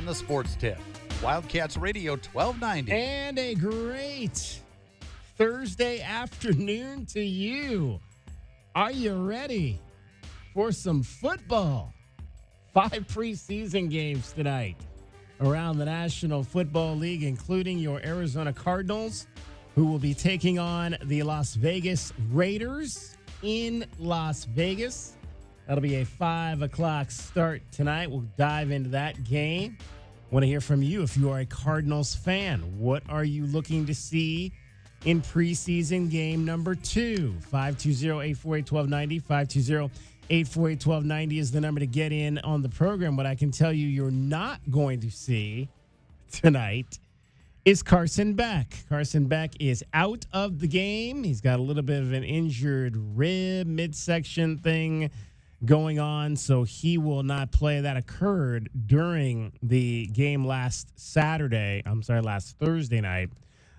on the Sports Tip. Wildcats Radio 1290. And a great Thursday afternoon to you. Are you ready for some football? 5 preseason games tonight around the National Football League, including your Arizona Cardinals, who will be taking on the Las Vegas Raiders in Las Vegas. That'll be a 5 o'clock start tonight. We'll dive into that game. Want to hear from you if you are a Cardinals fan. What are you looking to see in preseason game number 2? 520-848-1290. 520-848-1290 is the number to get in on the program. What I can tell you you're not going to see tonight is Carson Beck. Carson Beck is out of the game. He's got a little bit of an injured rib midsection thing going on, so he will not play. That occurred during the game last Thursday night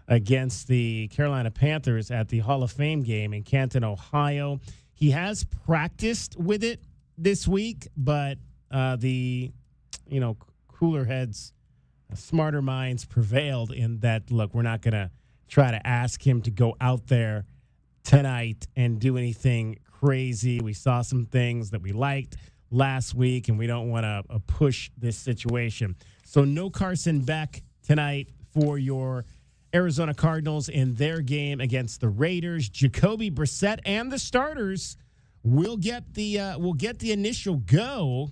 against the Carolina Panthers at the Hall of Fame game in Canton, Ohio. He has practiced with it this week, but the cooler heads, smarter minds prevailed in that, look, we're not going to try to ask him to go out there tonight and do anything crazy. We saw some things that we liked last week, and we don't want to push this situation. So no Carson Beck tonight for your Arizona Cardinals in their game against the Raiders. Jacoby Brissett and the starters will get the initial go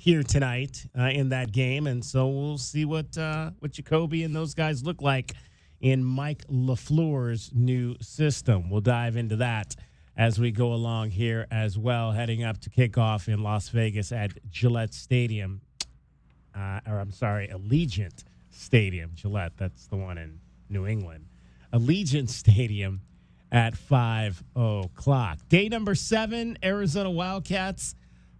here tonight in that game, and so we'll see what Jacoby and those guys look like in Mike LaFleur's new system. We'll dive into that as we go along here as well, heading up to kickoff in Las Vegas at Gillette Stadium. Allegiant Stadium. Gillette, that's the one in New England. Allegiant Stadium at 5 o'clock. Day number 7, Arizona Wildcats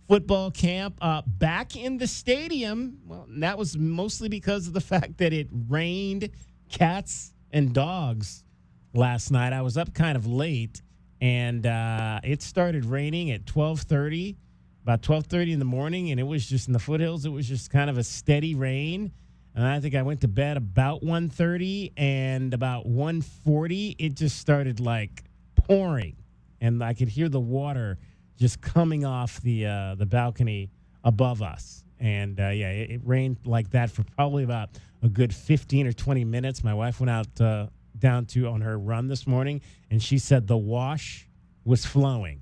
football camp back in the stadium. Well, that was mostly because of the fact that it rained cats and dogs last night. I was up kind of late, and it started raining at about 12:30 in the morning, and it was just in the foothills. It was just kind of a steady rain. And I think I went to bed about 1:30, and about 1:40, it just started like pouring, and I could hear the water just coming off the balcony above us. And, it rained like that for probably about a good 15 or 20 minutes. My wife went out down on her run this morning, and she said the wash was flowing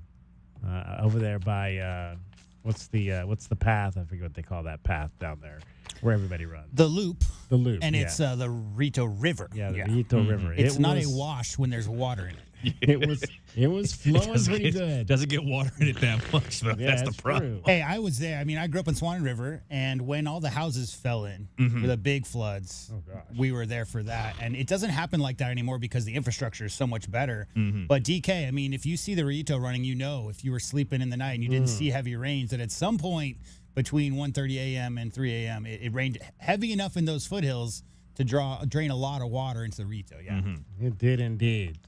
over there by what's the path? I forget what they call that path down there where everybody runs. The Loop. The Loop, and it's the Rito River. Yeah, the Rito River. It's not a wash when there's water in it. It was flowing pretty good. Doesn't get water in it that much, though. Yeah, that's the problem. True. Hey, I was there. I mean, I grew up in Swan River, and when all the houses fell in with the big floods, we were there for that. And it doesn't happen like that anymore because the infrastructure is so much better. But DK, I mean, if you see the Rito running, if you were sleeping in the night and you didn't see heavy rains, that at some point between 1:30 a.m. and 3 a.m., it rained heavy enough in those foothills to drain a lot of water into the Rito. Yeah, It did indeed.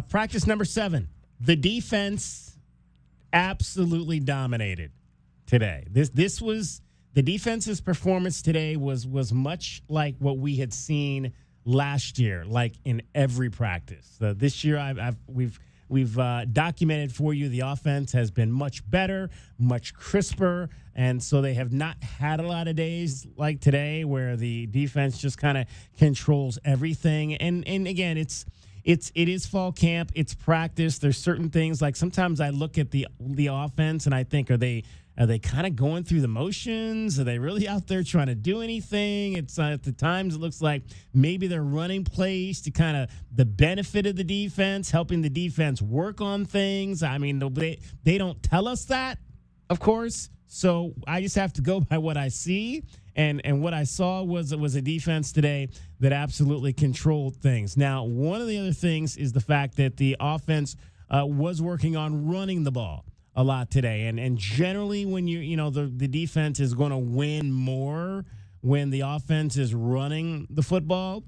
Practice number 7. The defense absolutely dominated today. This was the defense's performance today was much like what we had seen last year, like in every practice. This year, we've documented for you the offense has been much better, much crisper, and so they have not had a lot of days like today where the defense just kind of controls everything. And again, it is fall camp. It's practice. There's certain things like sometimes I look at the offense and I think, are they kind of going through the motions? Are they really out there trying to do anything? It's at the times it looks like maybe they're running plays to kind of the benefit of the defense, helping the defense work on things. I mean, they don't tell us that, of course. So I just have to go by what I see. And what I saw was a defense today that absolutely controlled things. Now, one of the other things is the fact that the offense was working on running the ball a lot today. And generally when the defense is going to win more when the offense is running the football.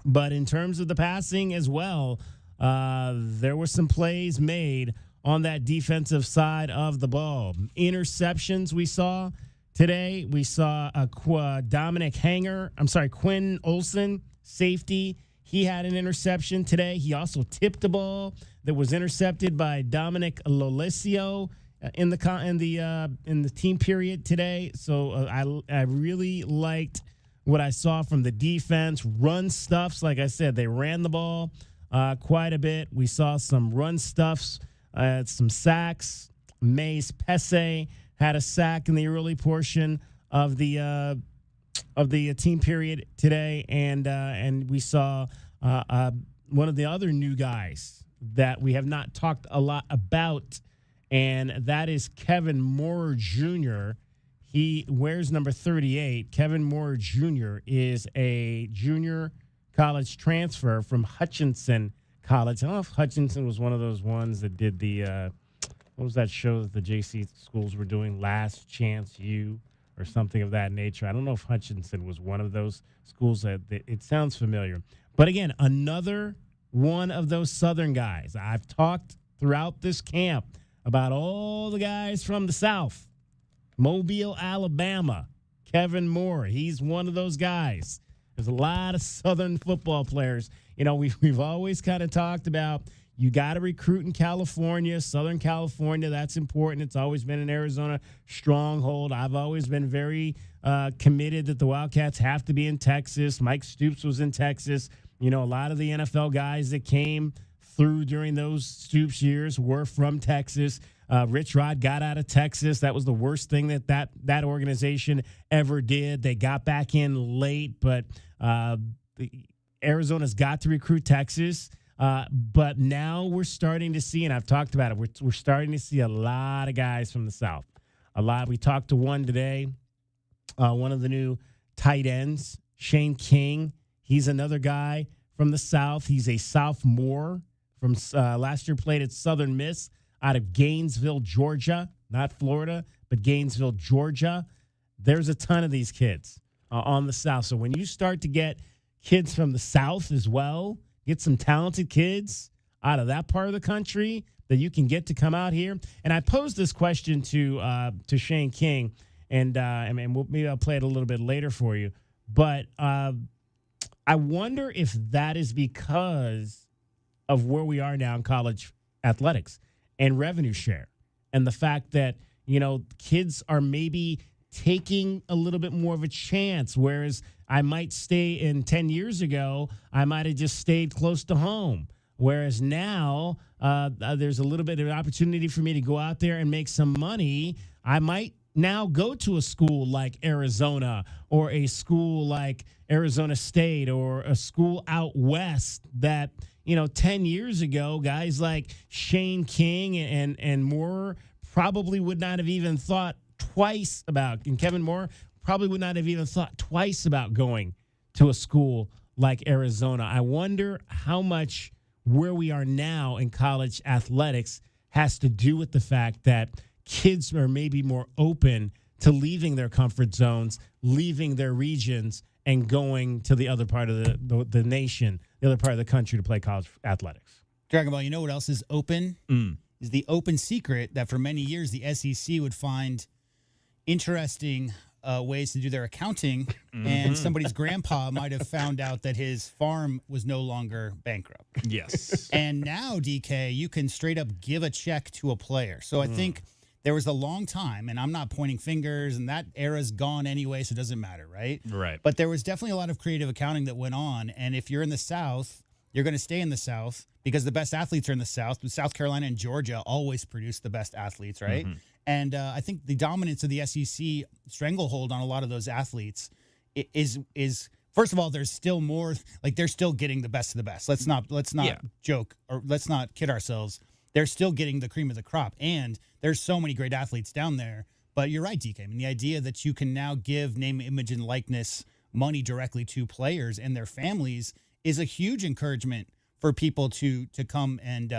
But in terms of the passing as well, there were some plays made on that defensive side of the ball. Interceptions we saw today. We saw Dominic Hanger. I'm sorry, Quinn Olson, safety. He had an interception today. He also tipped a ball that was intercepted by Dominic Lolesio in the team period today. So I really liked what I saw from the defense. Run stuffs, like I said, they ran the ball quite a bit. We saw some run stuffs, some sacks. Mace Pesse had a sack in the early portion of the team period today, and we saw one of the other new guys that we have not talked a lot about, and that is Kevin Moore Jr. He wears number 38. Kevin Moore Jr. is a junior college transfer from Hutchinson College. I don't know if Hutchinson was one of those ones that did the what was that show that the JC schools were doing, Last Chance U or something of that nature. I don't know if Hutchinson was one of those schools. That it sounds familiar. But again, another one of those Southern guys. I've talked throughout this camp about all the guys from the South. Mobile, Alabama, Kevin Moore. He's one of those guys. There's a lot of Southern football players. You know, we've always kind of talked about you got to recruit in California, Southern California. That's important. It's always been an Arizona stronghold. I've always been very committed that the Wildcats have to be in Texas. Mike Stoops was in Texas. You know, a lot of the NFL guys that came through during those Stoops years were from Texas. Rich Rod got out of Texas. That was the worst thing that organization ever did. They got back in late, but Arizona's got to recruit Texas. But now we're starting to see, and I've talked about it, we're starting to see a lot of guys from the South. A lot. We talked to one today, one of the new tight ends, Shane King. He's another guy from the South. He's a sophomore from last year, played at Southern Miss out of Gainesville, Georgia, not Florida, but Gainesville, Georgia. There's a ton of these kids on the South. So when you start to get kids from the South as well, get some talented kids out of that part of the country that you can get to come out here. And I posed this question to Shane King, and maybe I'll play it a little bit later for you. But I wonder if that is because of where we are now in college athletics and revenue share, and the fact that, you know, kids are maybe taking a little bit more of a chance, whereas I might stay in 10 years ago, I might have just stayed close to home. Whereas now there's a little bit of an opportunity for me to go out there and make some money. I might now go to a school like Arizona or a school like Arizona State or a school out west that, you know, 10 years ago, guys like Shane King and Moore probably would not have even thought twice about, and Kevin Moore probably would not have even thought twice about going to a school like Arizona. I wonder how much where we are now in college athletics has to do with the fact that kids are maybe more open to leaving their comfort zones, leaving their regions, and going to the other part of the nation, the other part of the country to play college athletics. Dragon Ball, you know what else is open? Is the open secret that for many years the SEC would find interesting ways to do their accounting, and somebody's grandpa might have found out that his farm was no longer bankrupt. Yes. And now, DK, you can straight up give a check to a player. So I think there was a long time, and I'm not pointing fingers, and that era's gone anyway, so it doesn't matter, right? Right. But there was definitely a lot of creative accounting that went on, and if you're in the South, you're going to stay in the South because the best athletes are in the South. South Carolina and Georgia always produce the best athletes, right? And I think the dominance of the SEC stranglehold on a lot of those athletes is first of all, there's still more, like they're still getting the best of the best. Let's not joke, or let's not kid ourselves. They're still getting the cream of the crop, and there's so many great athletes down there. But you're right, DK. I mean, the idea that you can now give name, image, and likeness money directly to players and their families is a huge encouragement for people to come and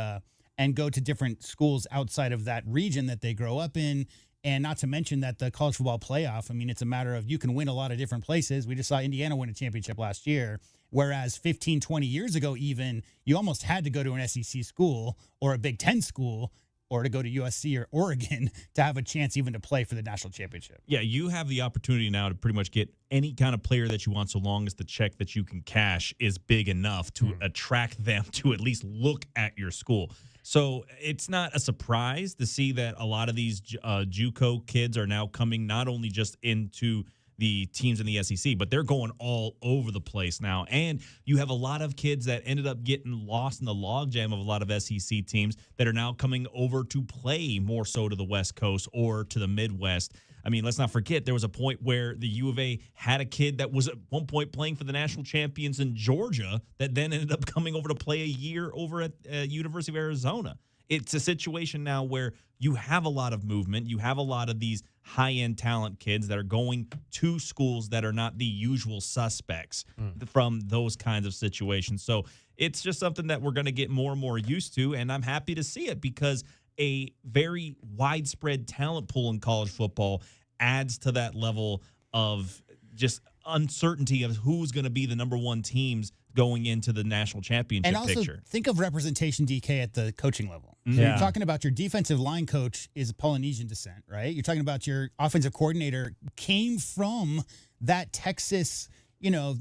go to different schools outside of that region that they grow up in. And not to mention that the college football playoff, I mean, it's a matter of you can win a lot of different places. We just saw Indiana win a championship last year, whereas 15, 20 years ago even, you almost had to go to an SEC school or a Big Ten school or to go to USC or Oregon to have a chance even to play for the national championship. Yeah, you have the opportunity now to pretty much get any kind of player that you want, so long as the check that you can cash is big enough to attract them to at least look at your school. So it's not a surprise to see that a lot of these JUCO kids are now coming not only just into the teams in the SEC, but they're going all over the place now. And you have a lot of kids that ended up getting lost in the logjam of a lot of SEC teams that are now coming over to play more so to the West Coast or to the Midwest. I mean, let's not forget, there was a point where the U of A had a kid that was at one point playing for the national champions in Georgia that then ended up coming over to play a year over at University of Arizona. It's a situation now where you have a lot of movement. You have a lot of these high-end talent kids that are going to schools that are not the usual suspects from those kinds of situations. So it's just something that we're going to get more and more used to, and I'm happy to see it because a very widespread talent pool in college football adds to that level of just uncertainty of who's going to be the number one teams going into the national championship and also picture. Think of representation, DK, at the coaching level. So Yeah. you're talking about your defensive line coach is Polynesian descent, right? You're talking about your offensive coordinator came from that Texas,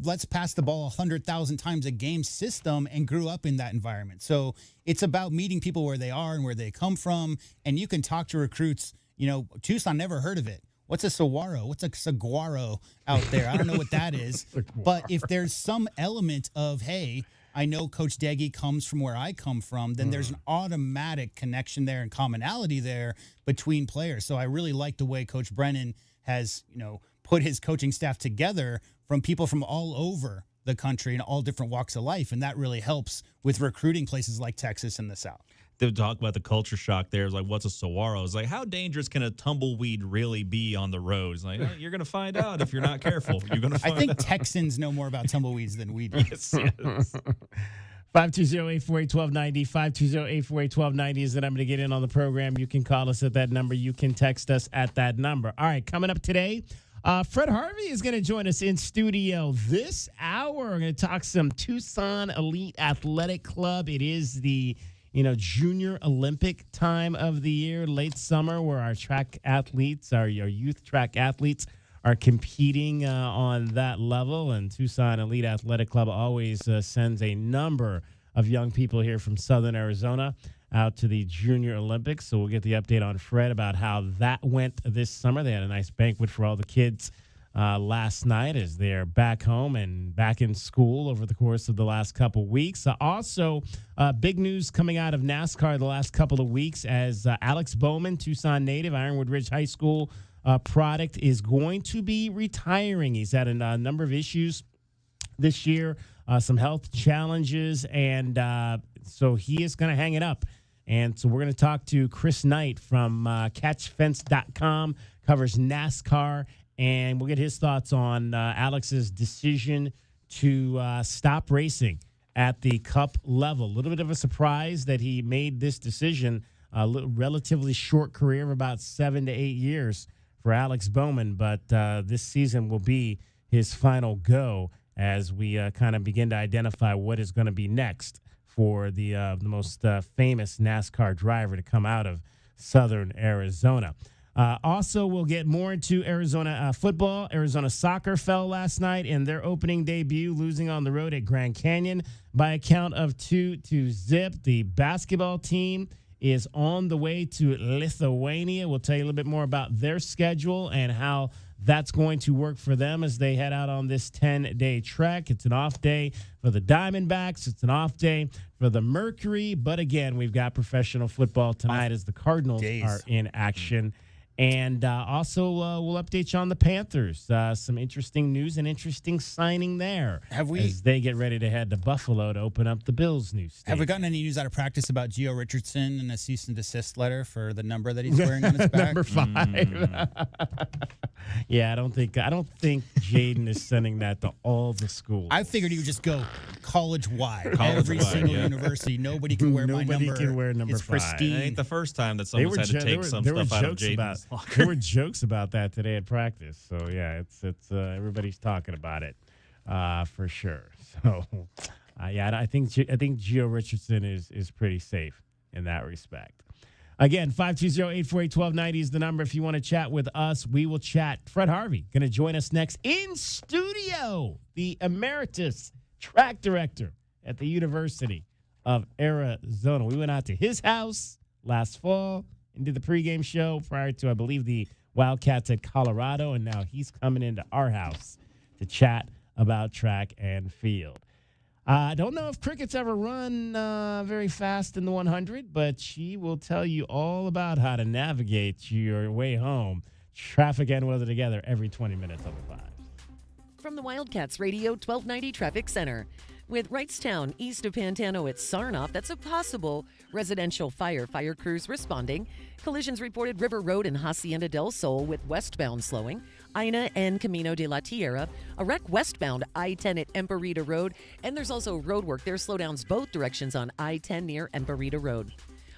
let's pass the ball 100,000 times a game system and grew up in that environment. So it's about meeting people where they are and where they come from. And you can talk to recruits. Tucson, never heard of it. What's a saguaro? What's a saguaro out there? I don't know what that is. But if there's some element of, hey, I know Coach Deggy comes from where I come from, then there's an automatic connection there and commonality there between players. So I really like the way Coach Brennan has, put his coaching staff together from people from all over the country and all different walks of life. And that really helps with recruiting places like Texas and the South. They talk about the culture shock there. It's like, what's a saguaro? It's like, how dangerous can a tumbleweed really be on the road? It's like, you're going to find out if you're not careful. You're going to find out. I think Texans know more about tumbleweeds than we do. Yes, yes. 520-848-1290. 520-848-1290 is the number to get in on the program. You can call us at that number. You can text us at that number. All right, coming up today, Fred Harvey is going to join us in studio this hour. We're going to talk some Tucson Elite Athletic Club. It is the junior Olympic time of the year, late summer, where our track athletes, our youth track athletes, are competing on that level. And Tucson Elite Athletic Club always sends a number of young people here from Southern Arizona out to the Junior Olympics. So we'll get the update on Fred about how that went this summer. They had a nice banquet for all the kids last night as they're back home and back in school over the course of the last couple weeks. Also, big news coming out of NASCAR the last couple of weeks as Alex Bowman, Tucson native, Ironwood Ridge High School product, is going to be retiring. He's had a number of issues this year, some health challenges, and so he is going to hang it up. And so we're going to talk to Chris Knight from catchfence.com, covers NASCAR, and we'll get his thoughts on Alex's decision to stop racing at the Cup level. A little bit of a surprise that he made this decision. A relatively short career of about 7 to 8 years for Alex Bowman, but this season will be his final go as we kind of begin to identify what is going to be next for the most famous NASCAR driver to come out of Southern Arizona. Also, we'll get more into Arizona football. Arizona soccer fell last night in their opening debut, losing on the road at Grand Canyon by a count of 2-0. The basketball team is on the way to Lithuania. We'll tell you a little bit more about their schedule and how that's going to work for them as they head out on this 10-day trek. It's an off day for the Diamondbacks. It's an off day for the Mercury. But again, we've got professional football tonight as the Cardinals are in action. And also, we'll update you on the Panthers. Some interesting news and interesting signing there as they get ready to head to Buffalo to open up the Bills' new stadium. Have we gotten any news out of practice about Gio Richardson and a cease and desist letter for the number that he's wearing on his back? Number 5. Yeah, I don't think Jaden is sending that to all the schools. I figured he would just go college-wide. Every single university. Nobody can wear my number. Nobody can wear number 5. It's pristine. It ain't the first time that someone's had to take some stuff out of Jaden's locker. There were jokes about that today at practice. So yeah, it's everybody's talking about it for sure. So yeah, I think Gio Richardson is pretty safe in that respect. Again, 520-848-1290 is the number if you want to chat with us. We will chat. Fred Harvey going to join us next in studio, the emeritus track director at the University of Arizona. We went out to his house last fall and did the pregame show prior to, I believe, the Wildcats at Colorado, and now he's coming into our house to chat about track and field. I don't know if Cricket's ever run very fast in the 100, but she will tell you all about how to navigate your way home. Traffic and weather together every 20 minutes on the 5. From the Wildcats Radio 1290 Traffic Center. With Wrightstown east of Pantano at Sarnoff, that's a possible residential fire. Fire crews responding. Collisions reported River Road and Hacienda del Sol with westbound slowing. Ina and Camino de la Tierra. A wreck westbound I-10 at Emperita Road. And there's also road work. There are slowdowns both directions on I-10 near Emperita Road.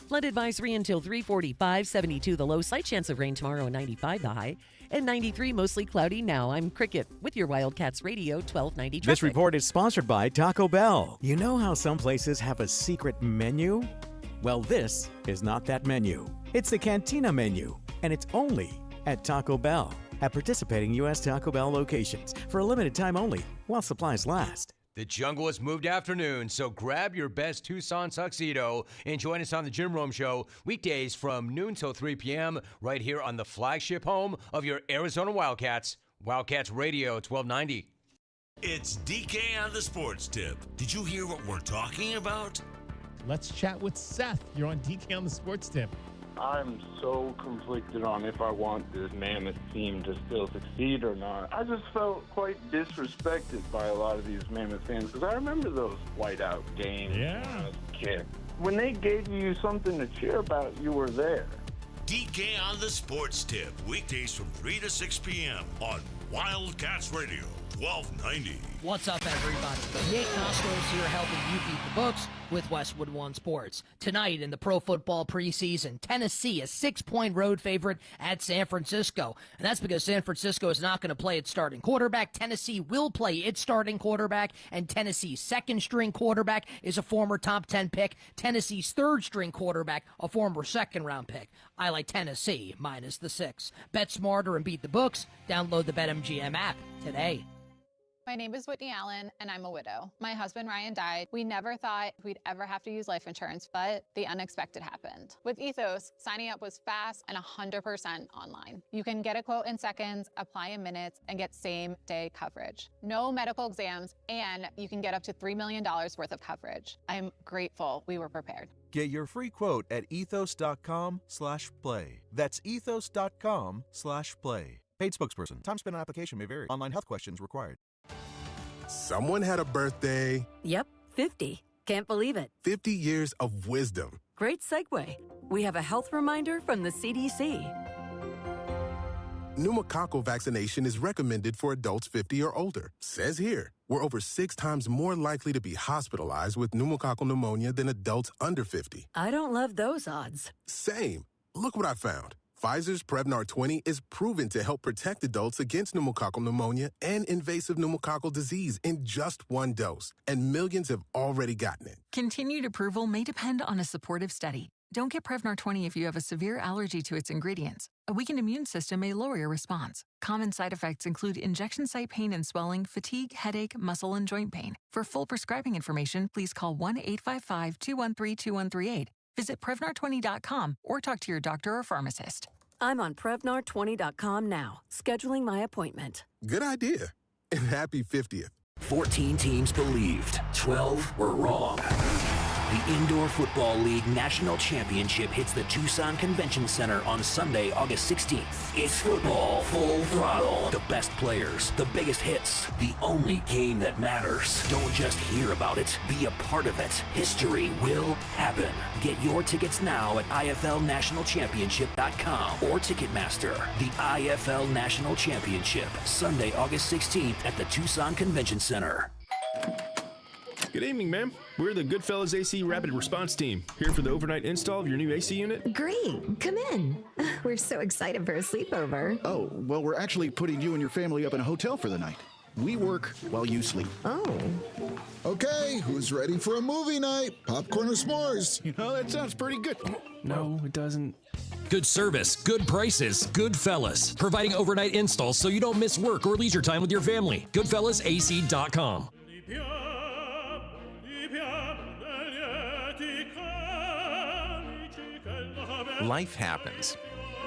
Flood advisory until 3:45, 72 the low. Slight chance of rain tomorrow, 95 the high. And 93, mostly cloudy now. I'm Cricket with your Wildcats Radio 1290 traffic. This report is sponsored by Taco Bell. You know how some places have a secret menu? Well, this is not that menu. It's the Cantina menu, and it's only at Taco Bell. At participating U.S. Taco Bell locations for a limited time only while supplies last. The jungle has moved afternoon, so grab your best Tucson tuxedo and join us on the Jim Rome Show weekdays from noon till 3 p.m. right here on the flagship home of your Arizona Wildcats, Wildcats Radio 1290. It's DK on the Sports Tip. Did you hear what we're talking about? Let's chat with Seth. You're on DK on the Sports Tip. I'm so conflicted on if I want this Mammoth team to still succeed or not. I just felt quite disrespected by a lot of these Mammoth fans because I remember those whiteout games when I was a kid. When they gave you something to cheer about, you were there. DK on the Sports Tip, weekdays from 3 to 6 p.m. on Wildcats Radio 1290. What's up, everybody? Nate Costos here helping you beat the books with Westwood One Sports. Tonight in the pro football preseason, Tennessee, a 6-point road favorite at San Francisco. And that's because San Francisco is not going to play its starting quarterback. Tennessee will play its starting quarterback, and Tennessee's second-string quarterback is a former top 10 pick. Tennessee's third-string quarterback, a former second-round pick. I like Tennessee minus the 6. Bet smarter and beat the books. Download the BetMGM app today. My name is Whitney Allen, and I'm a widow. My husband, Ryan, died. We never thought we'd ever have to use life insurance, but the unexpected happened. With Ethos, signing up was fast and 100% online. You can get a quote in seconds, apply in minutes, and get same-day coverage. No medical exams, and you can get up to $3 million worth of coverage. I'm grateful we were prepared. Get your free quote at ethos.com/play. That's ethos.com/play. Paid spokesperson. Time spent on application may vary. Online health questions required. Someone had a birthday. Yep, 50. Can't believe it. 50 years of wisdom. Great segue. We have a health reminder from the CDC. Pneumococcal vaccination is recommended for adults 50 or older. Says here, we're over 6 times more likely to be hospitalized with pneumococcal pneumonia than adults under 50. I don't love those odds. Same. Look what I found. Pfizer's Prevnar 20 is proven to help protect adults against pneumococcal pneumonia and invasive pneumococcal disease in just 1 dose, and millions have already gotten it. Continued approval may depend on a supportive study. Don't get Prevnar 20 if you have a severe allergy to its ingredients. A weakened immune system may lower your response. Common side effects include injection site pain and swelling, fatigue, headache, muscle, and joint pain. For full prescribing information, please call 1-855-213-2138. Visit Prevnar20.com or talk to your doctor or pharmacist. I'm on Prevnar20.com now, scheduling my appointment. Good idea. And happy 50th. 14 teams believed, 12 were wrong. The Indoor Football League National Championship hits the Tucson Convention Center on Sunday, August 16th. It's football full throttle. The best players, the biggest hits, the only game that matters. Don't just hear about it, be a part of it. History will happen. Get your tickets now at IFLNationalChampionship.com or Ticketmaster. The IFL National Championship, Sunday, August 16th at the Tucson Convention Center. Good evening, ma'am. We're the Goodfellas AC Rapid Response Team, here for the overnight install of your new AC unit. Great. Come in. We're so excited for a sleepover. Oh, well, we're actually putting you and your family up in a hotel for the night. We work while you sleep. Oh. Okay, who's ready for a movie night? Popcorn or s'mores? That sounds pretty good. No, it doesn't. Good service, good prices, Goodfellas. Providing overnight installs so you don't miss work or leisure time with your family. GoodfellasAC.com. Life happens.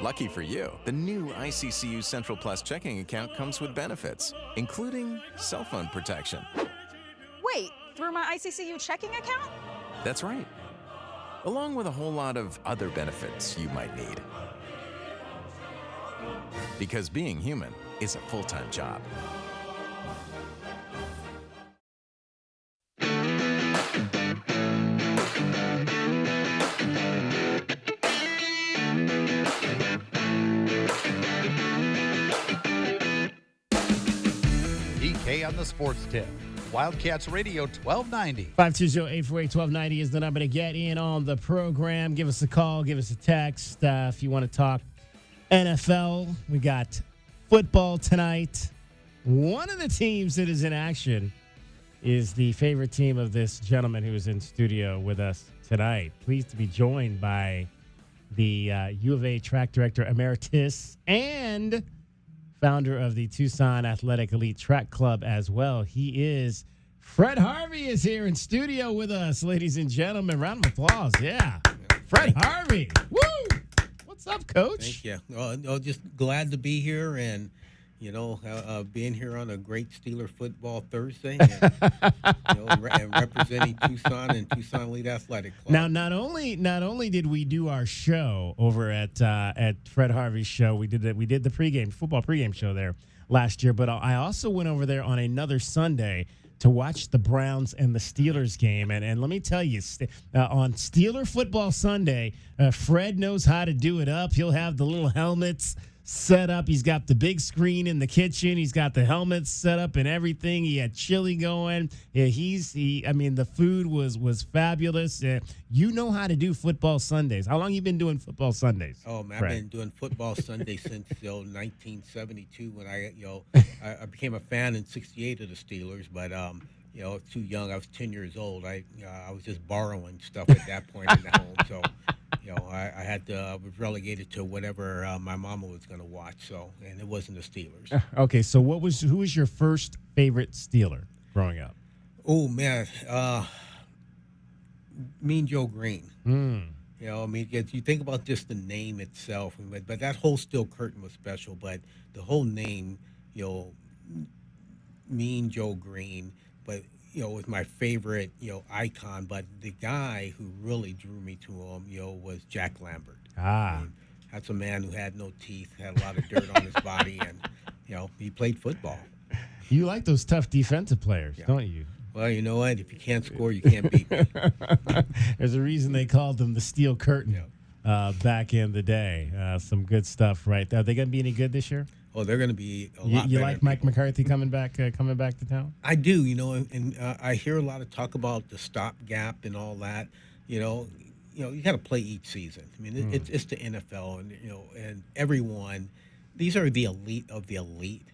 Lucky for you, the new ICCU Central Plus checking account comes with benefits, including cell phone protection. Wait, through my ICCU checking account? That's right. Along with a whole lot of other benefits you might need. Because being human is a full-time job. DK on the sports tip. Wildcats Radio 1290. 520-848-1290 is the number to get in on the program. Give us a call. Give us a text if you want to talk NFL. We got football tonight. One of the teams that is in action is the favorite team of this gentleman who is in studio with us tonight. Pleased to be joined by the U of A track director emeritus and founder of the Tucson Athletic Elite Track Club as well. He is Fred Harvey is here in studio with us, ladies and gentlemen. Round of applause. Yeah. Fred Harvey. Woo! What's up, Coach? Thank you. Just glad to be here and, being here on a great Steeler football Thursday and, and representing Tucson and Tucson Elite Athletic Club. Now, not only did we do our show over at Fred Harvey's show, we did the football pregame show there last year, but I also went over there on another Sunday to watch the Browns and the Steelers game. And let me tell you, on Steeler Football Sunday, Fred knows how to do it up. He'll have the little helmets set up. He's got the big screen in the kitchen. He's got the helmets set up and everything. He had chili going. Yeah, the food was fabulous. You know how to do football Sundays. How long you been doing football Sundays? Oh man, Fred? I've been doing football Sunday since 1972 when I became a fan in '68 of the Steelers, but too young. I was 10 years old. I was just borrowing stuff at that point in the home. So, I was relegated to whatever my mama was going to watch. So, and it wasn't the Steelers. Okay, so who was your first favorite Steeler growing up? Oh man, Mean Joe Green. You think about just the name itself, but that whole steel curtain was special. But the whole name, Mean Joe Green. But was my favorite, icon. But the guy who really drew me to him, was Jack Lambert. That's a man who had no teeth, had a lot of dirt on his body, and he played football. You like those tough defensive players, don't you? Well, you know what? If you can't score, you can't beat me. There's a reason they called them the Steel Curtain back in the day. Some good stuff, right? Are they going to be any good this year? Oh, they're going to be a lot You better. like Mike McCarthy coming back to town? I do, and I hear a lot of talk about the stopgap and all that. You got to play each season. I mean, it's the NFL, and and everyone. These are the elite of the elite,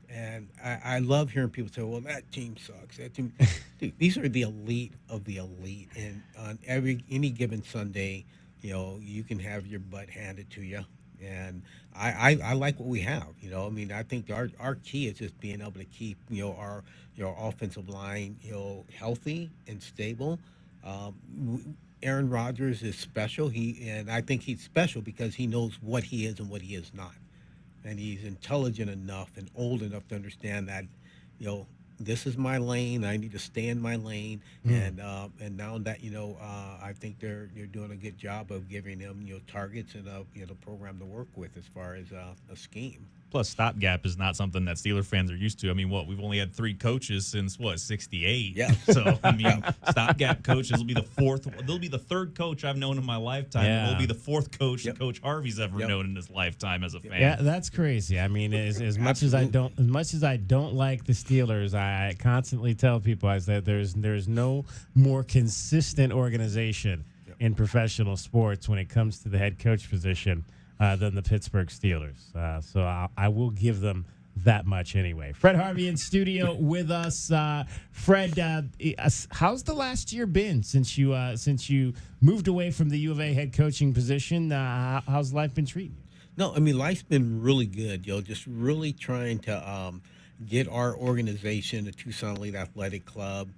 and I love hearing people say, "Well, that team sucks." That team, dude, these are the elite of the elite, and on any given Sunday, you can have your butt handed to you. And I like what we have. I think our key is just being able to keep our offensive line healthy and stable. Aaron Rodgers is special. And I think he's special because he knows what he is and what he is not, and he's intelligent enough and old enough to understand that this is my lane. I need to stay in my lane. And now that I think they're doing a good job of giving him targets and a program to work with as far as a scheme. Plus, stopgap is not something that Steeler fans are used to. I mean, we've only had 3 coaches since, 68? Yeah. So, stopgap coaches will be the fourth. They'll be the third coach I've known in my lifetime. Yeah. And they'll be the fourth coach that Coach Harvey's ever known in his lifetime as a fan. Yeah, that's crazy. I mean, as much as I don't like the Steelers, I constantly tell people I said there's no more consistent organization in professional sports when it comes to the head coach position than the Pittsburgh Steelers. So I will give them that much anyway. Fred Harvey in studio with us. Fred, how's the last year been since you moved away from the U of A head coaching position? How's life been treating you? No, I mean, life's been really good, just really trying to get our organization, the Tucson Elite Athletic Club,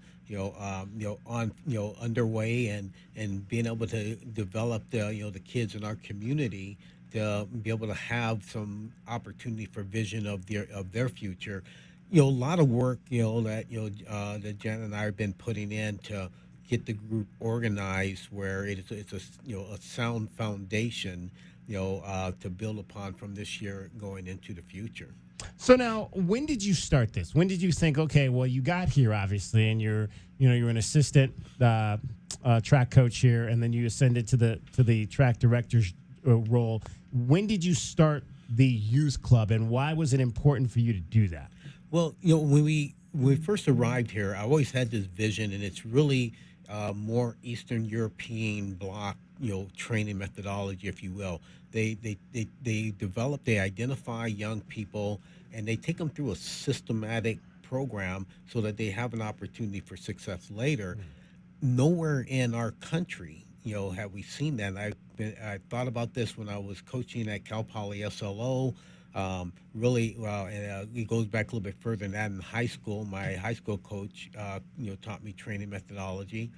underway and being able to develop the kids in our community to be able to have some opportunity for vision of their future. A lot of work, that Jen and I have been putting in to get the group organized where it's a sound foundation, to build upon from this year going into the future. So now, when did you start this? When did you think, okay, well, you got here obviously, and you're an assistant track coach here, and then you ascended to the track director's role. When did you start the youth club, and why was it important for you to do that? Well, when we first arrived here, I always had this vision, and it's really more Eastern European bloc, training methodology, if you will. They identify young people, and they take them through a systematic program so that they have an opportunity for success later. Nowhere in our country, have we seen that. I thought about this when I was coaching at Cal Poly SLO. It goes back a little bit further than that in high school. My high school coach, taught me training methodology.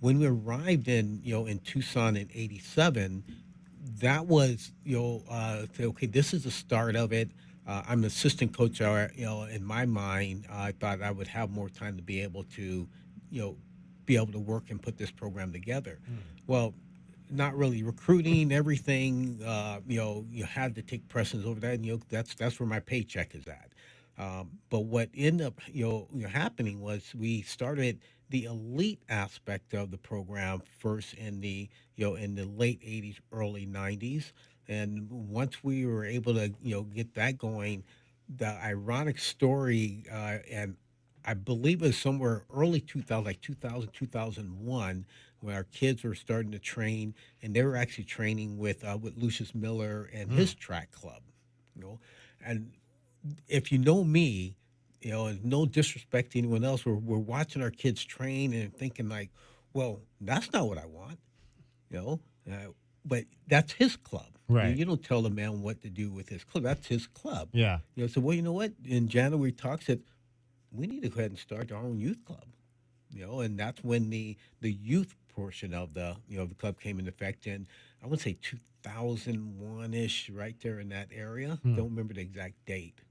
When we arrived in Tucson in '87, that was, okay, this is the start of it. I'm an assistant coach. In my mind, I thought I would have more time to be able to, work and put this program together. Well, not really. Recruiting, everything, you had to take precedence over that, and that's where my paycheck is at. But what ended up, happening was we started the elite aspect of the program first in the late '80s, early '90s, and once we were able to get that going, the ironic story, and I believe it was somewhere early 2000, like 2000, 2001, when our kids were starting to train, and they were actually training with Lucius Miller and his track club, and if you know me, and no disrespect to anyone else, we're watching our kids train and thinking like, well, that's not what I want, but that's his club. Right. You don't tell the man what to do with his club. That's his club. Yeah. So, well, you know what? In January, we talked, said, we need to go ahead and start our own youth club, and that's when the youth portion of the the club came into effect in, I would say 2001-ish, right there in that area. Don't remember the exact date.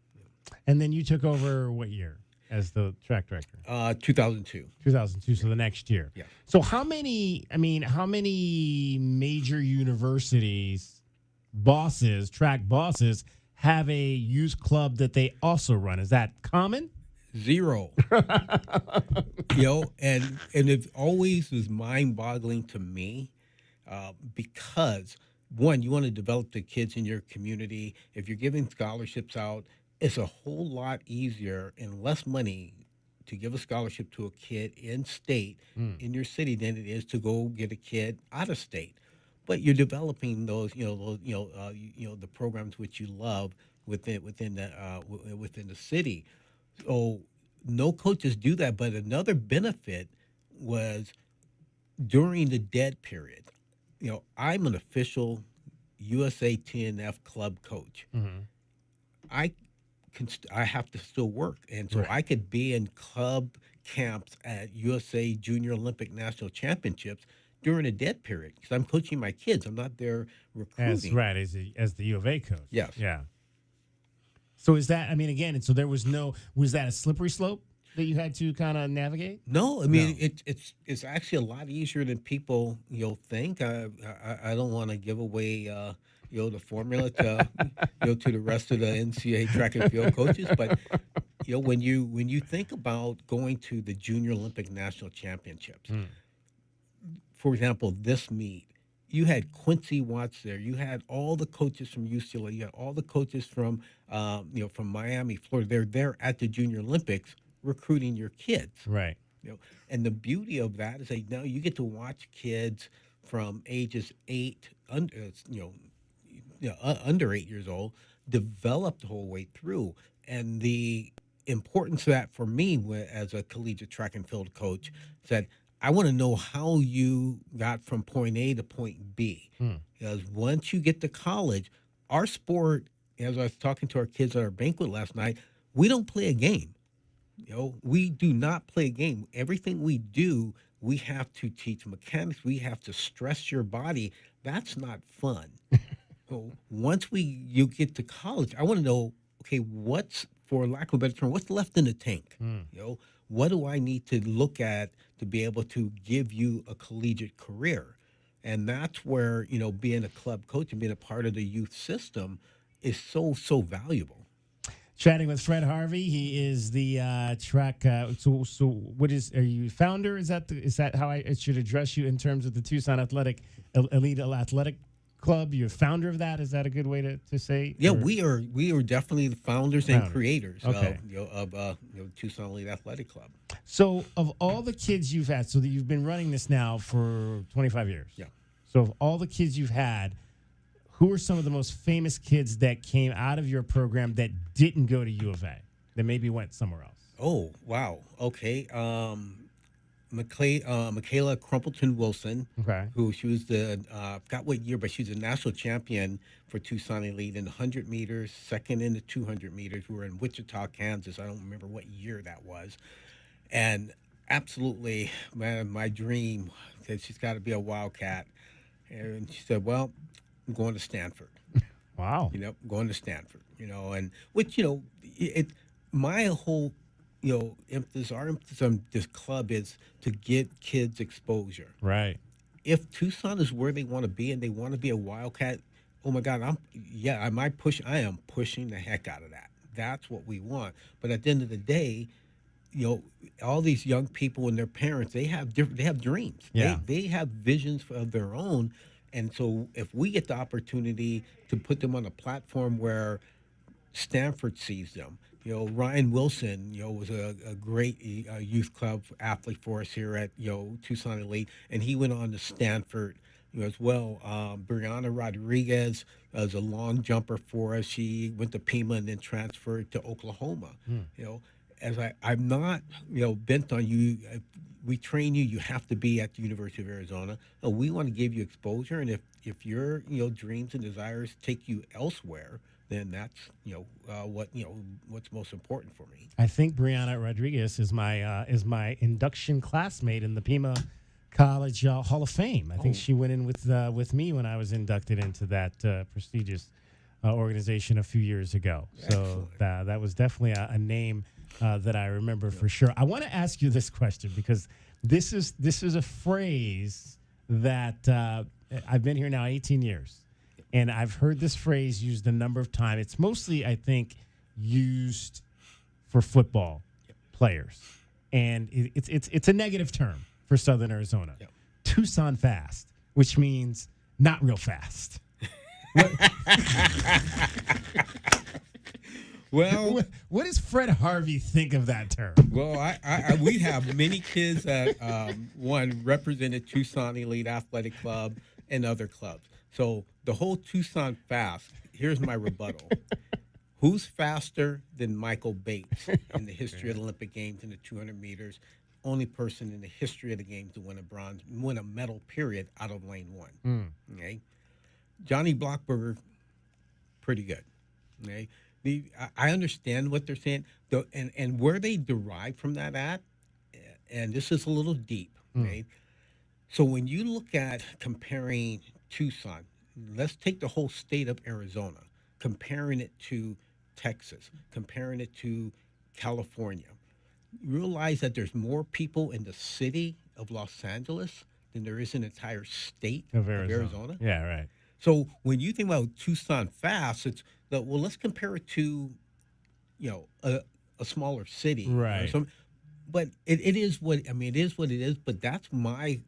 And then you took over what year as the track director? 2002. 2002, so the next year. Yeah. So how many major universities track bosses have a youth club that they also run? Is that common? Zero. And it always was mind-boggling to me, because one, you want to develop the kids in your community. If you're giving scholarships out, it's a whole lot easier and less money to give a scholarship to a kid in state in your city than it is to go get a kid out of state. But you're developing those, the programs which you love within the city. So no coaches do that. But another benefit was during the dead period. I'm an official USA TNF club coach. I have to still work, and so I could be in club camps at USA Junior Olympic National Championships during a dead period because I'm coaching my kids. I'm not there recruiting. As the U of A coach. Yes. Yeah. So is that? I mean, again, so there was was that a slippery slope that you had to kind of navigate? No, I mean it's actually a lot easier than people think. I don't want to give away the formula to to the rest of the NCAA track and field coaches, but when you think about going to the Junior Olympic National Championships, for example, this meet, you had Quincy Watts there, you had all the coaches from UCLA, you had all the coaches from from Miami, Florida. They're there at the Junior Olympics recruiting your kids, right? And the beauty of that is that now you get to watch kids from ages 8 under 8 years old develop the whole way through. and the importance of that for me as a collegiate track and field coach is that I want to know how you got from point A to point B. Because once you get to college, our sport, as I was talking to our kids at our banquet last night, we don't play a game. We do not play a game. Everything we do, we have to teach mechanics. We have to stress your body. That's not fun. So once you get to college, I want to know, okay, what's, for lack of a better term, what's left in the tank? What do I need to look at to be able to give you a collegiate career? And that's where, being a club coach and being a part of the youth system is so valuable. Chatting with Fred Harvey. He is the track. So what are you founder? Is that how I should address you in terms of the Tucson Elite Athletic Club? You're founder of that. Is that a good way to say? Yeah, we are definitely the founders and creators Okay. of Tucson Elite Athletic Club. So of all the kids you've had, so that you've been running this now for 25 years. Yeah. So of all the kids you've had, who are some of the most famous kids that came out of your program that didn't go to U of A, that maybe went somewhere else? Oh, wow. Okay. Michaela Crumpleton Wilson, who she was I forgot what year, but she's a national champion for Tucson Elite in the 100 meters, second in the 200 meters. We were in Wichita, Kansas. I don't remember what year that was. And absolutely, man, my dream said she's got to be a Wildcat. And she said, well, I'm going to Stanford. Wow. Going to Stanford, and which, my whole, our emphasis on this club is to get kids exposure. Right. If Tucson is where they want to be and they want to be a Wildcat, oh my God, I am pushing the heck out of that. That's what we want. But at the end of the day, all these young people and their parents, they have dreams. Yeah. They have visions of their own. And so if we get the opportunity to put them on a platform where Stanford sees them, Ryan Wilson, was a great youth club athlete for us here at, Tucson Elite, and he went on to Stanford, as well. Brianna Rodriguez was a long jumper for us. She went to Pima and then transferred to Oklahoma. As I'm not, bent on you. We train you. You have to be at the University of Arizona. We want to give you exposure, and if your dreams and desires take you elsewhere, then that's what's most important for me. I think Brianna Rodriguez is my induction classmate in the Pima College Hall of Fame. I think she went in with me when I was inducted into that prestigious organization a few years ago. So that was definitely a name that I remember for sure. I want to ask you this question because this is a phrase that I've been here now 18 years, and I've heard this phrase used a number of times. It's mostly, I think, used for football players, and it's a negative term for Southern Arizona. Tucson fast, which means not real fast. Well, what does Fred Harvey think of that term? Well, we have many kids that represented Tucson Elite Athletic Club and other clubs. So the whole Tucson fast. Here's my rebuttal: who's faster than Michael Bates in the history of the Olympic Games in the 200 meters? Only person in the history of the games to win a medal. Period out of lane one. Okay, Johnny Blockberger, pretty good. Okay. I understand what they're saying, and where they derive from that at, and this is a little deep, right? So when you look at comparing Tucson, let's take the whole state of Arizona, comparing it to Texas, comparing it to California, you realize that there's more people in the city of Los Angeles than there is in the entire state of Arizona. Yeah, right. So when you think about Tucson fast, it's let's compare it to, a smaller city, right? But it is what it is what it is. But that's my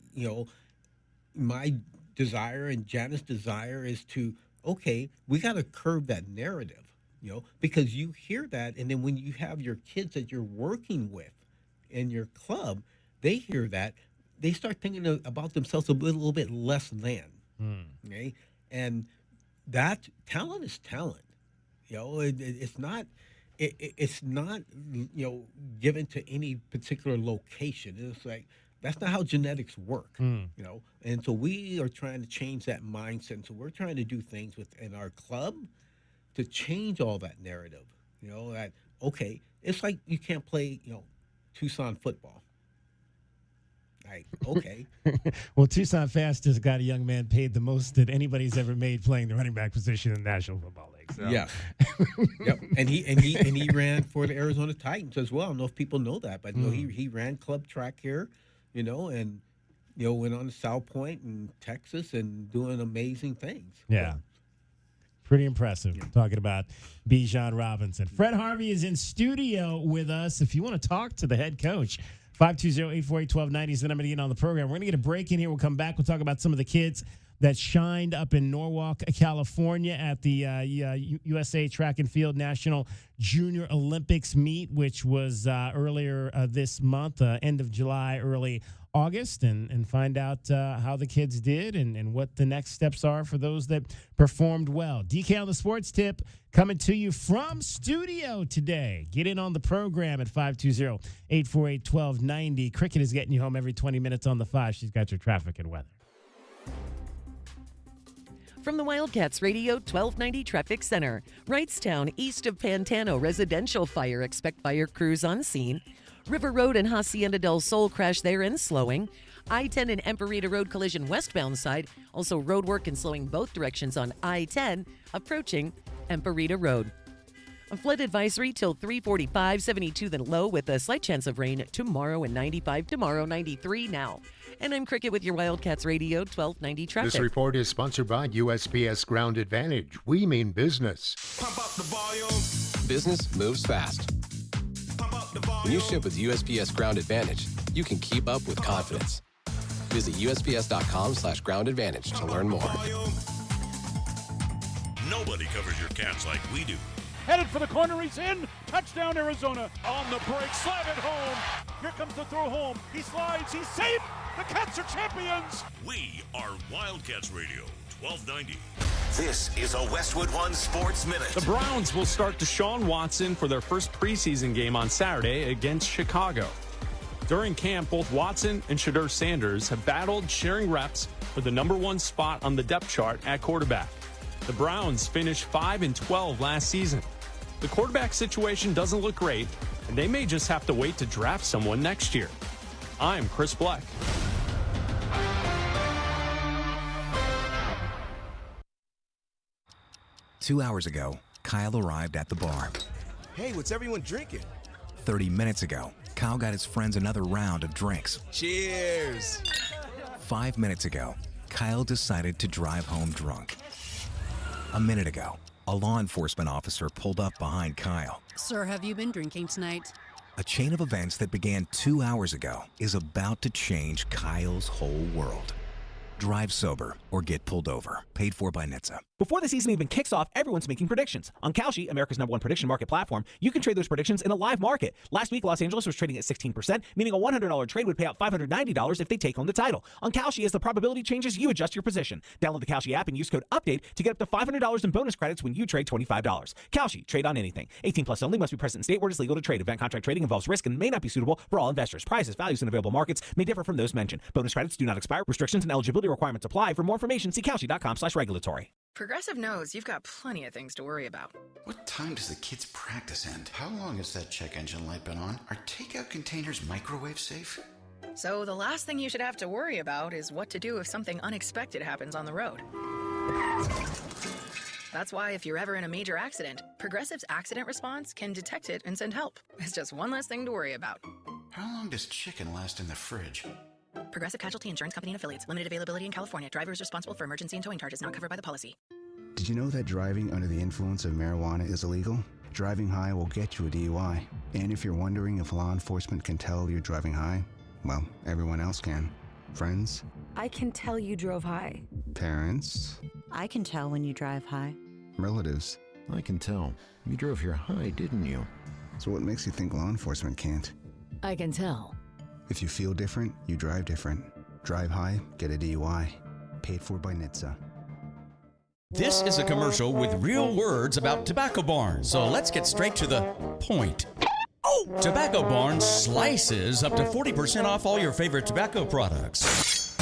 my desire and Janice's desire is to we got to curb that narrative, because you hear that, and then when you have your kids that you're working with in your club, they hear that, they start thinking about themselves a little bit less than, okay. And that talent is talent. It's not, it's not, given to any particular location. It's like that's not how genetics work, And so we are trying to change that mindset. And so we're trying to do things within our club to change all that narrative. That okay, it's like you can't play, Tucson football. Like, okay. Well, Tucson Fast has got a young man paid the most that anybody's ever made playing the running back position in the National Football League. So. Yeah. Yep. And he ran for the Arizona Titans as well. I don't know if people know that, but he ran club track here, and went on to South Point in Texas and doing amazing things. Yeah. Pretty impressive. Talking about Bijan Robinson. Fred Harvey is in studio with us. If you want to talk to the head coach, 520-848-1290 is the number to get on the program. We're going to get a break in here. We'll come back. We'll talk about some of the kids that shined up in Norwalk, California at the USA Track and Field National Junior Olympics meet, which was earlier this month, end of July, early August, and find out how the kids did and what the next steps are for those that performed well. DK on the Sports Tip coming to you from studio today. Get in on the program at 520-848-1290. Cricket is getting you home every 20 minutes on the 5. She's got your traffic and weather. From the Wildcats Radio 1290 Traffic Center, Wrightstown, east of Pantano, residential fire. Expect fire crews on scene. River Road and Hacienda del Sol crash there and slowing. I-10 and Emperita Road collision westbound side. Also road work and slowing both directions on I-10 approaching Emperita Road. A flood advisory till 3:45, 72 then low with a slight chance of rain tomorrow and 95 tomorrow, 93 now. And I'm Cricket with your Wildcats Radio 1290 traffic. This report is sponsored by USPS Ground Advantage. We mean business. Pump up the volume. Business moves fast. When you ship with USPS Ground Advantage, you can keep up with confidence. Visit USPS.com/Ground Advantage to learn more. Nobody covers your cats like we do. Headed for the corner, he's in. Touchdown, Arizona. On the break, slam it home. Here comes the throw home. He slides, he's safe. The Cats are champions. We are Wildcats Radio 1290. This is a Westwood One Sports Minute. The Browns will start Deshaun Watson for their first preseason game on Saturday against Chicago. During camp, both Watson and Shedeur Sanders have battled, sharing reps for the number one spot on the depth chart at quarterback. The Browns finished 5-12 last season. The quarterback situation doesn't look great, and they may just have to wait to draft someone next year. I'm Chris Black. Two hours ago, Kyle arrived at the bar. Hey, what's everyone drinking? 30 minutes ago, Kyle got his friends another round of drinks. Cheers! 5 minutes ago, Kyle decided to drive home drunk. A minute ago, a law enforcement officer pulled up behind Kyle. Sir, have you been drinking tonight? A chain of events that began 2 hours ago is about to change Kyle's whole world. Drive sober or get pulled over. Paid for by NHTSA. Before the season even kicks off, everyone's making predictions. On Kalshi, America's #1 prediction market platform, you can trade those predictions in a live market. Last week, Los Angeles was trading at 16%, meaning a $100 trade would pay out $590 if they take home the title. On Kalshi, as the probability changes, you adjust your position. Download the Kalshi app and use code UPDATE to get up to $500 in bonus credits when you trade $25. Kalshi, trade on anything. 18 plus only, must be present in state where it is legal to trade. Event contract trading involves risk and may not be suitable for all investors. Prices, values, and available markets may differ from those mentioned. Bonus credits do not expire. Restrictions and eligibility requirements apply. For more information, see Kalshi.com/regulatory. Progressive knows you've got plenty of things to worry about. What time does the kids' practice end? How long has that check engine light been on? Are takeout containers microwave safe? So the last thing you should have to worry about is what to do if something unexpected happens on the road. That's why if you're ever in a major accident, Progressive's accident response can detect it and send help. It's just one less thing to worry about. How long does chicken last in the fridge? Progressive Casualty Insurance Company and Affiliates. Limited availability in California. Driver is responsible for emergency and towing charges not covered by the policy. Did you know that driving under the influence of marijuana is illegal? Driving high will get you a DUI. And if you're wondering if law enforcement can tell you're driving high, well, everyone else can. Friends? I can tell you drove high. Parents? I can tell when you drive high. Relatives? I can tell. You drove here high, didn't you? So what makes you think law enforcement can't? I can tell. If you feel different, you drive different. Drive high, get a DUI. Paid for by NHTSA. This is a commercial with real words about Tobacco Barn, so let's get straight to the point. Tobacco Barn slices up to 40% off all your favorite tobacco products.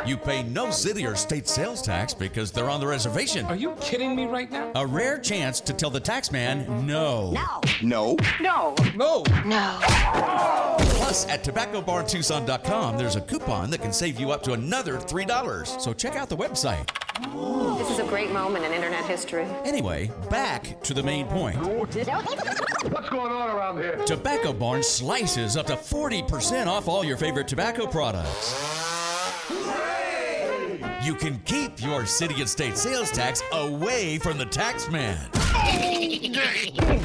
You pay no city or state sales tax because they're on the reservation. Are you kidding me right now? A rare chance to tell the taxman no. No. No. No. No. No. Plus, at TobaccoBarnTucson.com, there's a coupon that can save you up to another $3. So check out the website. This is a great moment in internet history. Anyway, back to the main point. What's going on around here? Tobacco Barn slices up to 40% off all your favorite tobacco products. You can keep your city and state sales tax away from the tax man.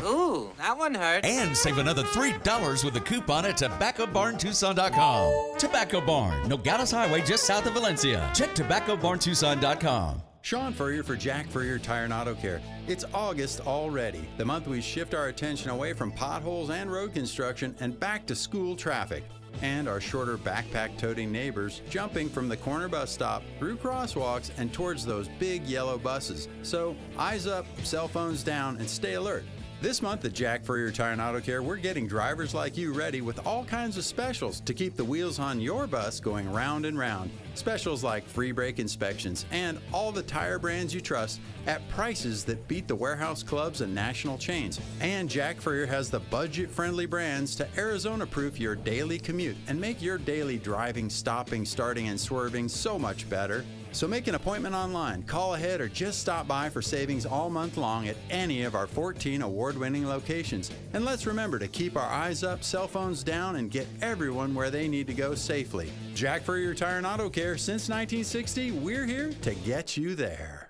Ooh, that one hurt. And save another $3 with a coupon at TobaccoBarnTucson.com. Tobacco Barn, Nogales Highway, just south of Valencia. Check TobaccoBarnTucson.com. Sean Furrier for Jack Furrier Tire and Auto Care. It's August already, the month we shift our attention away from potholes and road construction and back to school traffic. And our shorter backpack-toting neighbors jumping from the corner bus stop through crosswalks and towards those big yellow buses. So eyes up, cell phones down, and stay alert. This month at Jack Furrier Tire and Auto Care, we're getting drivers like you ready with all kinds of specials to keep the wheels on your bus going round and round. Specials like free brake inspections and all the tire brands you trust at prices that beat the warehouse clubs and national chains. And Jack Furrier has the budget-friendly brands to Arizona-proof your daily commute and make your daily driving, stopping, starting, and swerving so much better. So make an appointment online, call ahead, or just stop by for savings all month long at any of our 14 award-winning locations. And let's remember to keep our eyes up, cell phones down, and get everyone where they need to go safely. Jack Furrier Tire and Auto Care, since 1960, we're here to get you there.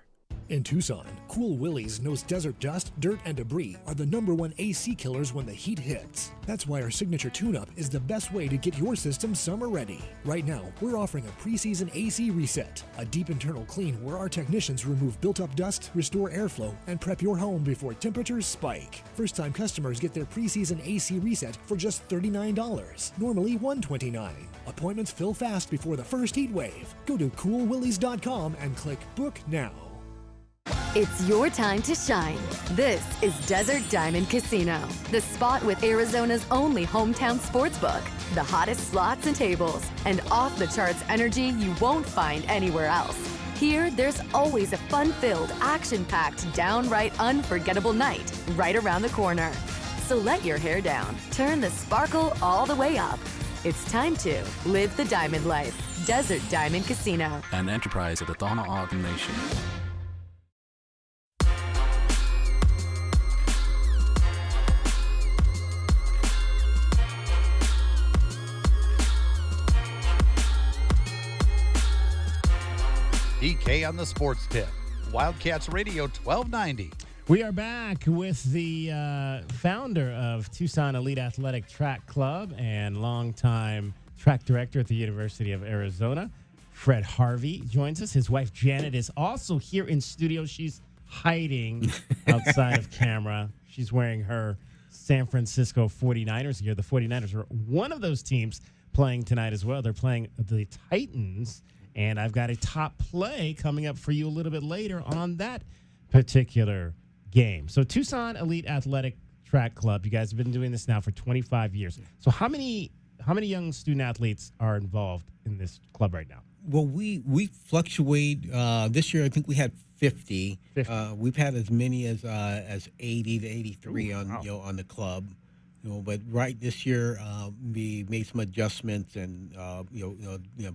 In Tucson, Cool Willie's knows desert dust, dirt, and debris are the #1 AC killers when the heat hits. That's why our signature tune-up is the best way to get your system summer ready. Right now, we're offering a preseason AC reset, a deep internal clean where our technicians remove built-up dust, restore airflow, and prep your home before temperatures spike. First-time customers get their preseason AC reset for just $39, normally $129. Appointments fill fast before the first heat wave. Go to coolwillies.com and click Book Now. It's your time to shine. This is Desert Diamond Casino, the spot with Arizona's only hometown sportsbook, the hottest slots and tables, and off-the-charts energy you won't find anywhere else. Here, there's always a fun-filled, action-packed, downright unforgettable night right around the corner. So let your hair down, turn the sparkle all the way up. It's time to live the diamond life. Desert Diamond Casino. An enterprise of the Tohono O'odham Nation. DK on the Sports Tip. Wildcats Radio 1290. We are back with the founder of Tucson Elite Athletic Track Club and longtime track director at the University of Arizona, Fred Harvey, joins us. His wife, Janet, is also here in studio. She's hiding outside of camera. She's wearing her San Francisco 49ers gear. The 49ers are one of those teams playing tonight as well. They're playing the Titans. And I've got a top play coming up for you a little bit later on that particular game. So Tucson Elite Athletic Track Club, you guys have been doing this now for 25 years. So how many young student athletes are involved in this club right now? Well, we fluctuate. This year, I think we had 50. We've had as many as 80 to 83 on the club. But right this year, we made some adjustments and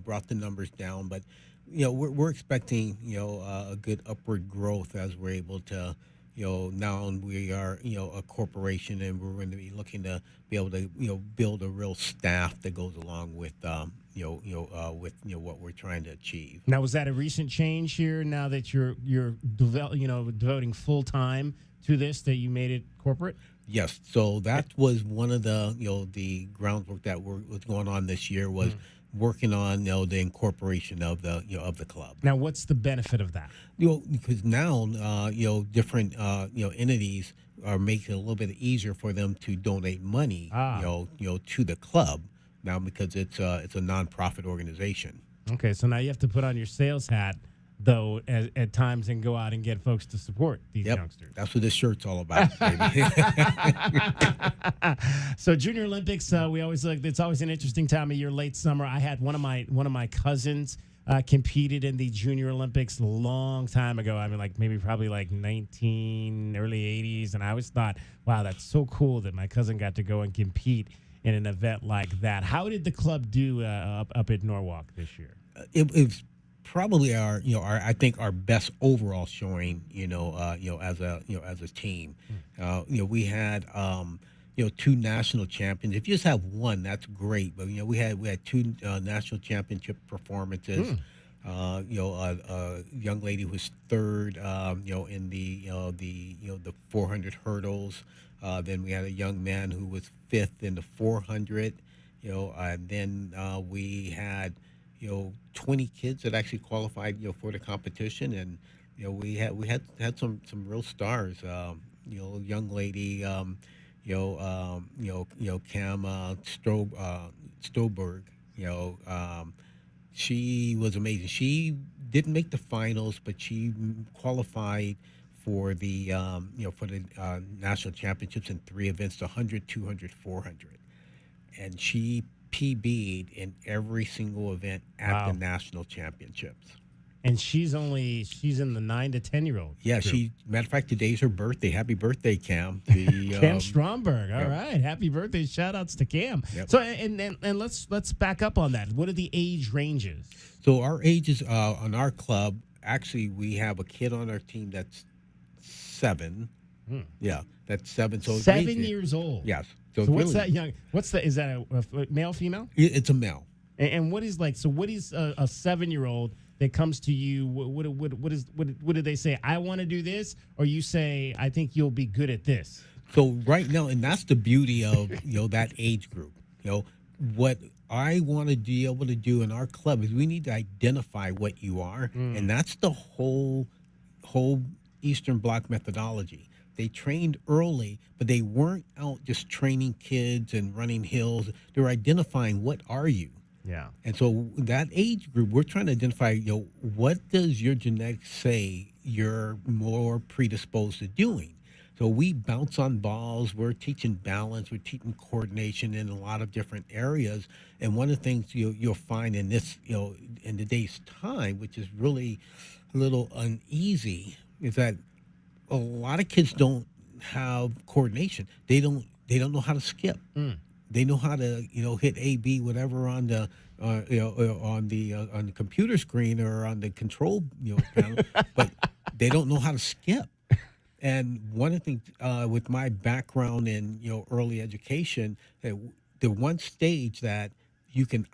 brought the numbers down. But we're expecting a good upward growth as we're able to now we are a corporation, and we're going to be looking to be able to build a real staff that goes along with what we're trying to achieve. Now, was that a recent change here? Now that you're devoting full time to this, that you made it corporate? Yes, so that was one of the groundwork that was going on this year was working on the incorporation of the club. Now, what's the benefit of that? Because now different entities are making it a little bit easier for them to donate money to the club now because it's a nonprofit organization. Okay, so now you have to put on your sales hat though, at times, and go out and get folks to support these youngsters. That's what this shirt's all about, baby. So Junior Olympics, we always look. It's always an interesting time of year, late summer. I had one of my cousins competed in the Junior Olympics a long time ago. I mean, probably 19 early 80s, and I always thought, wow, that's so cool that my cousin got to go and compete in an event like that. How did the club do up at Norwalk this year? It was probably our I think our best overall showing, as a team. We had two national champions. If you just have one, that's great. But we had two national championship performances. A young lady who was third, in the 400 hurdles. Then we had a young man who was fifth in the 400. And then we had 20 kids that actually qualified for the competition, and we had some real stars. Young lady, Cam Stoberg. She was amazing. She didn't make the finals, but she qualified for the national championships in 3 events: the 100, 200, 400, and she PB'd in every single event at the national championships. And she's in the 9 to 10-year-old. Yeah, group. Matter of fact, today's her birthday. Happy birthday, Cam. Cam Stromberg. All right, happy birthday! Shout outs to Cam. Yep. So and let's back up on that. What are the age ranges? So our ages on our club, actually, we have a kid on our team that's 7. Yeah, that's 7. So 7 years old. Yes. So what's that young? Is that a male, female? It's a male. And what is what is a 7-year-old that comes to you? What do they say? I want to do this, or you say I think you'll be good at this. So right now, and that's the beauty of that age group. What I want to be able to do in our club is we need to identify what you are, and that's the whole Eastern Bloc methodology. They trained early, but they weren't out just training kids and running hills. They were identifying what are you. Yeah. And so that age group, we're trying to identify, what does your genetics say you're more predisposed to doing? So we bounce on balls. We're teaching balance. We're teaching coordination in a lot of different areas. And one of the things you'll find in this, in today's time, which is really a little uneasy, is that a lot of kids don't have coordination. They don't know how to skip. They know how to hit A, B, whatever on the on the computer screen or on the control panel, but they don't know how to skip. And one of the things with my background in early education, that the one stage that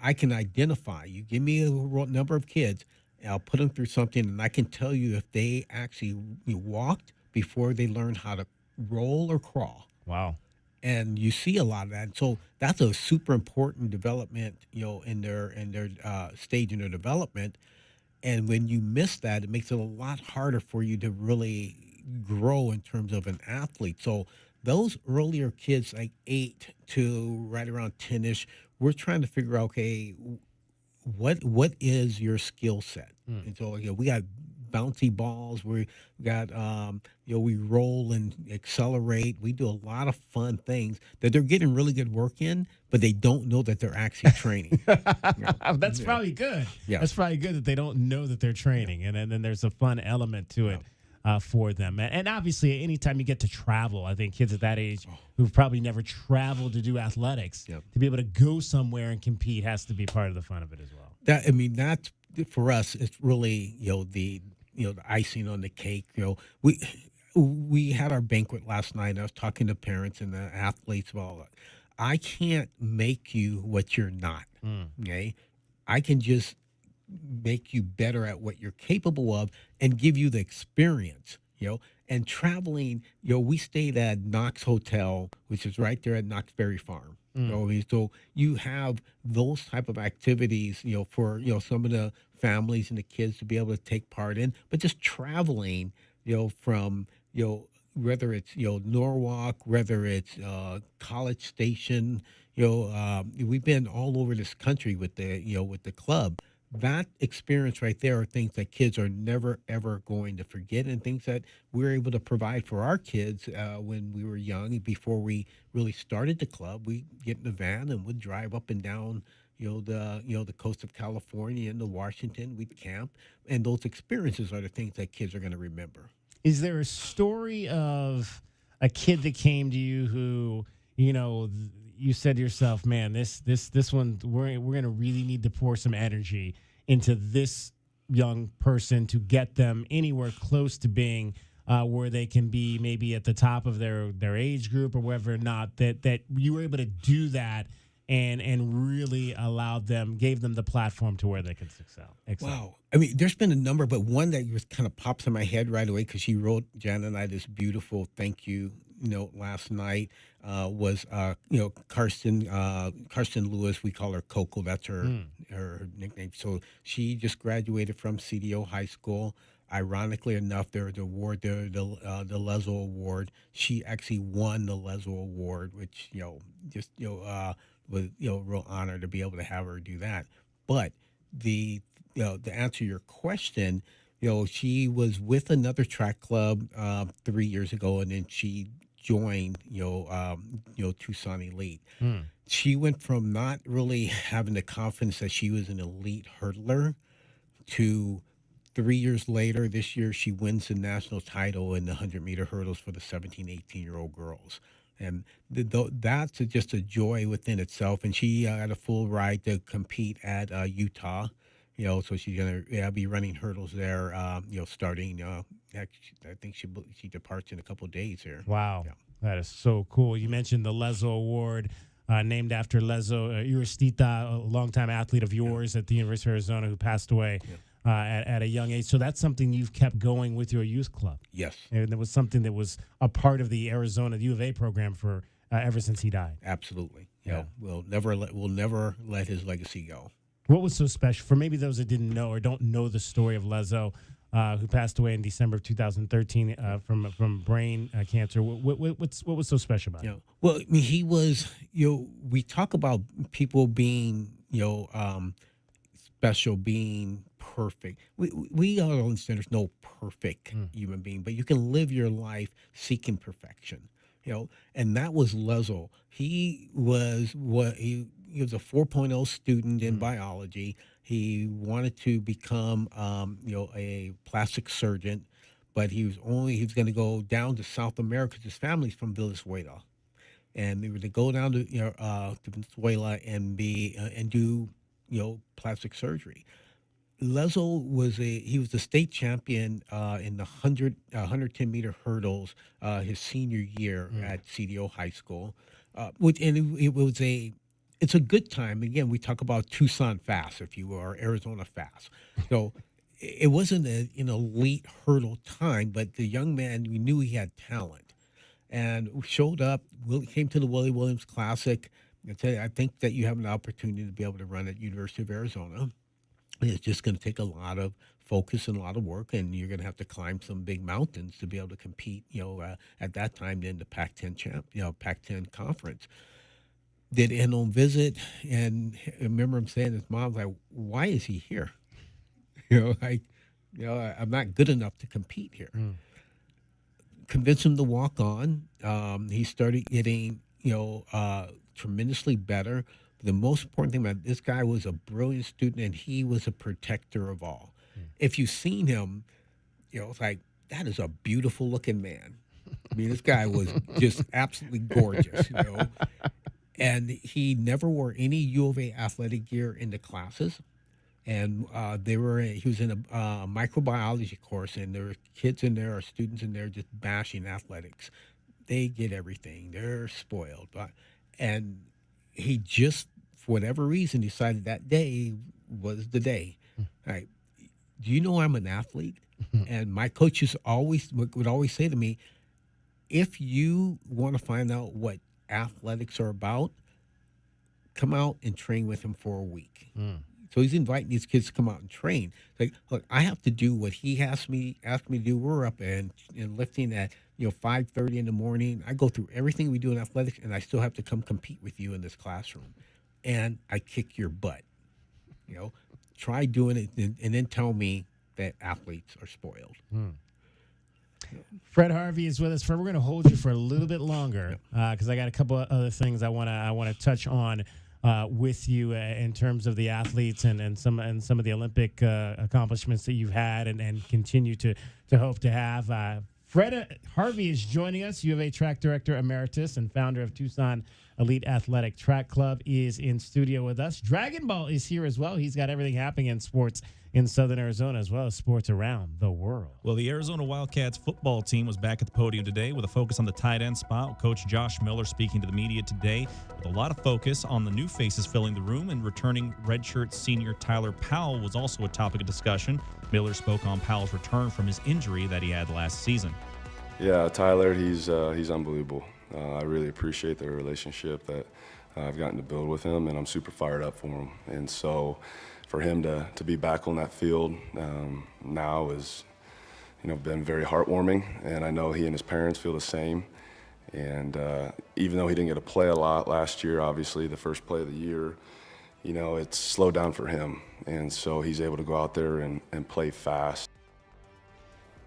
I can identify. You give me a number of kids, I'll put them through something, and I can tell you if they actually walked before they learned how to roll or crawl. Wow. And you see a lot of that. So that's a super important development, in their stage in their development. And when you miss that, it makes it a lot harder for you to really grow in terms of an athlete. So those earlier kids, like 8 to right around 10-ish, we're trying to figure out, okay, what is your skill set? And so we got bouncy balls. We got we roll and accelerate. We do a lot of fun things that they're getting really good work in, but they don't know that they're actually training. That's probably good. Yeah. That's probably good that they don't know that they're training, and then there's a fun element to it. For them. And obviously, anytime you get to travel, I think kids at that age who've probably never traveled to do athletics, to be able to go somewhere and compete has to be part of the fun of it as well. That's for us. It's really the icing on the cake. We had our banquet last night. I was talking to parents and the athletes about, I can't make you what you're not. Okay, I can just make you better at what you're capable of and give you the experience, and traveling, we stayed at Knox Hotel, which is right there at Knox Berry Farm. So you have those type of activities, for, some of the families and the kids to be able to take part in, but just traveling, from, whether it's, Norwalk, whether it's College Station, we've been all over this country with the club. that experience right there are things that kids are never, ever going to forget, and things that we're able to provide for our kids when we were young. Before we really started the club, we get in the van and would drive up and down, the coast of California into Washington. We'd camp, and those experiences are the things that kids are going to remember. Is there a story of a kid that came to you who, you said to yourself, man, this one, we're going to really need to pour some energy into this young person to get them anywhere close to being where they can be maybe at the top of their age group or whether or not that you were able to do that and really gave them the platform to where they could excel. Wow. I mean, there's been a number, but one that just kind of pops in my head right away because she wrote Jan and I this beautiful thank you note last night was Karsten Lewis. We call her Coco. That's her nickname. So she just graduated from CDO High School. Ironically enough, there's an award there, the Lezo Award. She actually won the Lezo Award, which was real honor to be able to have her do that. But to answer your question, she was with another track club 3 years ago, and then she joined Tucson Elite. She went from not really having the confidence that she was an elite hurdler to 3 years later, this year, she wins the national title in the 100-meter hurdles for the 17, 18-year-old girls. And that's just a joy within itself. And she had a full ride to compete at Utah, so she's going to be running hurdles there, starting, I think she departs in a couple of days here. Wow. Yeah. That is so cool. You mentioned the Lezo Award, named after Lezo Uristita, a longtime athlete of yours at the University of Arizona who passed away. At a young age. So that's something you've kept going with your youth club. Yes. And it was something that was a part of the Arizona U of A program for ever since he died. Absolutely. We'll never let his legacy go. What was so special for maybe those that didn't know or don't know the story of Lezo, who passed away in December of 2013 from brain cancer? What was so special about him? Well, I mean, he was, we talk about people being, special, being perfect. We all understand there's no perfect human being, but you can live your life seeking perfection, and that was Lezo. He was he was a 4.0 student in biology. He wanted to become a plastic surgeon, but he was going to go down to South America. His family's from Venezuela, and they were to go down to Venezuela and do plastic surgery. Lezo was the state champion in the 110 meter hurdles his senior year at CDO High School, it's a good time. Again, we talk about Tucson fast, if you will, or Arizona fast. So it wasn't an elite hurdle time, but the young man, we knew he had talent, and showed up. Came to the Willie Williams Classic. And said, I think that you have an opportunity to be able to run at University of Arizona. It's just going to take a lot of focus and a lot of work, and you're going to have to climb some big mountains to be able to compete. At that time, in the Pac-10 Pac-10 conference. Did in-home visit, and I remember him saying, his mom's like, "Why is he here? I'm not good enough to compete here." Convinced him to walk on. He started getting, tremendously better. The most important thing about this guy was a brilliant student, and he was a protector of all. If you've seen him, it's like, that is a beautiful looking man. I mean, this guy was just absolutely gorgeous, And he never wore any U of A athletic gear in the classes. And he was in a microbiology course, and there were kids in there or students in there just bashing athletics. They get everything. They're spoiled. And he just, for whatever reason, decided that day was the day. All right. Do you know I'm an athlete? And my coaches would always say to me, if you want to find out what athletics are about, come out and train with him for a week. So he's inviting these kids to come out and train. Like, look, I have to do what he asked me to do. We're up and lifting at 5:30 in the morning. I go through everything we do in athletics, and I still have to come compete with you in this classroom. And I kick your butt. try doing it and then tell me that athletes are spoiled. Fred Harvey is with us. Fred, we're going to hold you for a little bit longer because I got a couple of other things I want to touch on with you in terms of the athletes and some of the Olympic accomplishments that you've had and continue to hope to have. Fred Harvey is joining us. UVA track director emeritus and founder of Tucson Elite Athletic Track Club is in studio with us. Dragon Ball is here as well. He's got everything happening in sports in Southern Arizona as well as sports around the world. Well, the Arizona Wildcats football team was back at the podium today with a focus on the tight end spot. Coach Josh Miller speaking to the media today with a lot of focus on the new faces filling the room, and returning redshirt senior Tyler Powell was also a topic of discussion. Miller spoke on Powell's return from his injury that he had last season. Yeah, Tyler, he's unbelievable. I really appreciate the relationship that I've gotten to build with him, and I'm super fired up for him. And so for him to be back on that field now is, been very heartwarming, and I know he and his parents feel the same. And even though he didn't get to play a lot last year, obviously the first play of the year, it's slowed down for him. And so he's able to go out there and play fast.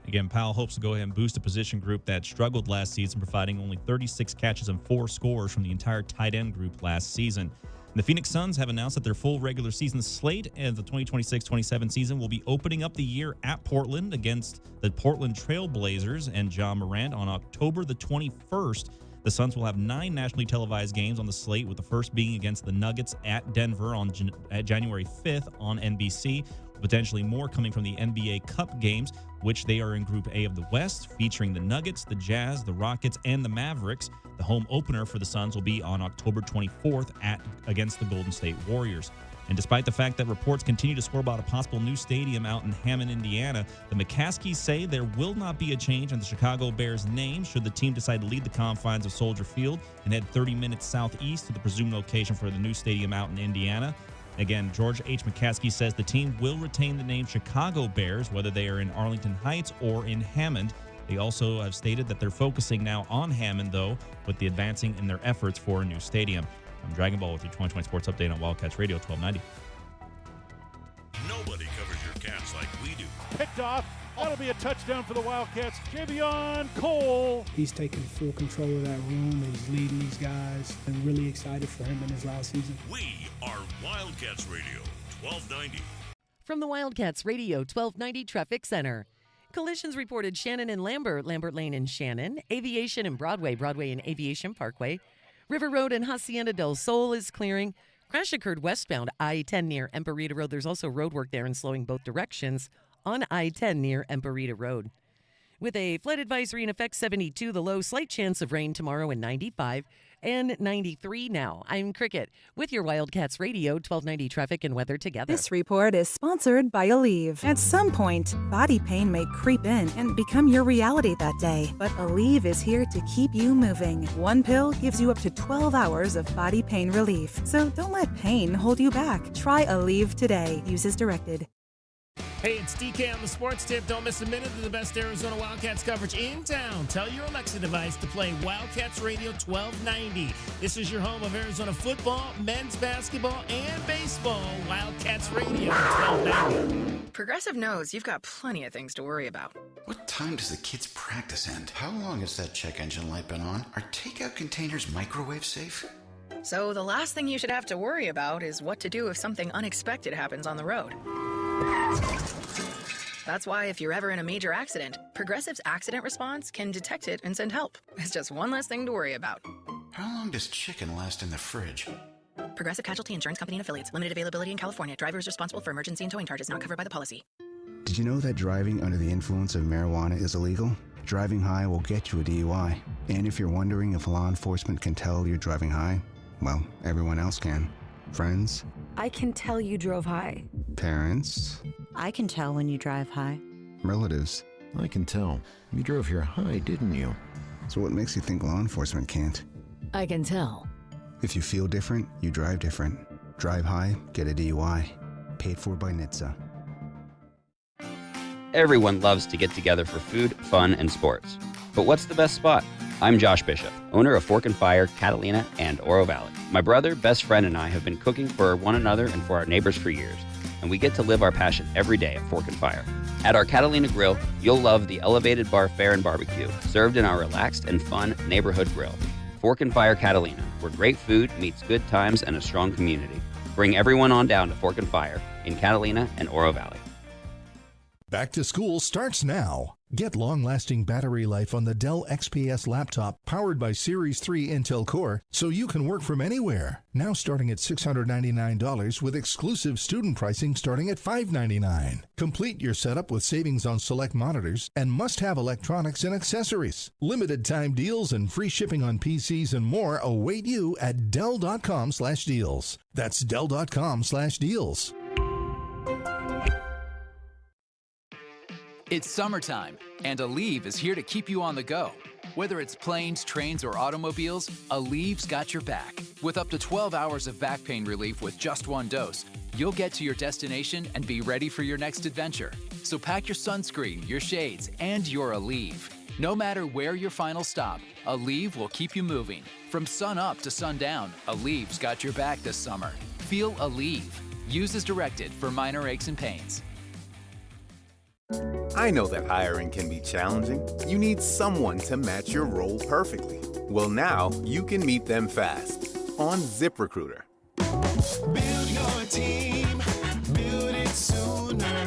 Again, Powell hopes to go ahead and boost a position group that struggled last season, providing only 36 catches and 4 scores from the entire tight end group last season. And the Phoenix Suns have announced that their full regular season slate of the 2026-27 season will be opening up the year at Portland against the Portland Trail Blazers and John Morant on October the 21st. The Suns will have 9 nationally televised games on the slate, with the first being against the Nuggets at Denver on January 5th on NBC. Potentially more coming from the NBA Cup games, which they are in Group A of the West, featuring the Nuggets, the Jazz, the Rockets, and the Mavericks. The home opener for the Suns will be on October 24th against the Golden State Warriors. And despite the fact that reports continue to swirl about a possible new stadium out in Hammond, Indiana, the McCaskies say there will not be a change in the Chicago Bears name should the team decide to leave the confines of Soldier Field and head 30 minutes southeast to the presumed location for the new stadium out in Indiana. Again, George H. McCaskey says the team will retain the name Chicago Bears, whether they are in Arlington Heights or in Hammond. They also have stated that they're focusing now on Hammond, though, with the advancing in their efforts for a new stadium. I'm Dragon Ball with your 2020 Sports Update on Wildcats Radio 1290. Nobody covers your Cats like we do. Picked off. That'll be a touchdown for the Wildcats. Javion Cole. He's taking full control of that room, and he's leading these guys. I'm really excited for him in his last season. We are Wildcats Radio 1290. From the Wildcats Radio 1290 Traffic Center. Collisions reported Shannon and Lambert, Lambert Lane and Shannon, Aviation and Broadway, Broadway and Aviation Parkway. River Road and Hacienda del Sol is clearing. Crash occurred westbound I-10 near Emperita Road. There's also road work there and slowing both directions on I-10 near Emperita Road. With a flood advisory in effect, 72, the low, slight chance of rain tomorrow, and 95 and 93 now. I'm Cricket with your Wildcats Radio 1290 traffic and weather together. This report is sponsored by Aleve. At some point, body pain may creep in and become your reality that day. But Aleve is here to keep you moving. One pill gives you up to 12 hours of body pain relief. So don't let pain hold you back. Try Aleve today. Use as directed. Hey, it's DK on the Sports Tip. Don't miss a minute of the best Arizona Wildcats coverage in town. Tell your Alexa device to play Wildcats Radio 1290. This is your home of Arizona football, men's basketball, and baseball. Wildcats Radio 1290. Progressive knows you've got plenty of things to worry about. What time does the kids' practice end? How long has that check engine light been on? Are takeout containers microwave safe? So the last thing you should have to worry about is what to do if something unexpected happens on the road. That's why if you're ever in a major accident, Progressive's accident response can detect it and send help. It's just one less thing to worry about. How long does chicken last in the fridge? Progressive Casualty Insurance Company and Affiliates. Limited availability in California. Driver is responsible for emergency and towing charges not covered by the policy. Did you know that driving under the influence of marijuana is illegal? Driving high will get you a DUI. And if you're wondering if law enforcement can tell you're driving high, well, everyone else can. Friends? I can tell you drove high. Parents? I can tell when you drive high. Relatives? I can tell. You drove here high, didn't you? So what makes you think law enforcement can't? I can tell. If you feel different, you drive different. Drive high, get a DUI. Paid for by NHTSA. Everyone loves to get together for food, fun, and sports. But what's the best spot? I'm Josh Bishop, owner of Fork and Fire, Catalina, and Oro Valley. My brother, best friend, and I have been cooking for one another and for our neighbors for years. and we get to live our passion every day at Fork and Fire. At our Catalina Grill, you'll love the elevated bar fare and barbecue, served in our relaxed and fun neighborhood grill. Fork and Fire Catalina, where great food meets good times and a strong community. Bring everyone on down to Fork and Fire in Catalina and Oro Valley. Back to school starts now. Get long-lasting battery life on the Dell XPS laptop powered by Series 3 Intel Core so you can work from anywhere. Now starting at $699 with exclusive student pricing starting at $599. Complete your setup with savings on select monitors and must-have electronics and accessories. Limited time deals and free shipping on PCs and more await you at Dell.com/deals. That's Dell.com/deals. It's summertime, and Aleve is here to keep you on the go. Whether it's planes, trains, or automobiles, Aleve's got your back. With up to 12 hours of back pain relief with just one dose, you'll get to your destination and be ready for your next adventure. So pack your sunscreen, your shades, and your Aleve. No matter where your final stop, Aleve will keep you moving. From sun up to sundown, Aleve's got your back this summer. Feel Aleve. Use as directed for minor aches and pains. I know that hiring can be challenging. You need someone to match your role perfectly. Well, now you can meet them fast on ZipRecruiter. Build your team, build it sooner.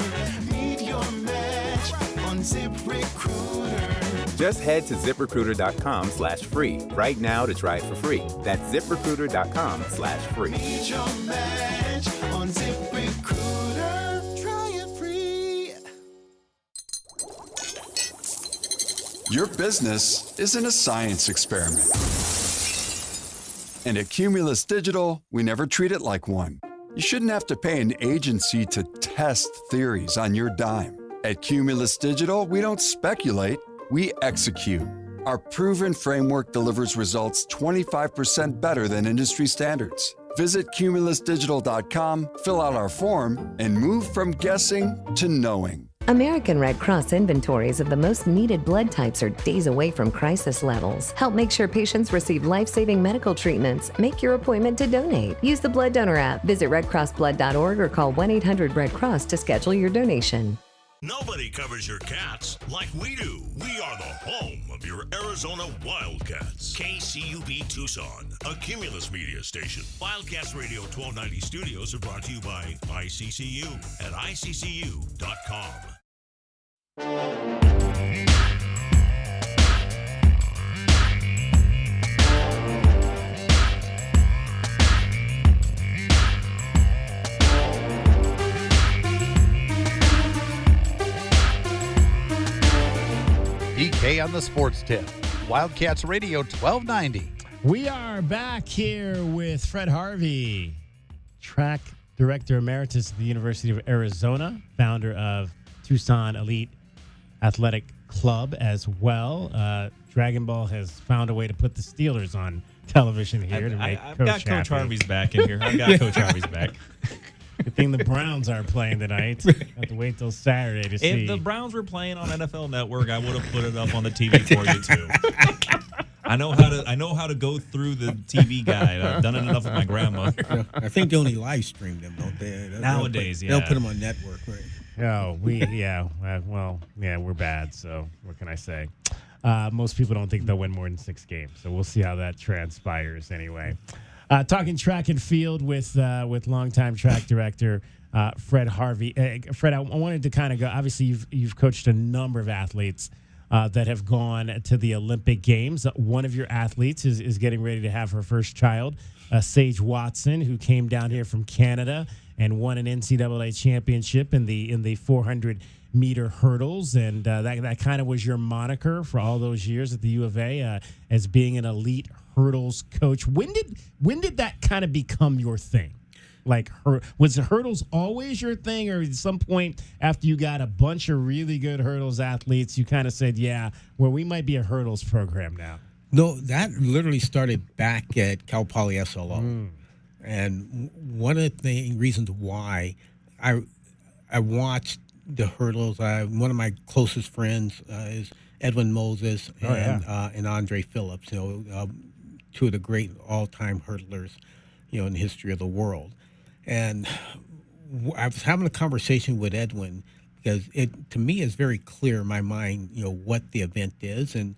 Meet your match on ZipRecruiter. Just head to ZipRecruiter.com/free right now to try it for free. That's ZipRecruiter.com/free. Meet your match on ZipRecruiter. Try it free. Your business isn't a science experiment. And at Cumulus Digital, we never treat it like one. You shouldn't have to pay an agency to test theories on your dime. At Cumulus Digital, we don't speculate, we execute. Our proven framework delivers results 25% better than industry standards. Visit cumulusdigital.com, fill out our form, and move from guessing to knowing. American Red Cross inventories of the most needed blood types are days away from crisis levels. Help make sure patients receive life-saving medical treatments. Make your appointment to donate. Use the Blood Donor app. Visit redcrossblood.org or call 1-800-RED-CROSS to schedule your donation. Nobody covers your Cats like we do. We are the home of your Arizona Wildcats. KCUB Tucson, a Cumulus media station. Wildcats Radio 1290 studios are brought to you by ICCU at iccu.com. DK on the Sports Tip. Wildcats Radio 1290. We are back here with Fred Harvey, track director emeritus at the University of Arizona, founder of Tucson Elite Athletic Club as well. Dragon Ball has found a way to put the Steelers on television here to make I've Coach got Coach happy. Harvey's back in here. I've got Coach Harvey's back. Good thing the Browns aren't playing tonight. Have to wait till Saturday to see. If the Browns were playing on NFL Network, I would have put it up on the TV for you too. I know how to go through the TV guide. I've done it enough with my grandmother. I think they only live stream them, don't they? Nowadays, they'll yeah. put them on network, right? Oh, we're bad. So what can I say? Most people don't think they'll win more than 6 games. So we'll see how that transpires anyway. Talking track and field with longtime track director Fred Harvey. Fred, I wanted to kind of go. Obviously, you've coached a number of athletes that have gone to the Olympic Games. One of your athletes is getting ready to have her first child, Sage Watson, who came down here from Canada and won an NCAA championship in the 400-meter hurdles, and that kind of was your moniker for all those years at the U of A as being an elite hurdles coach. When did that kind of become your thing? Like, was the hurdles always your thing, or at some point after you got a bunch of really good hurdles athletes, you kind of said, yeah, well, we might be a hurdles program now? No, that literally started back at Cal Poly SLO. And one of the reasons why I watched the hurdles, one of my closest friends is Edwin Moses and Andre Phillips, two of the great all-time hurdlers, in the history of the world. And I was having a conversation with Edwin because it to me is very clear in my mind, what the event is, and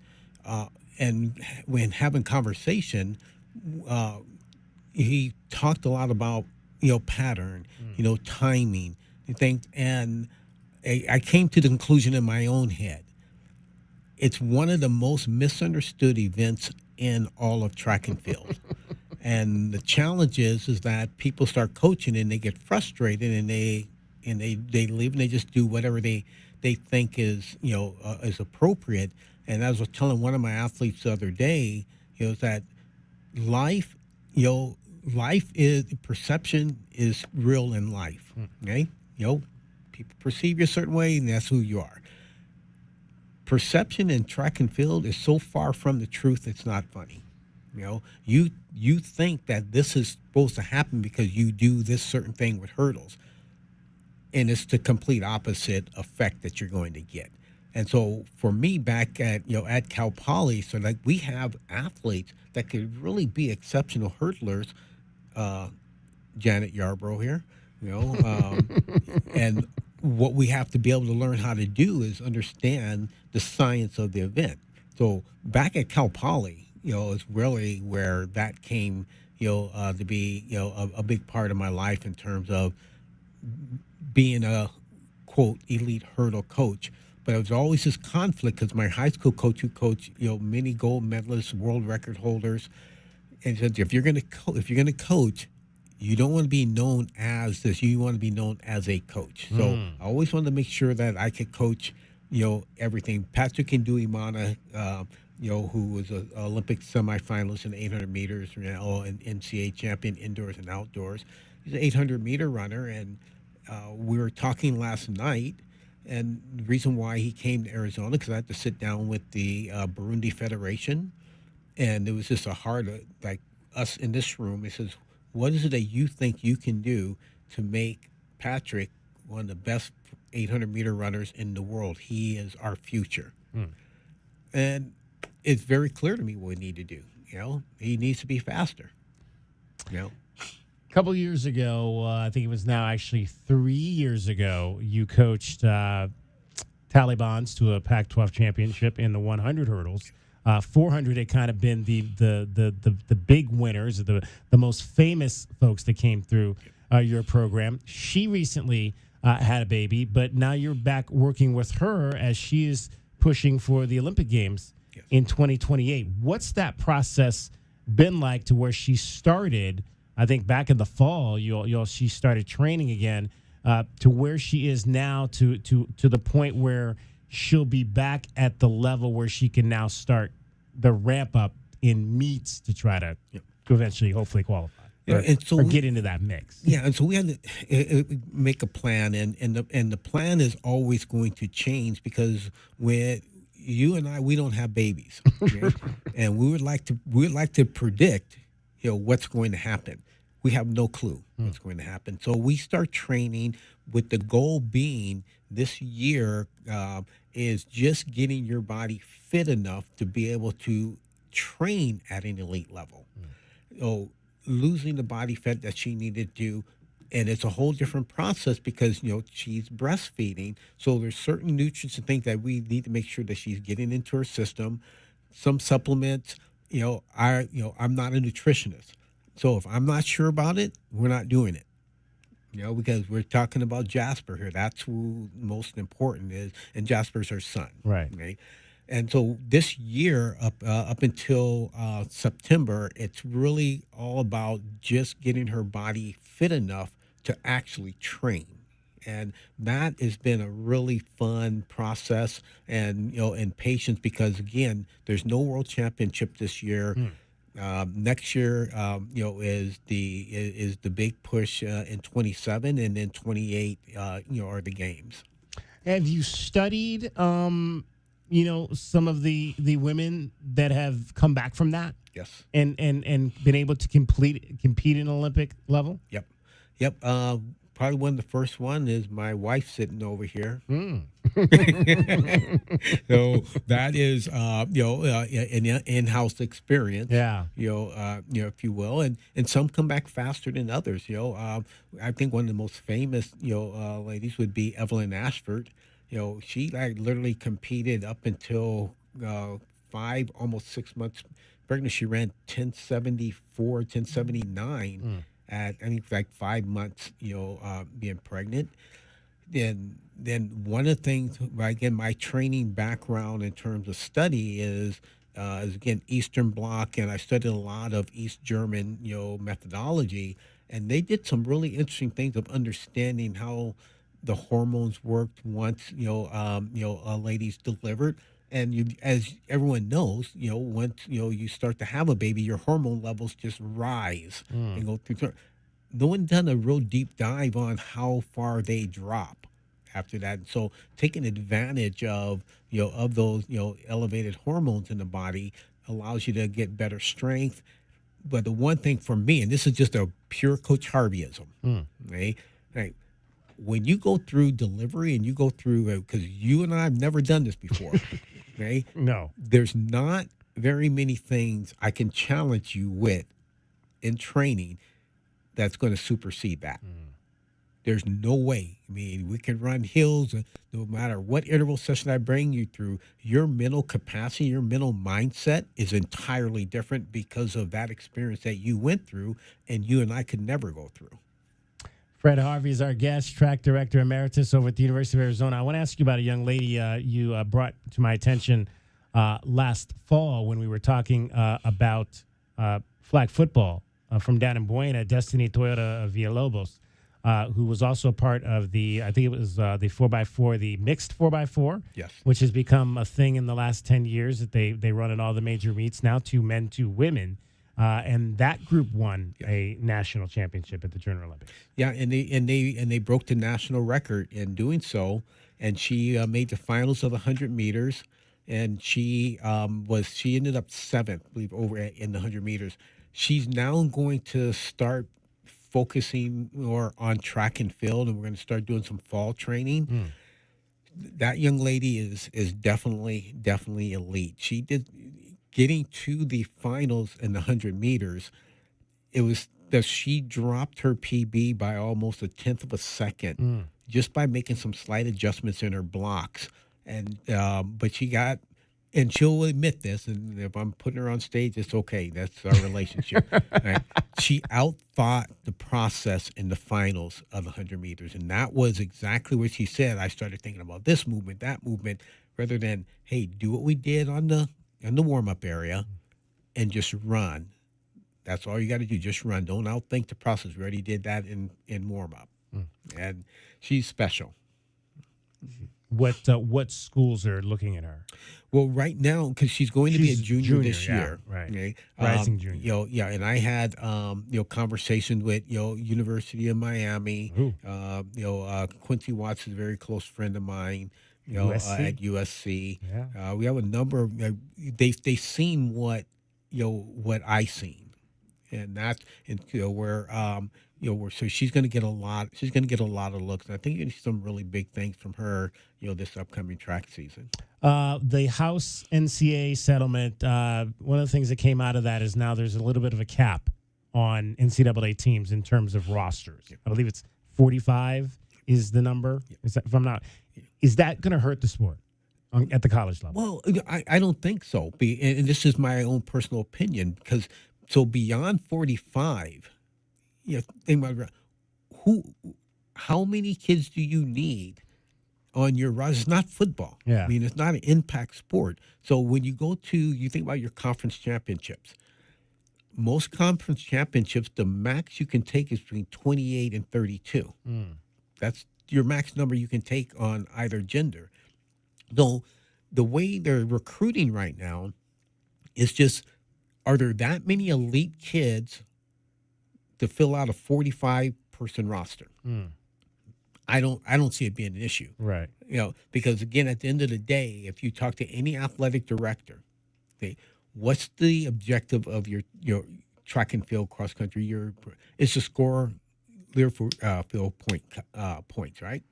when having conversation, he talked a lot about pattern, timing and things, and I came to the conclusion in my own head. It's one of the most misunderstood events in all of track and field. And the challenge is that people start coaching and they get frustrated and they leave and they just do whatever they think is appropriate. And as I was telling one of my athletes the other day, is that life is perception is real in life. Okay, people perceive you a certain way, and that's who you are. Perception in track and field is so far from the truth, it's not funny. You think that this is supposed to happen because you do this certain thing with hurdles, and it's the complete opposite effect that you're going to get. And so for me, back at at Cal Poly, so like we have athletes that could really be exceptional hurdlers. Janet Yarbrough here, and what we have to be able to learn how to do is understand the science of the event. So back at Cal Poly, is really where that came, to be, a big part of my life in terms of being a quote elite hurdle coach. But it was always this conflict because my high school coach who coached, many gold medalists, world record holders, and said if you're going to coach, you don't want to be known as this. You want to be known as a coach. So I always wanted to make sure that I could coach, everything. Patrick Nduimana, who was an Olympic semifinalist in 800 meters, and NCAA champion indoors and outdoors. He's an 800-meter runner, and we were talking last night. And the reason why he came to Arizona, because I had to sit down with the Burundi Federation, and it was just a hard, like us in this room. He says, what is it that you think you can do to make Patrick one of the best 800-meter runners in the world? He is our future. And it's very clear to me what we need to do. He needs to be faster. A couple years ago, I think it was now actually 3 years ago, you coached Talibans to a Pac-12 championship in the 100 hurdles. 400 had kind of been the big winners, the most famous folks that came through your program. She recently had a baby, but now you're back working with her as she is pushing for the Olympic Games in 2028. What's that process been like to where she started? I think back in the fall, she started training again to where she is now to the point where she'll be back at the level where she can now start the ramp up in meets to try to eventually hopefully qualify or get into that mix. Yeah, and so we had to make a plan, and the plan is always going to change because when you and I, we don't have babies, okay? And we would like to predict what's going to happen. We have no clue what's going to happen. So we start training with the goal being this year is just getting your body fit enough to be able to train at an elite level. So losing the body fat that she needed to, and it's a whole different process because, she's breastfeeding. So there's certain nutrients and things that we need to make sure that she's getting into her system. Some supplements, I'm not a nutritionist. So if I'm not sure about it, we're not doing it. Because we're talking about Jasper here. That's who most important is, and Jasper's her son. Right. Okay? And so this year, up until September, it's really all about just getting her body fit enough to actually train. And that has been a really fun process and, and patience because, again, there's no world championship this year. Next year, is the big push in 27, and then 28, are the games. Have you studied, some of the women that have come back from that? Yes. And been able to compete in Olympic level? Yep. probably one of the first one is my wife sitting over here. So that is, an in-house experience. Yeah. If you will, and some come back faster than others. I think one of the most famous, ladies would be Evelyn Ashford. She literally competed up until 5, almost 6 months pregnant. She ran 1074, 1079 at I think like 5 months, being pregnant. Then one of the things, again, my training background in terms of study is again Eastern Bloc, and I studied a lot of East German, methodology, and they did some really interesting things of understanding how the hormones worked once a lady's delivered. And as everyone knows, once you start to have a baby, your hormone levels just rise and go through. No one done a real deep dive on how far they drop after that. So taking advantage of those elevated hormones in the body allows you to get better strength. But the one thing for me, and this is just a pure Coach Harveyism, right? When you go through delivery and you go through, because you and I have never done this before, okay? No. There's not very many things I can challenge you with in training that's going to supersede that. There's no way. I mean, we can run hills, no matter what interval session I bring you through, your mental capacity, your mental mindset is entirely different because of that experience that you went through and you and I could never go through. Fred Harvey is our guest, track director emeritus over at the University of Arizona. I want to ask you about a young lady you brought to my attention last fall when we were talking about flag football from down in Buena, Destiny Toyota Villalobos, who was also part of the, I think it was the 4x4, the mixed 4x4, yes, which has become a thing in the last 10 years that they run at all the major meets now, 2 men, 2 women. And that group won a national championship at the Junior Olympics. Yeah, and they broke the national record in doing so. And she made the finals of the 100 meters, and she ended up 7th, I believe, over in the 100 meters. She's now going to start focusing more on track and field, and we're going to start doing some fall training. That young lady is definitely elite. She did. Getting to the finals in the 100 meters, it was that she dropped her PB by almost 1/10 of a second just by making some slight adjustments in her blocks. And but she got, and she'll admit this, and if I'm putting her on stage, it's okay. That's our relationship. Right? She outthought the process in the finals of the 100 meters, and that was exactly what she said. I started thinking about this movement, that movement, rather than, hey, do what we did on the warm-up area and just run. That's all you got to do. Just run. Don't outthink the process. We already did that in warm-up. And she's special. What schools are looking at her? Well, right now, because she's going to be a junior this year. Right. Okay? Rising junior. And I had, conversations with, University of Miami. Quincy Watts is a very close friend of mine. USC? At USC. Yeah. We have a number of, they've seen what I seen, and that's, so she's going to get a lot of looks. And I think you're going to see some really big things from her, this upcoming track season. The House NCAA settlement, one of the things that came out of that is now there's a little bit of a cap on NCAA teams in terms of rosters. I believe it's 45 is the number. Is that, if I'm not, is that going to hurt the sport at the college level? Well, I don't think so. And this is my own personal opinion, because so beyond 45, think about how many kids do you need on your roster? It's not football. Yeah. I mean, it's not an impact sport. So when you think about your conference championships, most conference championships, the max you can take is between 28 and 32. That's your max number you can take on either gender. Though the way they're recruiting right now is just, are there that many elite kids to fill out a 45-person roster? I don't see it being an issue. Right. Because again, at the end of the day, if you talk to any athletic director, what's the objective of your track and field cross country? It's to score Learfield points, right?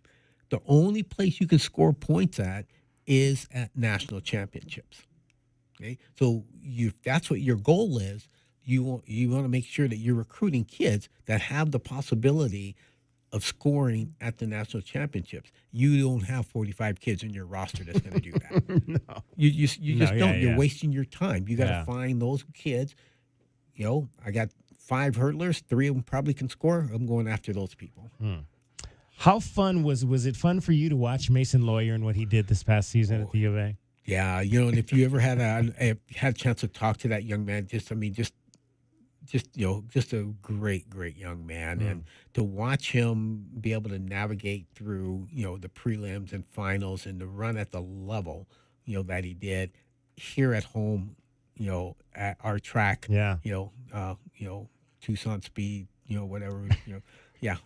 The only place you can score points at is at national championships. Okay, so if that's what your goal is, you want to make sure that you're recruiting kids that have the possibility of scoring at the national championships. You don't have 45 kids in your roster that's going to do that. No. You just don't. You're yeah. wasting your time. You got to Yeah. find those kids. I got 5 hurdlers. 3 of them probably can score. I'm going after those people. How fun was it fun for you to watch Mason Lawyer and what he did this past season at the U of A? Yeah, and if you ever had a chance to talk to that young man, just a great young man, and to watch him be able to navigate through, the prelims and finals and to run at the level, that he did here at home, at our track, Tucson Speed, whatever, yeah,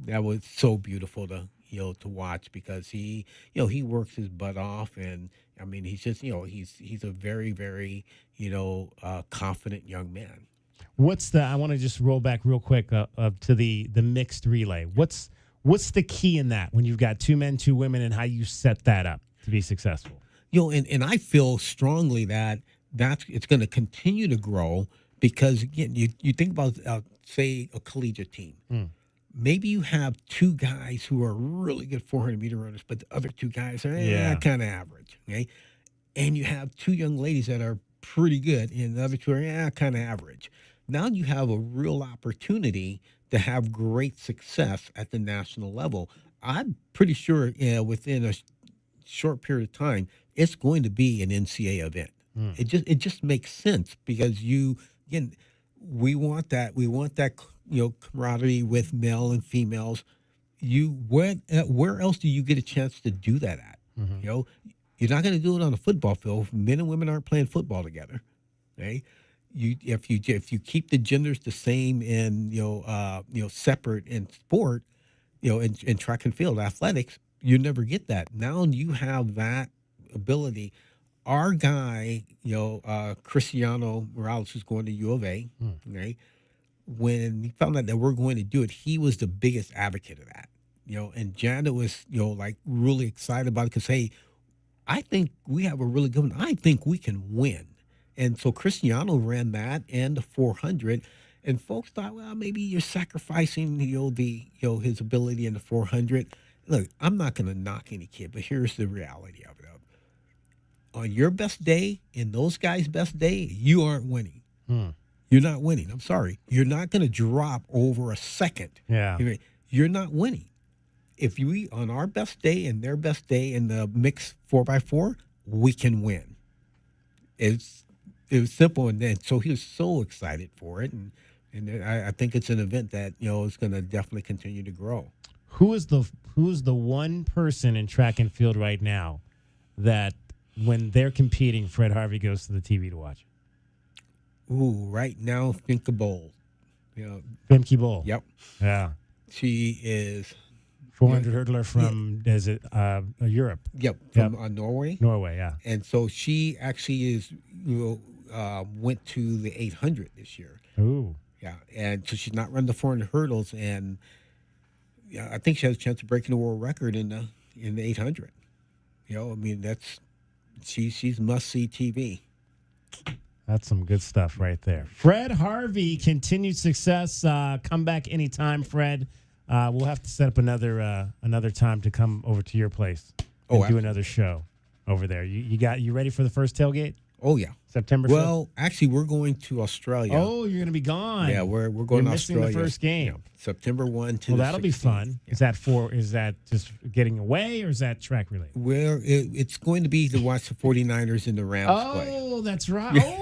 that was so beautiful to watch because he works his butt off, and I mean, he's just, he's a very, very, confident young man. I want to just roll back real quick to the mixed relay. What's the key in that when you've got 2 men, 2 women, and how you set that up to be successful? And I feel strongly that it's going to continue to grow because, again, you think about, say, a collegiate team. Maybe you have 2 guys who are really good 400-meter runners, but the other 2 guys are kind of average, okay? And you have 2 young ladies that are pretty good, and the other 2 are kind of average. Now you have a real opportunity to have great success at the national level. I'm pretty sure within a short period of time, it's going to be an NCAA event. It just makes sense because we want that camaraderie with male and females. Where else do you get a chance to do that at? You're not going to do it on a football field. Men and women aren't playing football together. Okay, if you keep the genders the same and separate in sport, in track and field athletics, you never get that. Now you have that ability. Our guy, Cristiano Morales, who's going to U of A, okay, when he found out that we're going to do it, he was the biggest advocate of that. And Janet was, really excited about it because, hey, I think we have a really good one. I think we can win. And so Cristiano ran that and the 400, and folks thought, well, maybe you're sacrificing, his ability in the 400. Look, I'm not going to knock any kid, but here's the reality of it. On your best day, in those guys' best day, you aren't winning. You're not winning. I'm sorry. You're not going to drop over a second. Yeah. You're not winning. If we, on our best day and their best day in the mixed 4x4, we can win. It was simple, and then so he was so excited for it, and I think it's an event that is going to definitely continue to grow. Who is the one person in track and field right now that when they're competing, Fred Harvey goes to the TV to watch? Ooh, right now, Femke Bol. Femke Bol. Yep. Yeah. She is 400 hurdler from Europe. Yep, from Norway. Norway, yeah. And so she actually is went to the 800 this year. Ooh. Yeah, and so she's not run the 400 hurdles, and I think she has a chance of breaking the world record in the 800. She's must see TV. That's some good stuff right there. Fred Harvey, continued success. Come back anytime, Fred. We'll have to set up another time to come over to your place and do another show over there. You ready for the first tailgate? Oh yeah, September 5th? Well, actually, we're going to Australia. Oh, you're going to be gone. Yeah, we're going to Australia. Missing the first game. September 1 to well, the that'll 16th. be fun. Yeah. Is that just getting away, or is that track related? Well, it's going to be to watch the 49ers and the Rams play. Oh, that's right. Oh,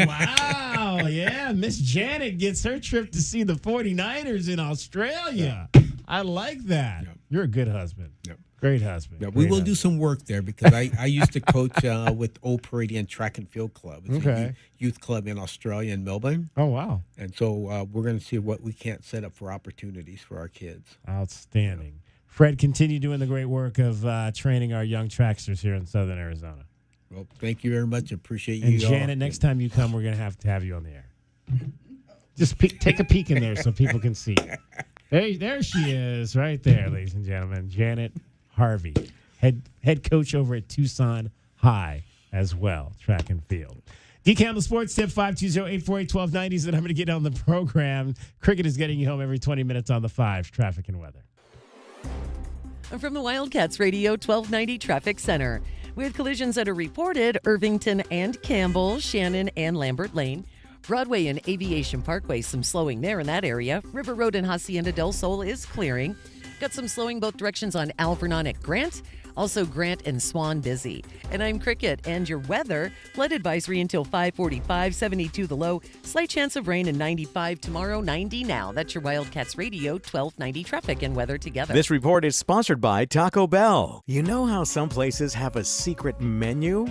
wow. Yeah, Miss Janet gets her trip to see the 49ers in Australia. Yeah. I like that. Yep. You're a good husband. Yep. Great husband. Yeah, we will do some work there because I used to coach with Old Paradian Track and Field Club. It's a youth club in Australia and Melbourne. Oh, wow. And so we're going to see what we can't set up for opportunities for our kids. Outstanding. Fred, continue doing the great work of training our young tracksters here in Southern Arizona. Well, thank you very much. Appreciate you. And Janet, next time you come, we're going to have you on the air. Just take a peek in there so people can see. There she is, right there, ladies and gentlemen. Janet Harvey, head coach over at Tucson High as well, track and field. D. Campbell Sports Tip 520-848-1290 is the number to get on the program. Cricket is getting you home every 20 minutes on the 5, traffic and weather. From the Wildcats Radio 1290 Traffic Center. With collisions that are reported, Irvington and Campbell, Shannon and Lambert Lane, Broadway and Aviation Parkway, some slowing there in that area. River Road and Hacienda del Sol is clearing. Got some slowing both directions on Alvernon at Grant. Also Grant and Swan busy. And I'm Cricket, and your weather, flood advisory until 5:45, 72 the low, slight chance of rain and 95 tomorrow, 90 now. That's your Wildcats Radio 1290 traffic and weather together. This report is sponsored by Taco Bell. You know how some places have a secret menu?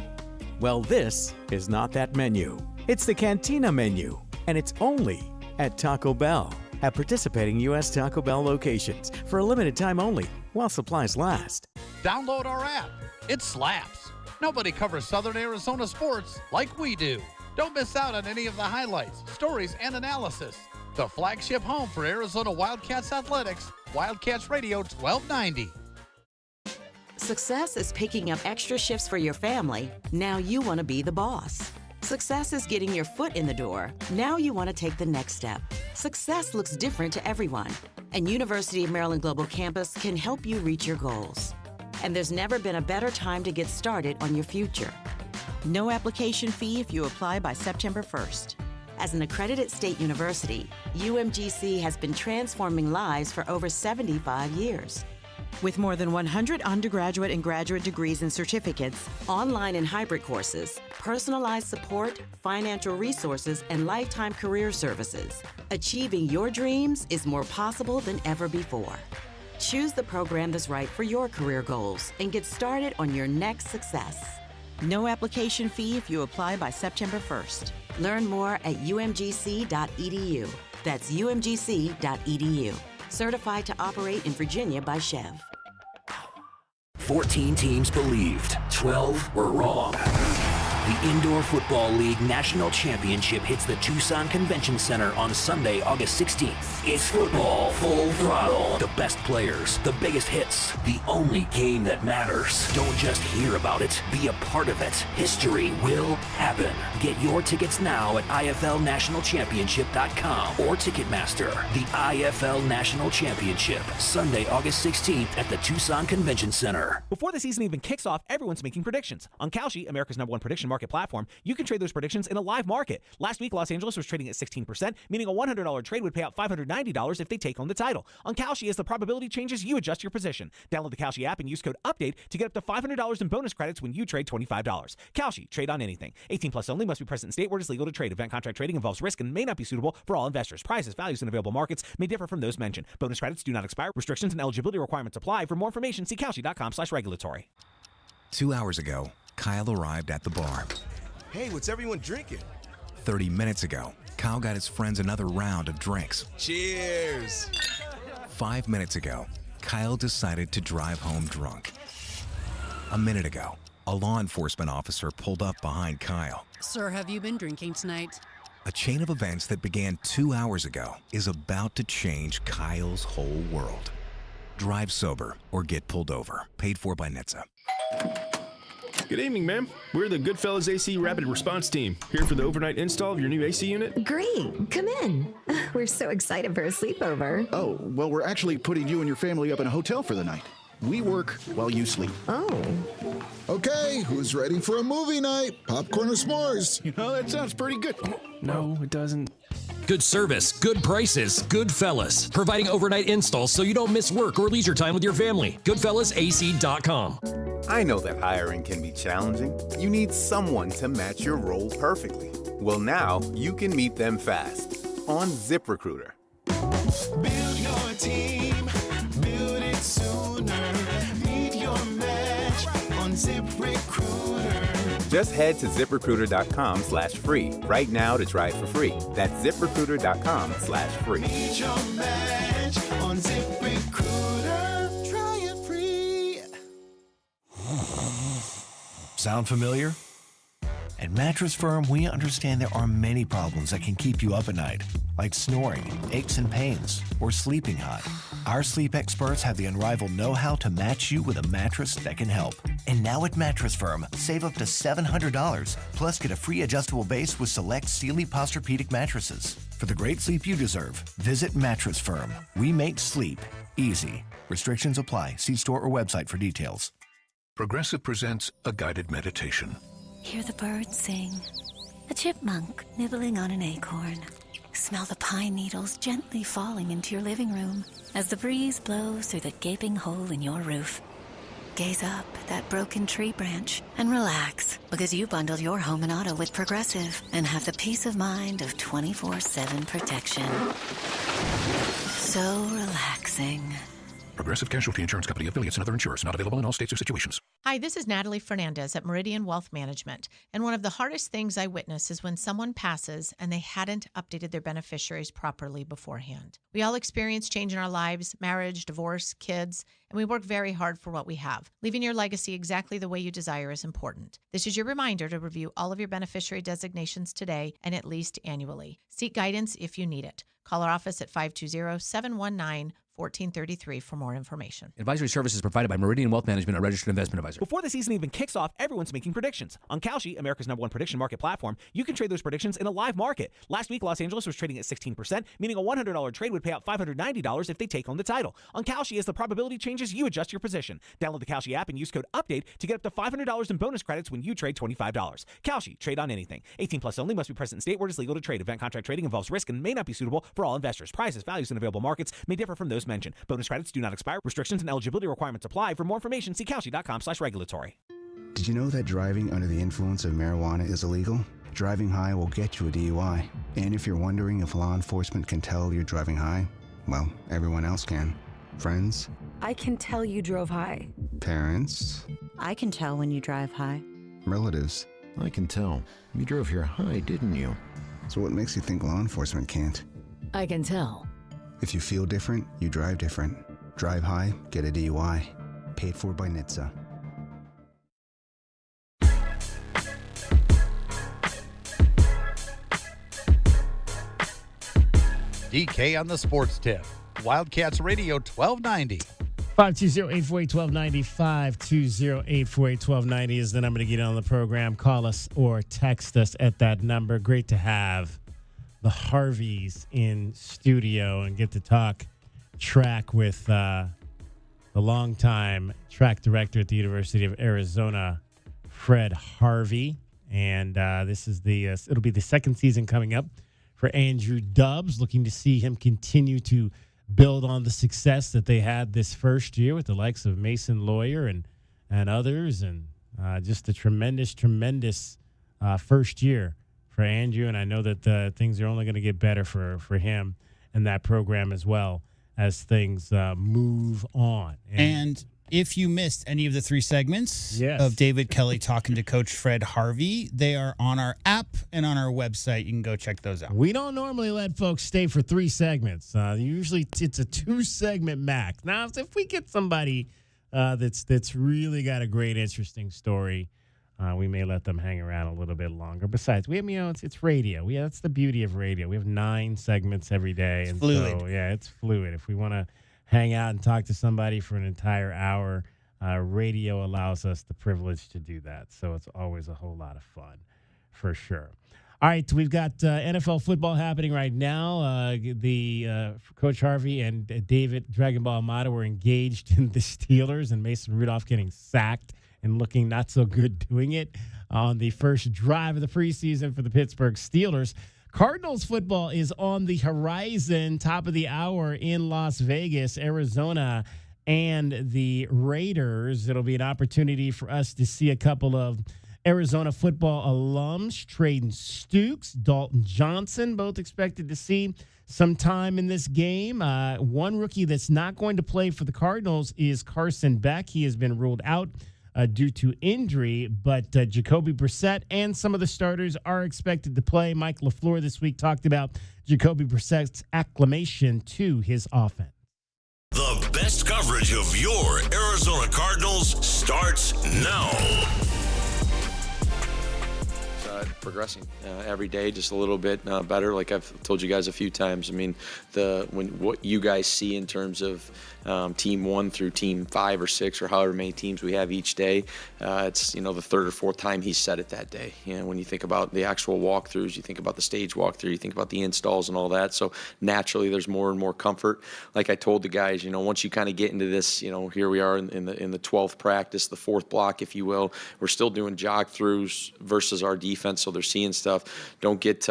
Well, this is not that menu. It's the Cantina menu, and it's only at Taco Bell. At participating U.S. Taco Bell locations for a limited time only while supplies last. Download our app. It slaps. Nobody covers Southern Arizona sports like we do. Don't miss out on any of the highlights, stories, and analysis. The flagship home for Arizona Wildcats athletics, Wildcats Radio 1290. Success is picking up extra shifts for your family. Now you want to be the boss. Success is getting your foot in the door. Now you want to take the next step. Success looks different to everyone, and University of Maryland Global Campus can help you reach your goals. And there's never been a better time to get started on your future. No application fee if you apply by September 1st. As an accredited state university, UMGC has been transforming lives for over 75 years. With more than 100 undergraduate and graduate degrees and certificates, online and hybrid courses, personalized support, financial resources, and lifetime career services, achieving your dreams is more possible than ever before. Choose the program that's right for your career goals and get started on your next success. No application fee if you apply by September 1st. Learn more at umgc.edu. That's umgc.edu. Certified to operate in Virginia by Chev. 14 teams believed, 12 were wrong. The Indoor Football League National Championship hits the Tucson Convention Center on Sunday, August 16th. It's football full throttle. The best players, the biggest hits, the only game that matters. Don't just hear about it, be a part of it. History will happen. Get your tickets now at IFLNationalChampionship.com or Ticketmaster. The IFL National Championship, Sunday, August 16th at the Tucson Convention Center. Before the season even kicks off, everyone's making predictions. On Kalshi, America's #1 prediction market platform, you can trade those predictions in a live market. Last week, Los Angeles was trading at 16%, meaning a $100 trade would pay out $590 if they take home the title. On Kalshi, as the probability changes, you adjust your position. Download the Kalshi app and use code UPDATE to get up to $500 in bonus credits when you trade $25. Kalshi, trade on anything. 18 plus only, must be present in state where it is legal to trade. Event contract trading involves risk and may not be suitable for all investors. Prices, values, and available markets may differ from those mentioned. Bonus credits do not expire. Restrictions and eligibility requirements apply. For more information, see Kalshi.com/regulatory. 2 hours ago, Kyle arrived at the bar. Hey, what's everyone drinking? 30 minutes ago, Kyle got his friends another round of drinks. Cheers! 5 minutes ago, Kyle decided to drive home drunk. A minute ago, a law enforcement officer pulled up behind Kyle. Sir, have you been drinking tonight? A chain of events that began 2 hours ago is about to change Kyle's whole world. Drive sober or get pulled over. Paid for by NHTSA. Good evening, ma'am. We're the Goodfellas AC Rapid Response Team, here for the overnight install of your new AC unit. Great. Come in. We're so excited for a sleepover. Oh, well, we're actually putting you and your family up in a hotel for the night. We work while you sleep. Oh. Okay, who's ready for a movie night? Popcorn or s'mores? You know, that sounds pretty good. No, it doesn't. Good service, good prices, Goodfellas. Providing overnight installs so you don't miss work or leisure time with your family. GoodfellasAC.com. I know that hiring can be challenging. You need someone to match your role perfectly. Well, now you can meet them fast on ZipRecruiter. Build your team, build it sooner. Meet your match on ZipRecruiter. Just head to ZipRecruiter.com/free right now to try it for free. That's ZipRecruiter.com/free. Meet your match on ZipRecruiter. Try it free. Sound familiar? At Mattress Firm, we understand there are many problems that can keep you up at night, like snoring, aches and pains, or sleeping hot. Our sleep experts have the unrivaled know-how to match you with a mattress that can help. And now at Mattress Firm, save up to $700, plus get a free adjustable base with select Sealy Posturepedic mattresses. For the great sleep you deserve, visit Mattress Firm. We make sleep easy. Restrictions apply. See store or website for details. Progressive presents a guided meditation. Hear the birds sing. A chipmunk nibbling on an acorn. Smell the pine needles gently falling into your living room as the breeze blows through the gaping hole in your roof. Gaze up at that broken tree branch and relax, because you bundled your home and auto with Progressive and have the peace of mind of 24/7 protection. So relaxing. Progressive Casualty Insurance Company, affiliates, and other insurers. Not available in all states or situations. Hi, this is Natalie Fernandez at Meridian Wealth Management. And one of the hardest things I witness is when someone passes and they hadn't updated their beneficiaries properly beforehand. We all experience change in our lives, marriage, divorce, kids, and we work very hard for what we have. Leaving your legacy exactly the way you desire is important. This is your reminder to review all of your beneficiary designations today and at least annually. Seek guidance if you need it. Call our office at 520-719-1433 for more information. Advisory services provided by Meridian Wealth Management, a registered investment advisor. Before the season even kicks off, everyone's making predictions. On Kalshi, America's #1 prediction market platform, you can trade those predictions in a live market. Last week, Los Angeles was trading at 16%, meaning a $100 trade would pay out $590 if they take home the title. On Kalshi, as the probability changes, you adjust your position. Download the Kalshi app and use code UPDATE to get up to $500 in bonus credits when you trade $25. Kalshi, trade on anything. 18 plus only, must be present in state where it is legal to trade. Event contract trading involves risk and may not be suitable for all investors. Prices, values, and available markets may differ from those mentioned. Bonus credits do not expire. Restrictions and eligibility requirements apply. For more information, see Kalshi.com/regulatory. Did you know that driving under the influence of marijuana is illegal? Driving high will get you a DUI. And if you're wondering if law enforcement can tell you're driving high, well, everyone else can. Friends? I can tell you drove high. Parents? I can tell when you drive high. Relatives? I can tell. You drove here high, didn't you? So what makes you think law enforcement can't? I can tell. If you feel different, you drive different. Drive high, get a DUI. Paid for by NHTSA. DK on the sports tip. Wildcats Radio 1290. 520-848-1290, 520-848-1290 is the number to get on the program. Call us or text us at that number. Great to have the Harveys in studio and get to talk track with the longtime track director at the University of Arizona, Fred Harvey. And this is it'll be the second season coming up for Andrew Dubbs. Looking to see him continue to build on the success that they had this first year with the likes of Mason Lawyer and others, and just a tremendous first year for Andrew. And I know that things are only going to get better for him and that program as well as things move on. And if you missed any of the three segments of David Kelly talking to Coach Fred Harvey, they are on our app and on our website. You can go check those out. We don't normally let folks stay for three segments. Usually it's a 2-segment max. Now, if we get somebody that's really got a great, interesting story, we may let them hang around a little bit longer. Besides, it's radio. That's the beauty of radio. We have 9 segments every day. It's fluid. So, it's fluid. If we want to hang out and talk to somebody for an entire hour, radio allows us the privilege to do that. So it's always a whole lot of fun, for sure. All right, we've got NFL football happening right now. Coach Harvey and David Dragon Ball Amata were engaged in the Steelers, and Mason Rudolph getting sacked and looking not so good doing it on the first drive of the preseason for the Pittsburgh Steelers. Cardinals football is on the horizon, top of the hour in Las Vegas, Arizona, and the Raiders. It'll be an opportunity for us to see a couple of Arizona football alums, Traden Stukes, Dalton Johnson, both expected to see some time in this game. One rookie that's not going to play for the Cardinals is Carson Beck. He has been ruled out due to injury, but Jacoby Brissett and some of the starters are expected to play. Mike LaFleur this week talked about Jacoby Brissett's acclimation to his offense. The best coverage of your Arizona Cardinals starts now. progressing every day, just a little bit better. Like I've told you guys a few times. I mean, what you guys see in terms of team 1 through team 5 or 6 or however many teams we have each day, it's the third or fourth time he's said it that day. When you think about the actual walkthroughs, you think about the stage walkthrough, you think about the installs and all that. So naturally, there's more and more comfort. Like I told the guys, once you kind of get into this, here we are in the 12th practice, the 4th block, if you will. We're still doing jog throughs versus our defense, so they're seeing stuff. Don't get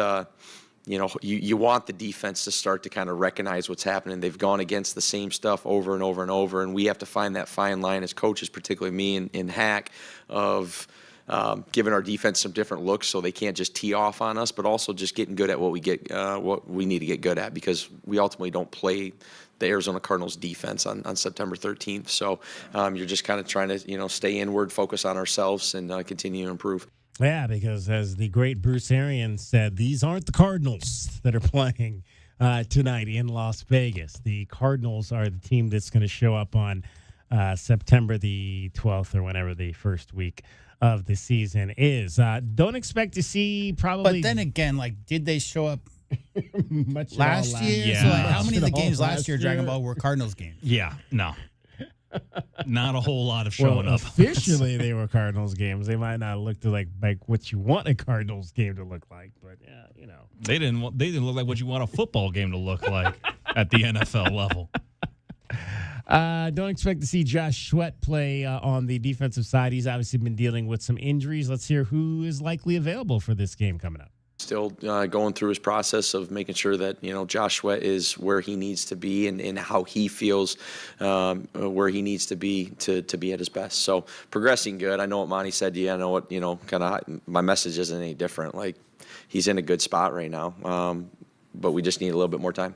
you want the defense to start to kind of recognize what's happening. They've gone against the same stuff over and over and over, and we have to find that fine line as coaches, particularly me in Hack, of giving our defense some different looks so they can't just tee off on us, but also just getting good at what we need to get good at, because we ultimately don't play the Arizona Cardinals defense on September 13th. So you're just kind of trying to stay inward, focus on ourselves, and continue to improve. Yeah, because as the great Bruce Arians said, these aren't the Cardinals that are playing tonight in Las Vegas. The Cardinals are the team that's going to show up on September the 12th or whenever the first week of the season is. Don't expect to see probably. But then again, did they show up much last year? Yeah. So how many of the games last year Dragon Ball were Cardinals games? Yeah, no. Not a whole lot of showing up. Officially, they were Cardinals games. They might not look to like what you want a Cardinals game to look like, but yeah, they didn't look like what you want a football game to look like at the NFL level. Don't expect to see Josh Sweat play on the defensive side. He's obviously been dealing with some injuries. Let's hear who is likely available for this game coming up. Still going through his process of making sure that Josh Sweat is where he needs to be and how he feels where he needs to be to be at his best. So progressing good. I know what Monty said to you. I know what kind of my message isn't any different. Like he's in a good spot right now, but we just need a little bit more time.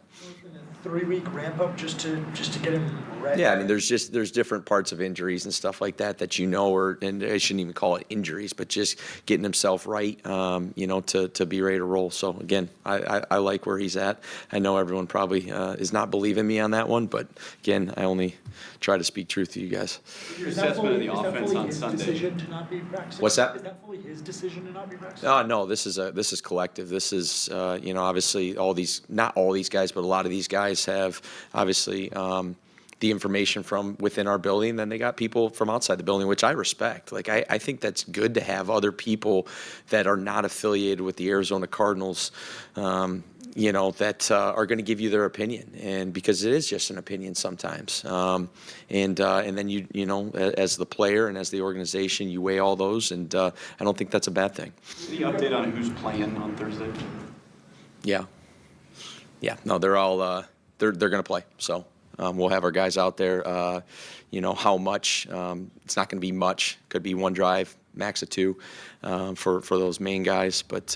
3-week ramp up just to get him ready? Yeah, I mean, there's different parts of injuries and stuff like that and I shouldn't even call it injuries, but just getting himself right, to be ready to roll. So again, I like where he's at. I know everyone probably is not believing me on that one, but again, I only try to speak truth to you guys. Your assessment of the offense on Sunday. Decision to not be practicing? What's that? Is that fully his decision to not be practicing? No, this is collective. This is obviously not all these guys, but a lot of these guys have obviously the information from within our building. Then they got people from outside the building, which I respect. Like I think that's good to have other people that are not affiliated with the Arizona Cardinals, that are going to give you their opinion, and because it is just an opinion sometimes. And then you as the player and as the organization, you weigh all those, and I don't think that's a bad thing. Any update on who's playing on Thursday? Yeah. No, they're all they're going to play. So we'll have our guys out there. How much? It's not going to be much. Could be one drive, max of 2 for those main guys. But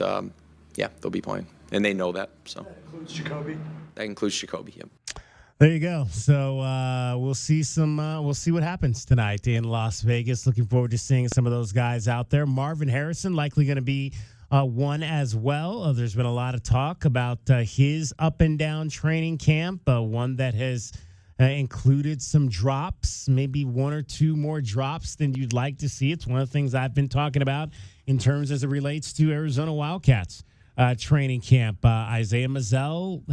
they'll be playing, and they know that. So that includes Jacoby. That includes Jacoby. Yep. There you go. So we'll see we'll see what happens tonight in Las Vegas. Looking forward to seeing some of those guys out there. Marvin Harrison likely going to be one as well. There's been a lot of talk about his up and down training camp, one that has included some drops, maybe 1 or 2 more drops than you'd like to see. It's one of the things I've been talking about in terms as it relates to Arizona Wildcats training camp. Isaiah Mazzell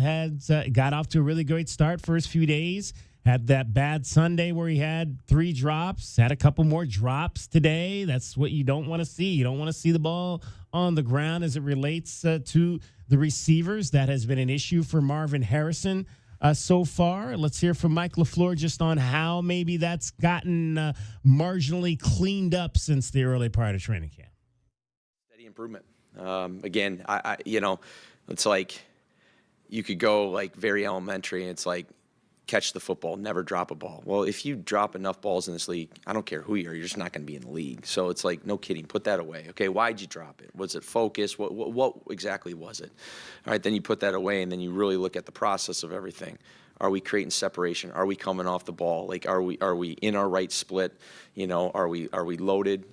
got off to a really great start first few days. Had that bad Sunday where he had 3 drops, had a couple more drops today. That's what you don't want to see. You don't want to see the ball on the ground as it relates to the receivers. That has been an issue for Marvin Harrison so far. Let's hear from Mike LaFleur just on how maybe that's gotten marginally cleaned up since the early part of training camp. Steady improvement. Again, I it's like you could go like very elementary, and it's like, catch the football, never drop a ball. Well, if you drop enough balls in this league, I don't care who you are, you're just not going to be in the league. So it's like, no kidding, put that away. Okay, why'd you drop it? Was it focus? What exactly was it? All right, then you put that away, and then you really look at the process of everything. Are we creating separation? Are we coming off the ball? Like, are we in our right split? Are we loaded?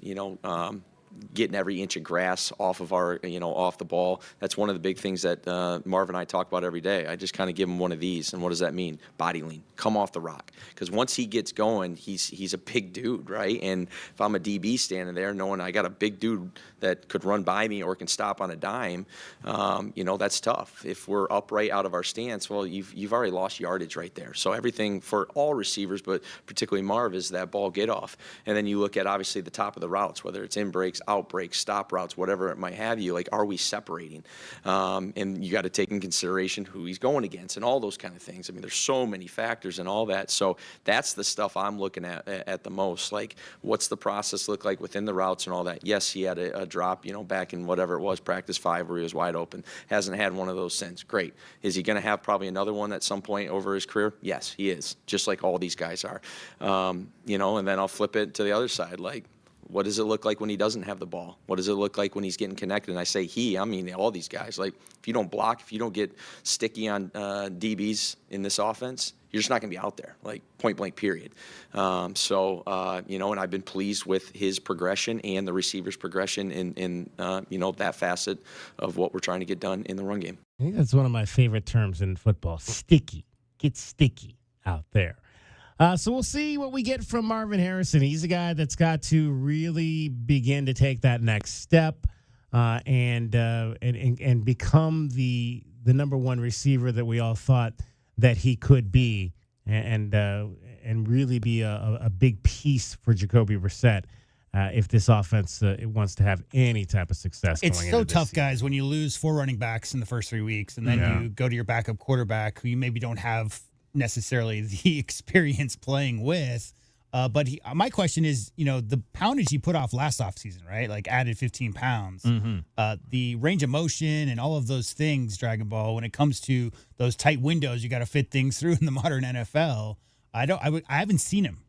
getting every inch of grass off of off the ball. That's one of the big things that Marv and I talk about every day. I just kind of give him one of these, and what does that mean? Body lean, come off the rock. Because once he gets going, he's a big dude, right? And if I'm a DB standing there knowing I got a big dude that could run by me or can stop on a dime, that's tough. If we're upright out of our stance, well, you've already lost yardage right there. So everything for all receivers, but particularly Marv, is that ball get off. And then you look at obviously the top of the routes, whether it's in breaks, out breaks, stop routes, whatever it might have you, like, are we separating? And you got to take in consideration who he's going against and all those kind of things. I mean, there's so many factors and all that. So that's the stuff I'm looking at the most. Like, what's the process look like within the routes and all that? Yes, he had a drop, back in whatever it was, practice 5, where he was wide open. Hasn't had one of those since. Great. Is he going to have probably another one at some point over his career? Yes, he is, just like all these guys are. And then I'll flip it to the other side. Like, what does it look like when he doesn't have the ball? What does it look like when he's getting connected? And I say I mean all these guys. Like, if you don't block, if you don't get sticky on DBs in this offense, you're just not going to be out there, like, point blank, period. And I've been pleased with his progression and the receiver's progression in that facet of what we're trying to get done in the run game. I think that's one of my favorite terms in football, sticky. Get sticky out there. So we'll see what we get from Marvin Harrison. He's a guy that's got to really begin to take that next step and become the number one receiver that we all thought that he could be, and really be a big piece for Jacoby Brissett if this offense wants to have any type of success. It's going so into this tough, season. guys, when you lose 4 running backs in the first 3 weeks, and then you go to your backup quarterback who you maybe don't have necessarily the experience playing with. But my question is, the poundage he put off last offseason, right? Like, added 15 pounds. Mm-hmm. The range of motion and all of those things, Dragon Ball, when it comes to those tight windows you got to fit things through in the modern NFL, I haven't seen him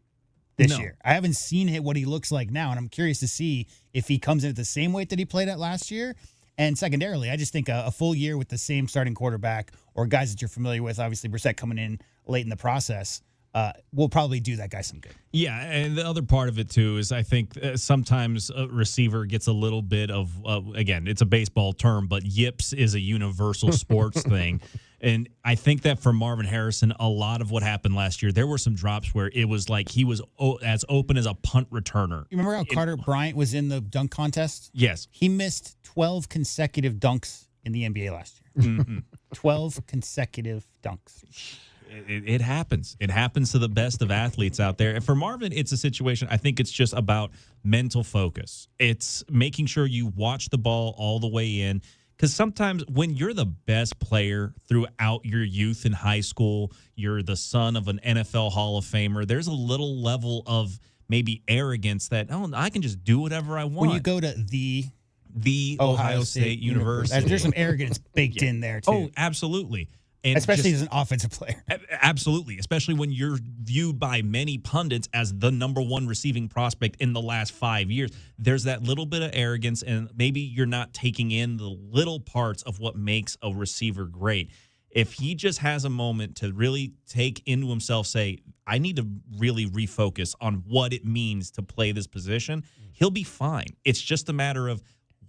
this year. I haven't seen what he looks like now, and I'm curious to see if he comes in at the same weight that he played at last year. And secondarily, I just think a full year with the same starting quarterback or guys that you're familiar with, obviously Brissett coming in late in the process, will probably do that guy some good. Yeah, and the other part of it, too, is I think sometimes a receiver gets a little bit of, again, it's a baseball term, but yips is a universal sports thing. And I think that for Marvin Harrison, a lot of what happened last year, there were some drops where it was like he was as open as a punt returner. You remember how Carter Bryant was in the dunk contest? Yes. He missed 12 consecutive dunks in the NBA last year. Mm-hmm. 12 consecutive dunks. It happens. It happens to the best of athletes out there. And for Marvin, it's a situation, I think it's just about mental focus. It's making sure you watch the ball all the way in. Because sometimes when you're the best player throughout your youth in high school, you're the son of an NFL Hall of Famer, there's a little level of maybe arrogance that, I can just do whatever I want. When you go to the Ohio State University. There's some arrogance baked in there, too. Oh, absolutely. And especially as an offensive player. Absolutely. Especially when you're viewed by many pundits as the number one receiving prospect in the last 5 years. There's that little bit of arrogance, and maybe you're not taking in the little parts of what makes a receiver great. If he just has a moment to really take into himself, say, I need to really refocus on what it means to play this position, he'll be fine. It's just a matter of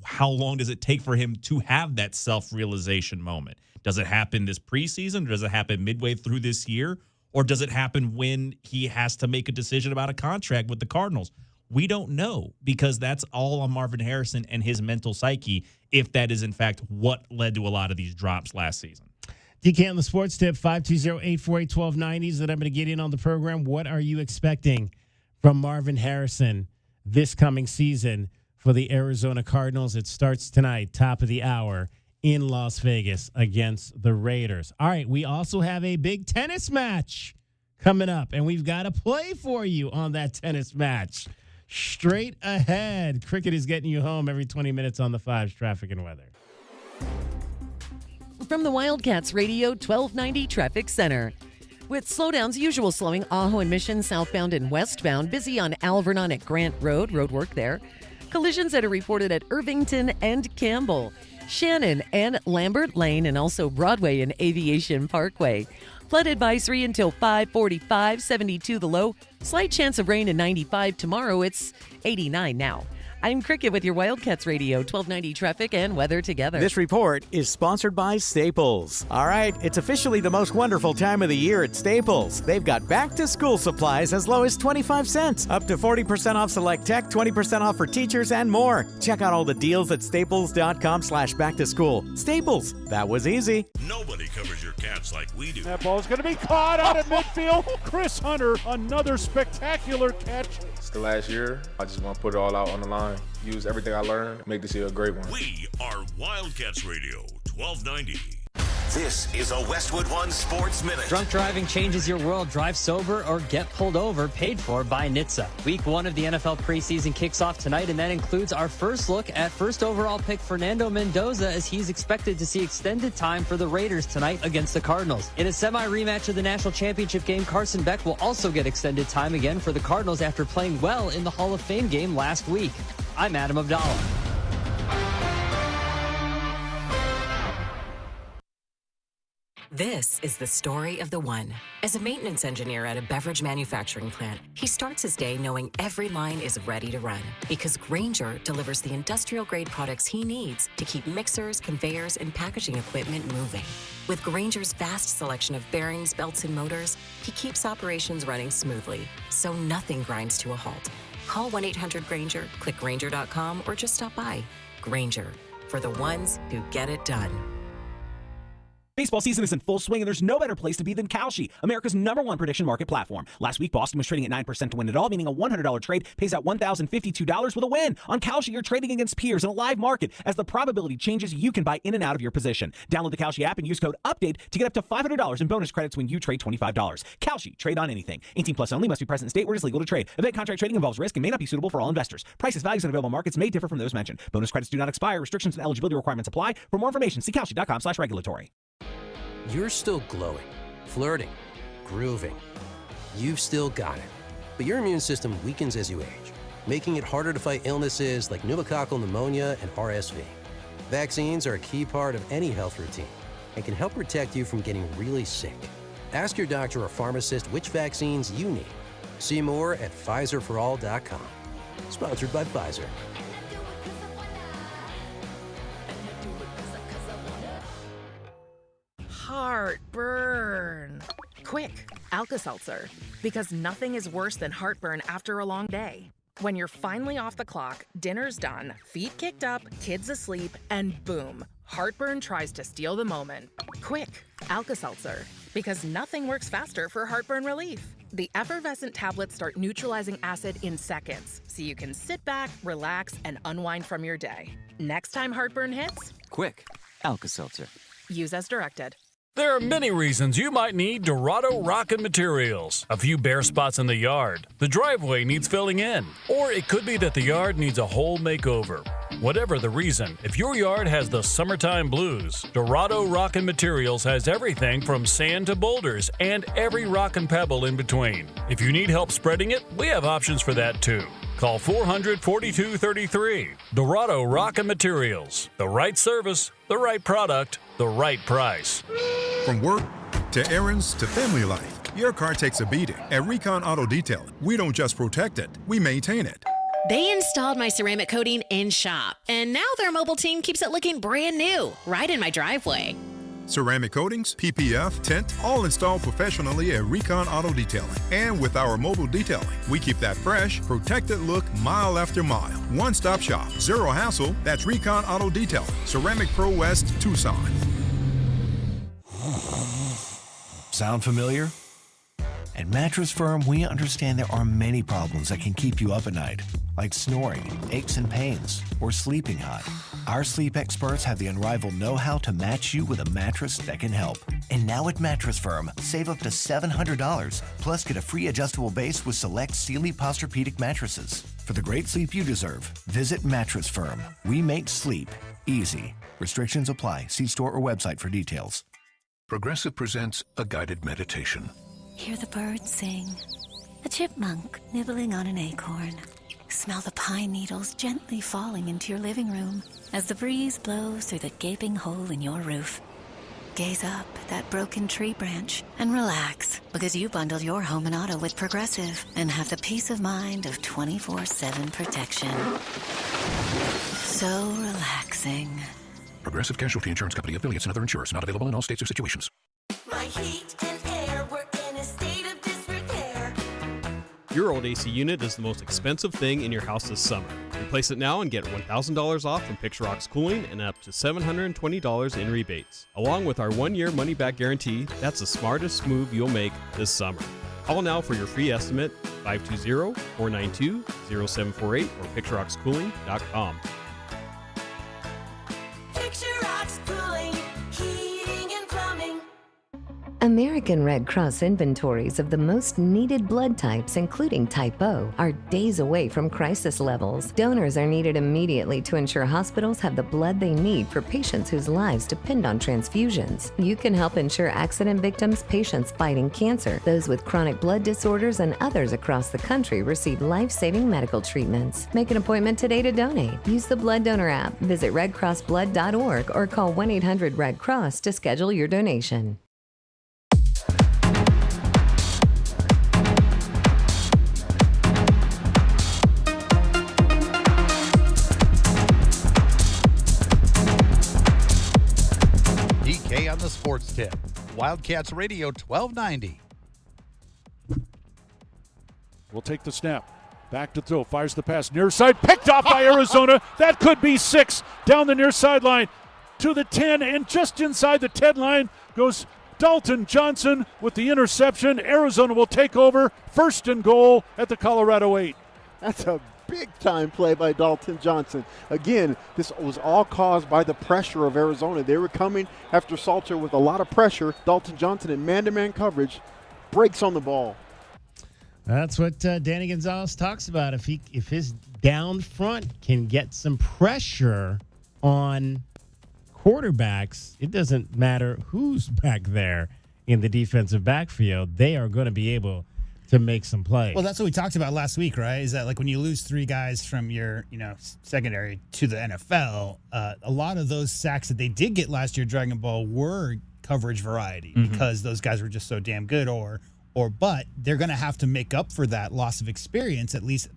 how long does it take for him to have that self-realization moment? Does it happen this preseason? Does it happen midway through this year? Or does it happen when he has to make a decision about a contract with the Cardinals? We don't know, because that's all on Marvin Harrison and his mental psyche, if that is, in fact, what led to a lot of these drops last season. DK on the Sports Tip, 520-848-1290 is that I'm going to get in on the program. What are you expecting from Marvin Harrison this coming season for the Arizona Cardinals? It starts tonight, top of the hour, in Las Vegas against the Raiders. All right, we also have a big tennis match coming up, and we've got a play for you on that tennis match. Straight ahead. Cricket is getting you home every 20 minutes on the Fives traffic and weather. From the Wildcats Radio 1290 Traffic Center. With slowdowns, usual slowing, Ajo and Mission southbound and westbound, busy on Alvernon at Grant Road work there. Collisions that are reported at Irvington and Campbell, Shannon and Lambert Lane, and also Broadway and Aviation Parkway. Flood advisory until 5:45, 72 the low. Slight chance of rain in 95 tomorrow. It's 89 now. I'm Cricket with your Wildcats Radio 1290 traffic and weather together. This report is sponsored by Staples. All right, it's officially the most wonderful time of the year at Staples. They've got back-to-school supplies as low as 25 cents, up to 40% off select tech, 20% off for teachers, and more. Check out all the deals at staples.com/back-to-school. Staples, that was easy. Nobody covers your Cats like we do. That ball's going to be caught out at midfield. Chris Hunter, another spectacular catch. It's the last year. I just want to put it all out on the line. Use everything I learned, make this year a great one. We are Wildcats Radio 1290. This is a Westwood One Sports Minute. Drunk driving changes your world. Drive sober or get pulled over. Paid for by NHTSA. Week 1 of the NFL preseason kicks off tonight, and that includes our first look at first overall pick Fernando Mendoza, as he's expected to see extended time for the Raiders tonight against the Cardinals. In a semi-rematch of the national championship game, Carson Beck will also get extended time again for the Cardinals after playing well in the Hall of Fame game last week. I'm Adam Abdallah. This is the story of the one. As a maintenance engineer at a beverage manufacturing plant, he starts his day knowing every line is ready to run, because Grainger delivers the industrial-grade products he needs to keep mixers, conveyors, and packaging equipment moving. With Grainger's vast selection of bearings, belts, and motors, he keeps operations running smoothly, so nothing grinds to a halt. Call 1-800-GRAINGER, click Grainger.com, or just stop by. Grainger, for the ones who get it done. Baseball season is in full swing, and there's no better place to be than Kalshi, America's #1 prediction market platform. Last week, Boston was trading at 9% to win it all, meaning a $100 trade pays out $1,052 with a win. On Kalshi, you're trading against peers in a live market. As the probability changes, you can buy in and out of your position. Download the Kalshi app and use code UPDATE to get up to $500 in bonus credits when you trade $25. Kalshi, trade on anything. 18 plus only, must be present in state where it is legal to trade. Event contract trading involves risk and may not be suitable for all investors. Prices, values, and available markets may differ from those mentioned. Bonus credits do not expire. Restrictions and eligibility requirements apply. For more information, see kalshi.com/regulatory. You're still glowing, flirting, grooving. You've still got it. But your immune system weakens as you age, making it harder to fight illnesses like pneumococcal pneumonia and RSV. Vaccines are a key part of any health routine and can help protect you from getting really sick. Ask your doctor or pharmacist which vaccines you need. See more at PfizerForAll.com. Sponsored by Pfizer. Heartburn. Quick, Alka-Seltzer. Because nothing is worse than heartburn after a long day. When you're finally off the clock, dinner's done, feet kicked up, kids asleep, and boom, heartburn tries to steal the moment. Quick, Alka-Seltzer. Because nothing works faster for heartburn relief. The effervescent tablets start neutralizing acid in seconds, so you can sit back, relax, and unwind from your day. Next time heartburn hits, Quick, Alka-Seltzer. use as directed. There are many reasons you might need Dorado Rockin' Materials. A few bare spots in the yard, the driveway needs filling in, or it could be that the yard needs a whole makeover. Whatever the reason, if your yard has the summertime blues, Dorado Rockin' Materials has everything from sand to boulders and every rock and pebble in between. If you need help spreading it, we have options for that too. Call 400-4233. Dorado Rockin' Materials. The right service, the right product, the right price. From work to errands to family life, your car takes a beating. At Recon Auto Detailing, we don't just protect it, we maintain it. They installed my ceramic coating in shop, and now their mobile team keeps it looking brand new, right in my driveway. Ceramic coatings, PPF, tint, all installed professionally at Recon Auto Detailing. And with our mobile detailing, we keep that fresh, protected look mile after mile. One-stop shop, zero hassle. That's Recon Auto Detailing, Ceramic Pro West, Tucson. Sound familiar? At Mattress Firm, we understand there are many problems that can keep you up at night, like snoring, aches and pains, or sleeping hot. Our sleep experts have the unrivaled know-how to match you with a mattress that can help. And now at Mattress Firm, save up to $700, plus get a free adjustable base with select Sealy Posturepedic mattresses. For the great sleep you deserve, visit Mattress Firm. We make sleep easy. Restrictions apply. See store or website for details. Progressive presents a guided meditation. Hear the birds sing. A chipmunk nibbling on an acorn. Smell the pine needles gently falling into your living room as the breeze blows through the gaping hole in your roof. Gaze up at that broken tree branch and relax, because you bundled your home and auto with Progressive and have the peace of mind of 24/7 protection. So relaxing. Progressive Casualty Insurance Company, affiliates, and other insurers. Not available in all states or situations. My heat and air were in a state of disrepair. Your old AC unit is the most expensive thing in your house this summer. Replace it now and get $1,000 off from Picture Rocks Cooling and up to $720 in rebates. Along with our 1-year money-back guarantee, that's the smartest move you'll make this summer. Call now for your free estimate, 520-492-0748 or picturerockscooling.com. Picture Rocks Cooling, heating and plumbing. American Red Cross inventories of the most needed blood types, including Type O, are days away from crisis levels. Donors are needed immediately to ensure hospitals have the blood they need for patients whose lives depend on transfusions. You can help ensure accident victims, patients fighting cancer, those with chronic blood disorders, and others across the country receive life-saving medical treatments. Make an appointment today to donate. Use the Blood Donor app, visit redcrossblood.org, or call 1-800-RED-CROSS to schedule your donation. DK on the Sports Tip. Wildcats Radio 1290. Will take the snap. Back to throw. Fires the pass. Near side. Picked off by Arizona. That could be 6. Down the near sideline to the 10. And just inside the 10 line goes Dalton Johnson with the interception. Arizona will take over. 1st and goal at the Colorado 8. That's a big-time play by Dalton Johnson. Again, this was all caused by the pressure of Arizona. They were coming after Salter with a lot of pressure. Dalton Johnson in man-to-man coverage breaks on the ball. That's what Danny Gonzalez talks about. If his down front can get some pressure on quarterbacks, it doesn't matter who's back there in the defensive backfield. They are going to be able to make some plays. Well, that's what we talked about last week, right? Is that like when you lose 3 guys from your, secondary to the NFL, a lot of those sacks that they did get last year, Dragon Ball, were coverage variety because those guys were just so damn good. But they're going to have to make up for that loss of experience, at least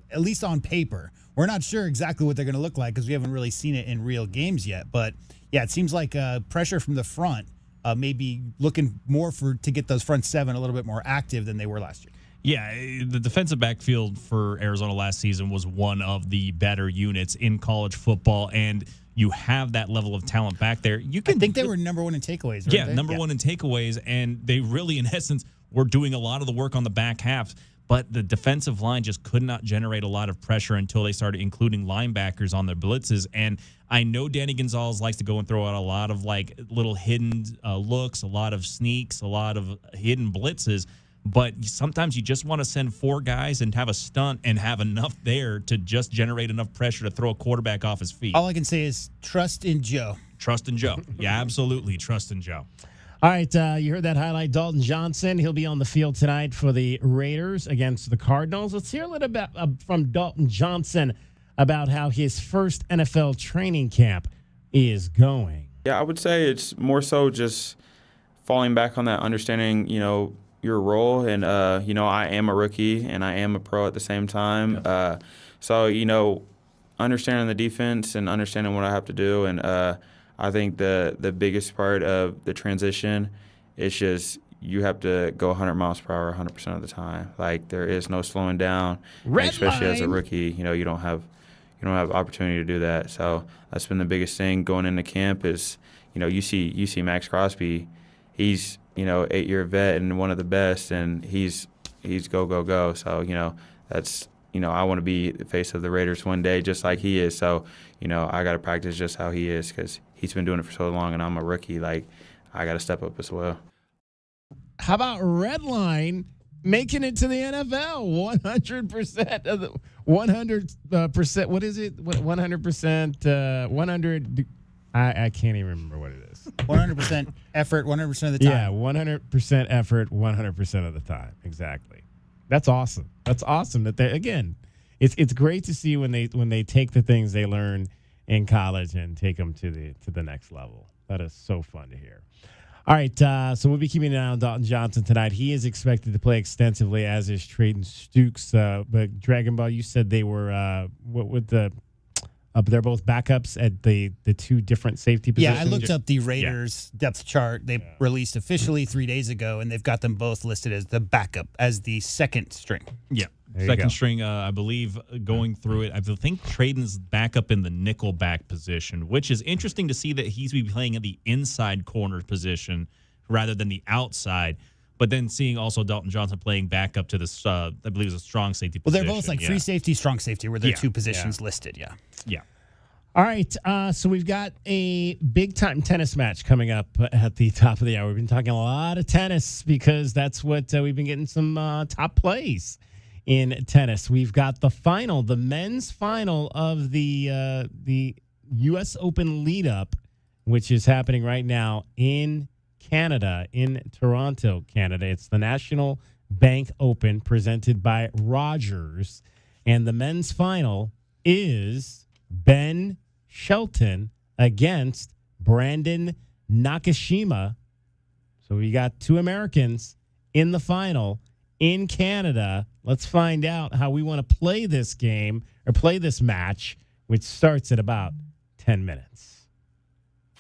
on paper. We're not sure exactly what they're going to look like because we haven't really seen it in real games yet. But yeah, it seems like pressure from the front, maybe looking more to get those front 7 a little bit more active than they were last year. Yeah, the defensive backfield for Arizona last season was one of the better units in college football, and you have that level of talent back there. I think they were number 1 in takeaways, right? Yeah, number 1 in takeaways, and they really, in essence, were doing a lot of the work on the back half, but the defensive line just could not generate a lot of pressure until they started including linebackers on their blitzes. And I know Danny Gonzalez likes to go and throw out a lot of little hidden looks, a lot of sneaks, a lot of hidden blitzes. But sometimes you just want to send 4 guys and have a stunt and have enough there to just generate enough pressure to throw a quarterback off his feet. All I can say is trust in Joe. Trust in Joe. Yeah, absolutely. Trust in Joe. All right, you heard that highlight. Dalton Johnson, he'll be on the field tonight for the Raiders against the Cardinals. Let's hear a little bit from Dalton Johnson about how his first NFL training camp is going. Yeah, I would say it's more so just falling back on that understanding, your role. And, I am a rookie and I am a pro at the same time. So, understanding the defense and understanding what I have to do. And I think the biggest part of the transition is just you have to go 100 miles per hour 100% of the time. Like, there is no slowing down. Especially as a rookie, you don't have opportunity to do that. So that's been the biggest thing going into camp is, you see Max Crosby, he's 8-year vet and one of the best, and he's go. So, that's, I want to be the face of the Raiders one day just like he is. So, I got to practice just how he is because he's been doing it for so long and I'm a rookie. Like, I got to step up as well. How about Redline making it to the NFL? 100% of the 100%. What is it? 100%. 100. I can't even remember what it is. 100% effort, 100% of the time. Yeah, 100% effort, 100% of the time. Exactly. That's awesome. That's awesome that they, again, it's great to see when they take the things they learn in college and take them to the next level. That is so fun to hear. All right, so we'll be keeping an eye on Dalton Johnson tonight. He is expected to play extensively, as is Trayton Stukes. But Dragon Ball, you said they were they're both backups at the two different safety positions. Yeah, I looked up the Raiders depth chart. They released officially 3 days ago, and they've got them both listed as the backup, as the second string. Yeah. There you Second go. string, I believe, going through it. I think Trayton's back up in the nickel back position, which is interesting to see that he's be playing in the inside corner position rather than the outside. But then seeing also Dalton Johnson playing back up to this, I believe, is a strong safety Well, position. they're both like free safety, strong safety, where they're two positions listed. Yeah. Yeah. All right, so we've got a big-time tennis match coming up at the top of the hour. We've been talking a lot of tennis because that's what we've been getting some top plays in tennis. We've got the final, the men's final of the U.S. Open lead-up, which is happening right now in Canada, in Toronto, Canada. It's the National Bank Open presented by Rogers, and the men's final is Ben Shelton against Brandon Nakashima. So we got two Americans in the final in Canada. Let's find out how we want to play this game or play this match, which starts at about 10 minutes.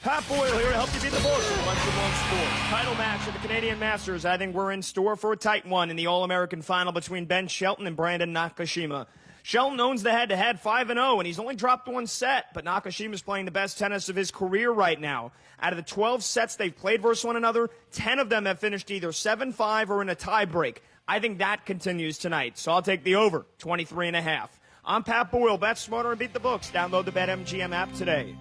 Pat Boyle here to help you beat the books of Bunch of One Sports. Title match of the Canadian Masters. I think we're in store for a tight one in the All-American final between Ben Shelton and Brandon Nakashima. Shelton owns the head-to-head 5-0, and he's only dropped one set, but Nakashima's playing the best tennis of his career right now. Out of the 12 sets they've played versus one another, 10 of them have finished either 7-5 or in a tie-break. I think that continues tonight, so I'll take the over, 23.5. I'm Pat Boyle. Bet smarter and beat the books. Download the BetMGM app today.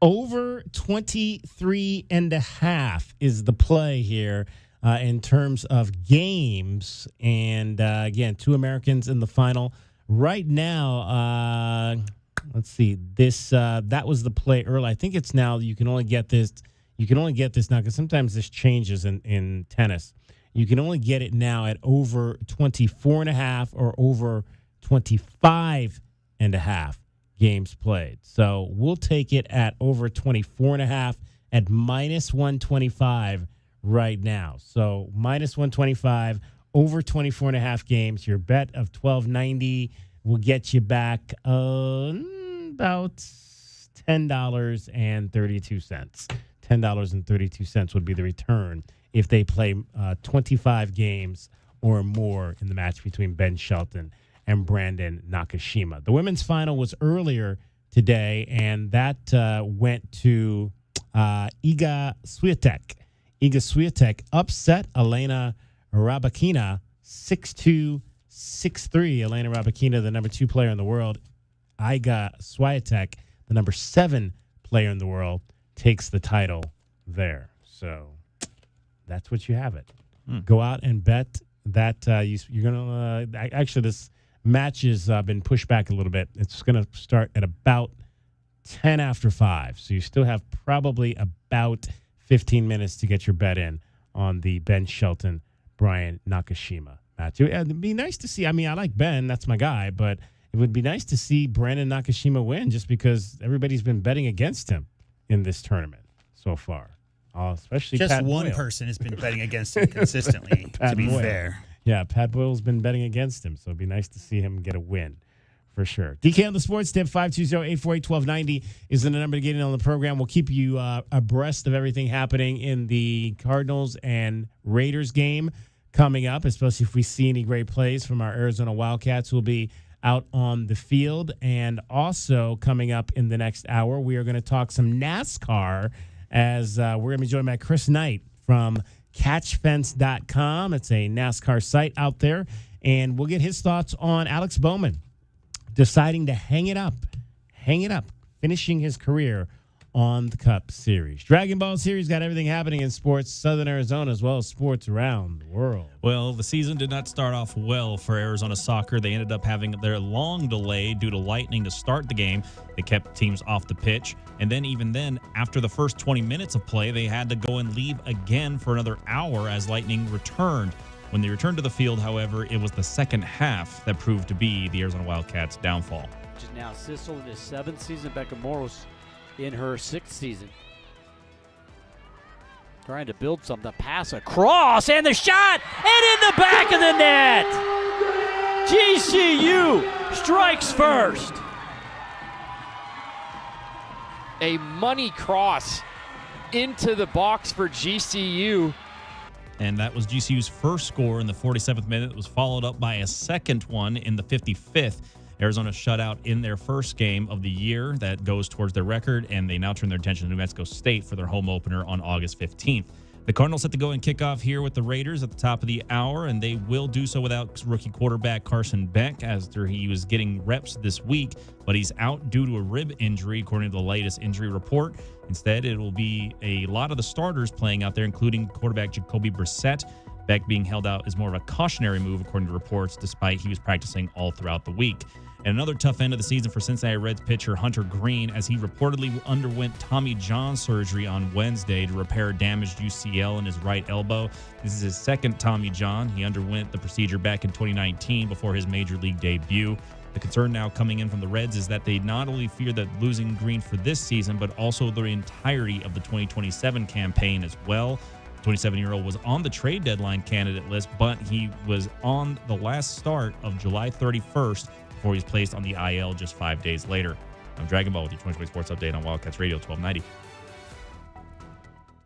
Over 23.5 is the play here in terms of games. And again, two Americans in the final. Right now, let's see. That was the play early. I think it's now you can only get this. You can only get this now because sometimes this changes in tennis. You can only get it now at over 24.5 or over 25.5 games played. So we'll take it at over 24.5 at minus 125 right now. So minus 125 over 24.5 games. Your bet of $12.90 will get you back about $10.32. $10.32 would be the return if they play 25 games or more in the match between Ben Shelton and Brandon Nakashima. The women's final was earlier today, and that went to Iga Swiatek. Iga Swiatek upset Elena Rybakina 6-2, 6-3. Elena Rybakina, the number 2 player in the world. Iga Swiatek, the number 7 player in the world, takes the title there. So that's what you have it. Go out and bet that you're going to actually this match has been pushed back a little bit. It's going to start at about 10 after 5. So you still have probably about 15 minutes to get your bet in on the Ben Shelton, Brian Nakashima match. It'd be nice to see. I mean, I like Ben. That's my guy. But it would be nice to see Brandon Nakashima win just because everybody's been betting against him in this tournament so far. Especially just Pat one Boyle. person has been betting against him consistently, to be Boyle. fair. Yeah, Pat Boyle's been betting against him, so it'd be nice to see him get a win for sure. DK on the Sports Tip, 520-848-1290 is the number to get in on the program. We'll keep you abreast of everything happening in the Cardinals and Raiders game coming up, especially if we see any great plays from our Arizona Wildcats who will be out on the field. And also coming up in the next hour, we are going to talk some NASCAR as we're going to be joined by Chris Knight from catchfence.com. It's a NASCAR site out there. And we'll get his thoughts on Alex Bowman deciding to hang it up, finishing his career on the Cup Series. Dragon Ball Series got everything happening in sports, Southern Arizona, as well as sports around the world. Well, the season did not start off well for Arizona soccer. They ended up having their long delay due to lightning to start the game. They kept teams off the pitch. And then even then, after the first 20 minutes of play, they had to go and leave again for another hour as lightning returned. When they returned to the field, however, it was the second half that proved to be the Arizona Wildcats' downfall. Which is now Sissel in his 7th season, Becca Moros in her 6th season. Trying to build something. Pass across, and the shot, and in the back of the net. GCU strikes first. A money cross into the box for GCU. And that was GCU's first score in the 47th minute. It was followed up by a second one in the 55th. Arizona shut out in their first game of the year. That goes towards their record, and they now turn their attention to New Mexico State for their home opener on August 15th. The Cardinals set to go and kick off here with the Raiders at the top of the hour, and they will do so without rookie quarterback Carson Beck after he was getting reps this week, but he's out due to a rib injury, according to the latest injury report. Instead, it will be a lot of the starters playing out there, including quarterback Jacoby Brissett. Beck being held out is more of a cautionary move, according to reports, despite he was practicing all throughout the week. And another tough end of the season for Cincinnati Reds pitcher Hunter Green, as he reportedly underwent Tommy John surgery on Wednesday to repair damaged UCL in his right elbow. This is his second Tommy John. He underwent the procedure back in 2019 before his major league debut. The concern now coming in from the Reds is that they not only fear that losing Green for this season, but also the entirety of the 2027 campaign as well. The 27-year-old was on the trade deadline candidate list, but he was on the last start of July 31st before he was placed on the IL just 5 days later. I'm Dragon Ball with your 2020 Sports Update on Wildcats Radio 1290.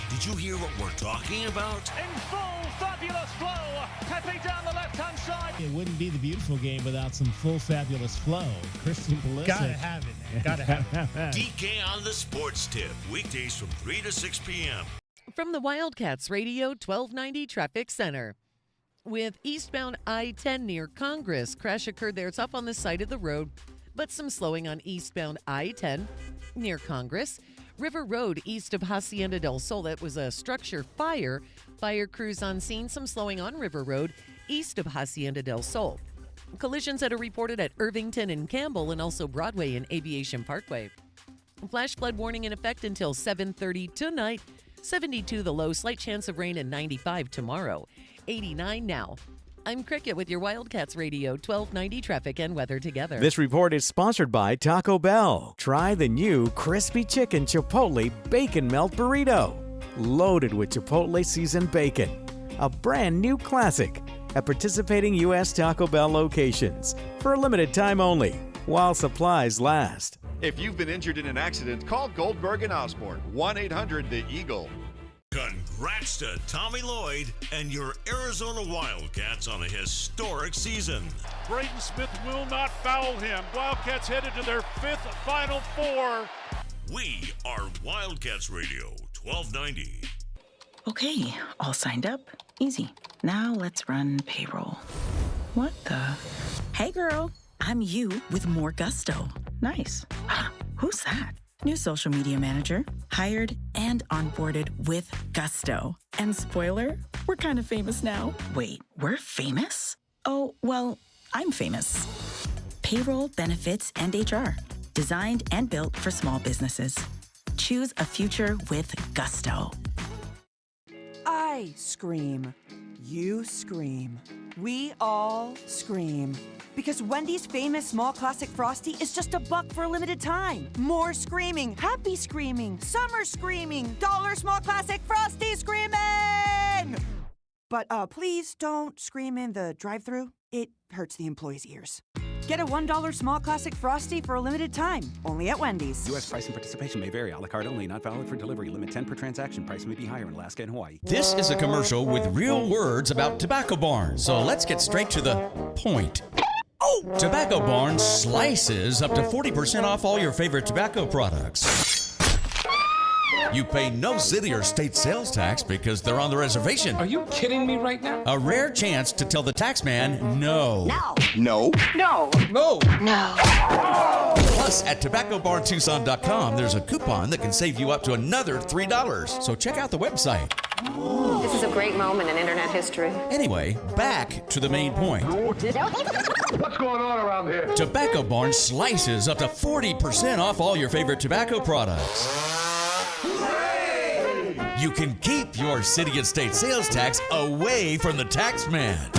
Did you hear what we're talking about? In full fabulous flow, Pepe down the left-hand side. It wouldn't be the beautiful game without some full fabulous flow. Christian Pulisic. Gotta have it, man. Gotta have it. DK on the Sports Tip, weekdays from 3 to 6 p.m. From the Wildcats Radio 1290 Traffic Center. With eastbound I-10 near Congress, crash occurred there. It's up on the side of the road, but some slowing on eastbound I-10 near Congress. River Road east of Hacienda del Sol. That was a structure fire. Fire crews on scene. Some slowing on River Road east of Hacienda del Sol. Collisions that are reported at Irvington and Campbell, and also Broadway and Aviation Parkway. Flash flood warning in effect until 7:30 tonight. 72 the low, slight chance of rain, and 95 tomorrow. 89 now. I'm Cricket with your Wildcats Radio 1290 traffic and weather together. This report is sponsored by Taco Bell. Try the new Crispy Chicken Chipotle Bacon Melt Burrito. Loaded with Chipotle seasoned bacon. A brand new classic at participating U.S. Taco Bell locations. For a limited time only, while supplies last. If you've been injured in an accident, call Goldberg and Osborne. 1-800-THE-EAGLE. Congrats to Tommy Lloyd and your Arizona Wildcats on a historic season. Braden Smith will not foul him. Wildcats headed to their 5th Final Four. We are Wildcats Radio 1290. Okay, all signed up. Easy. Now let's run payroll. What the? Hey girl, I'm you with more gusto. Nice. Who's that? New social media manager, hired and onboarded with gusto. And spoiler, we're kind of famous now. Wait, we're famous? Oh, well, I'm famous. Payroll, benefits, and HR. Designed and built for small businesses. Choose a future with gusto. I scream. You scream. We all scream. Because Wendy's famous small classic Frosty is just $1 for a limited time. More screaming, happy screaming, summer screaming, dollar small classic Frosty screaming! But please don't scream in the drive-thru. It hurts the employees' ears. Get a $1 small classic Frosty for a limited time, only at Wendy's. U.S. price and participation may vary. A la carte only, not valid for delivery. Limit 10 per transaction. Price may be higher in Alaska and Hawaii. This is a commercial with real words about Tobacco Barn, so let's get straight to the point. Tobacco Barn slices up to 40% off all your favorite tobacco products. You pay no city or state sales tax because they're on the reservation. Are you kidding me right now? A rare chance to tell the tax man no. No. No. No. No. No. Plus, at TobaccoBarnTucson.com, there's a coupon that can save you up to another $3. So check out the website. This is a great moment in internet history. Anyway, back to the main point. What's going on around here? Tobacco Barn slices up to 40% off all your favorite tobacco products. You can keep your city and state sales tax away from the tax man.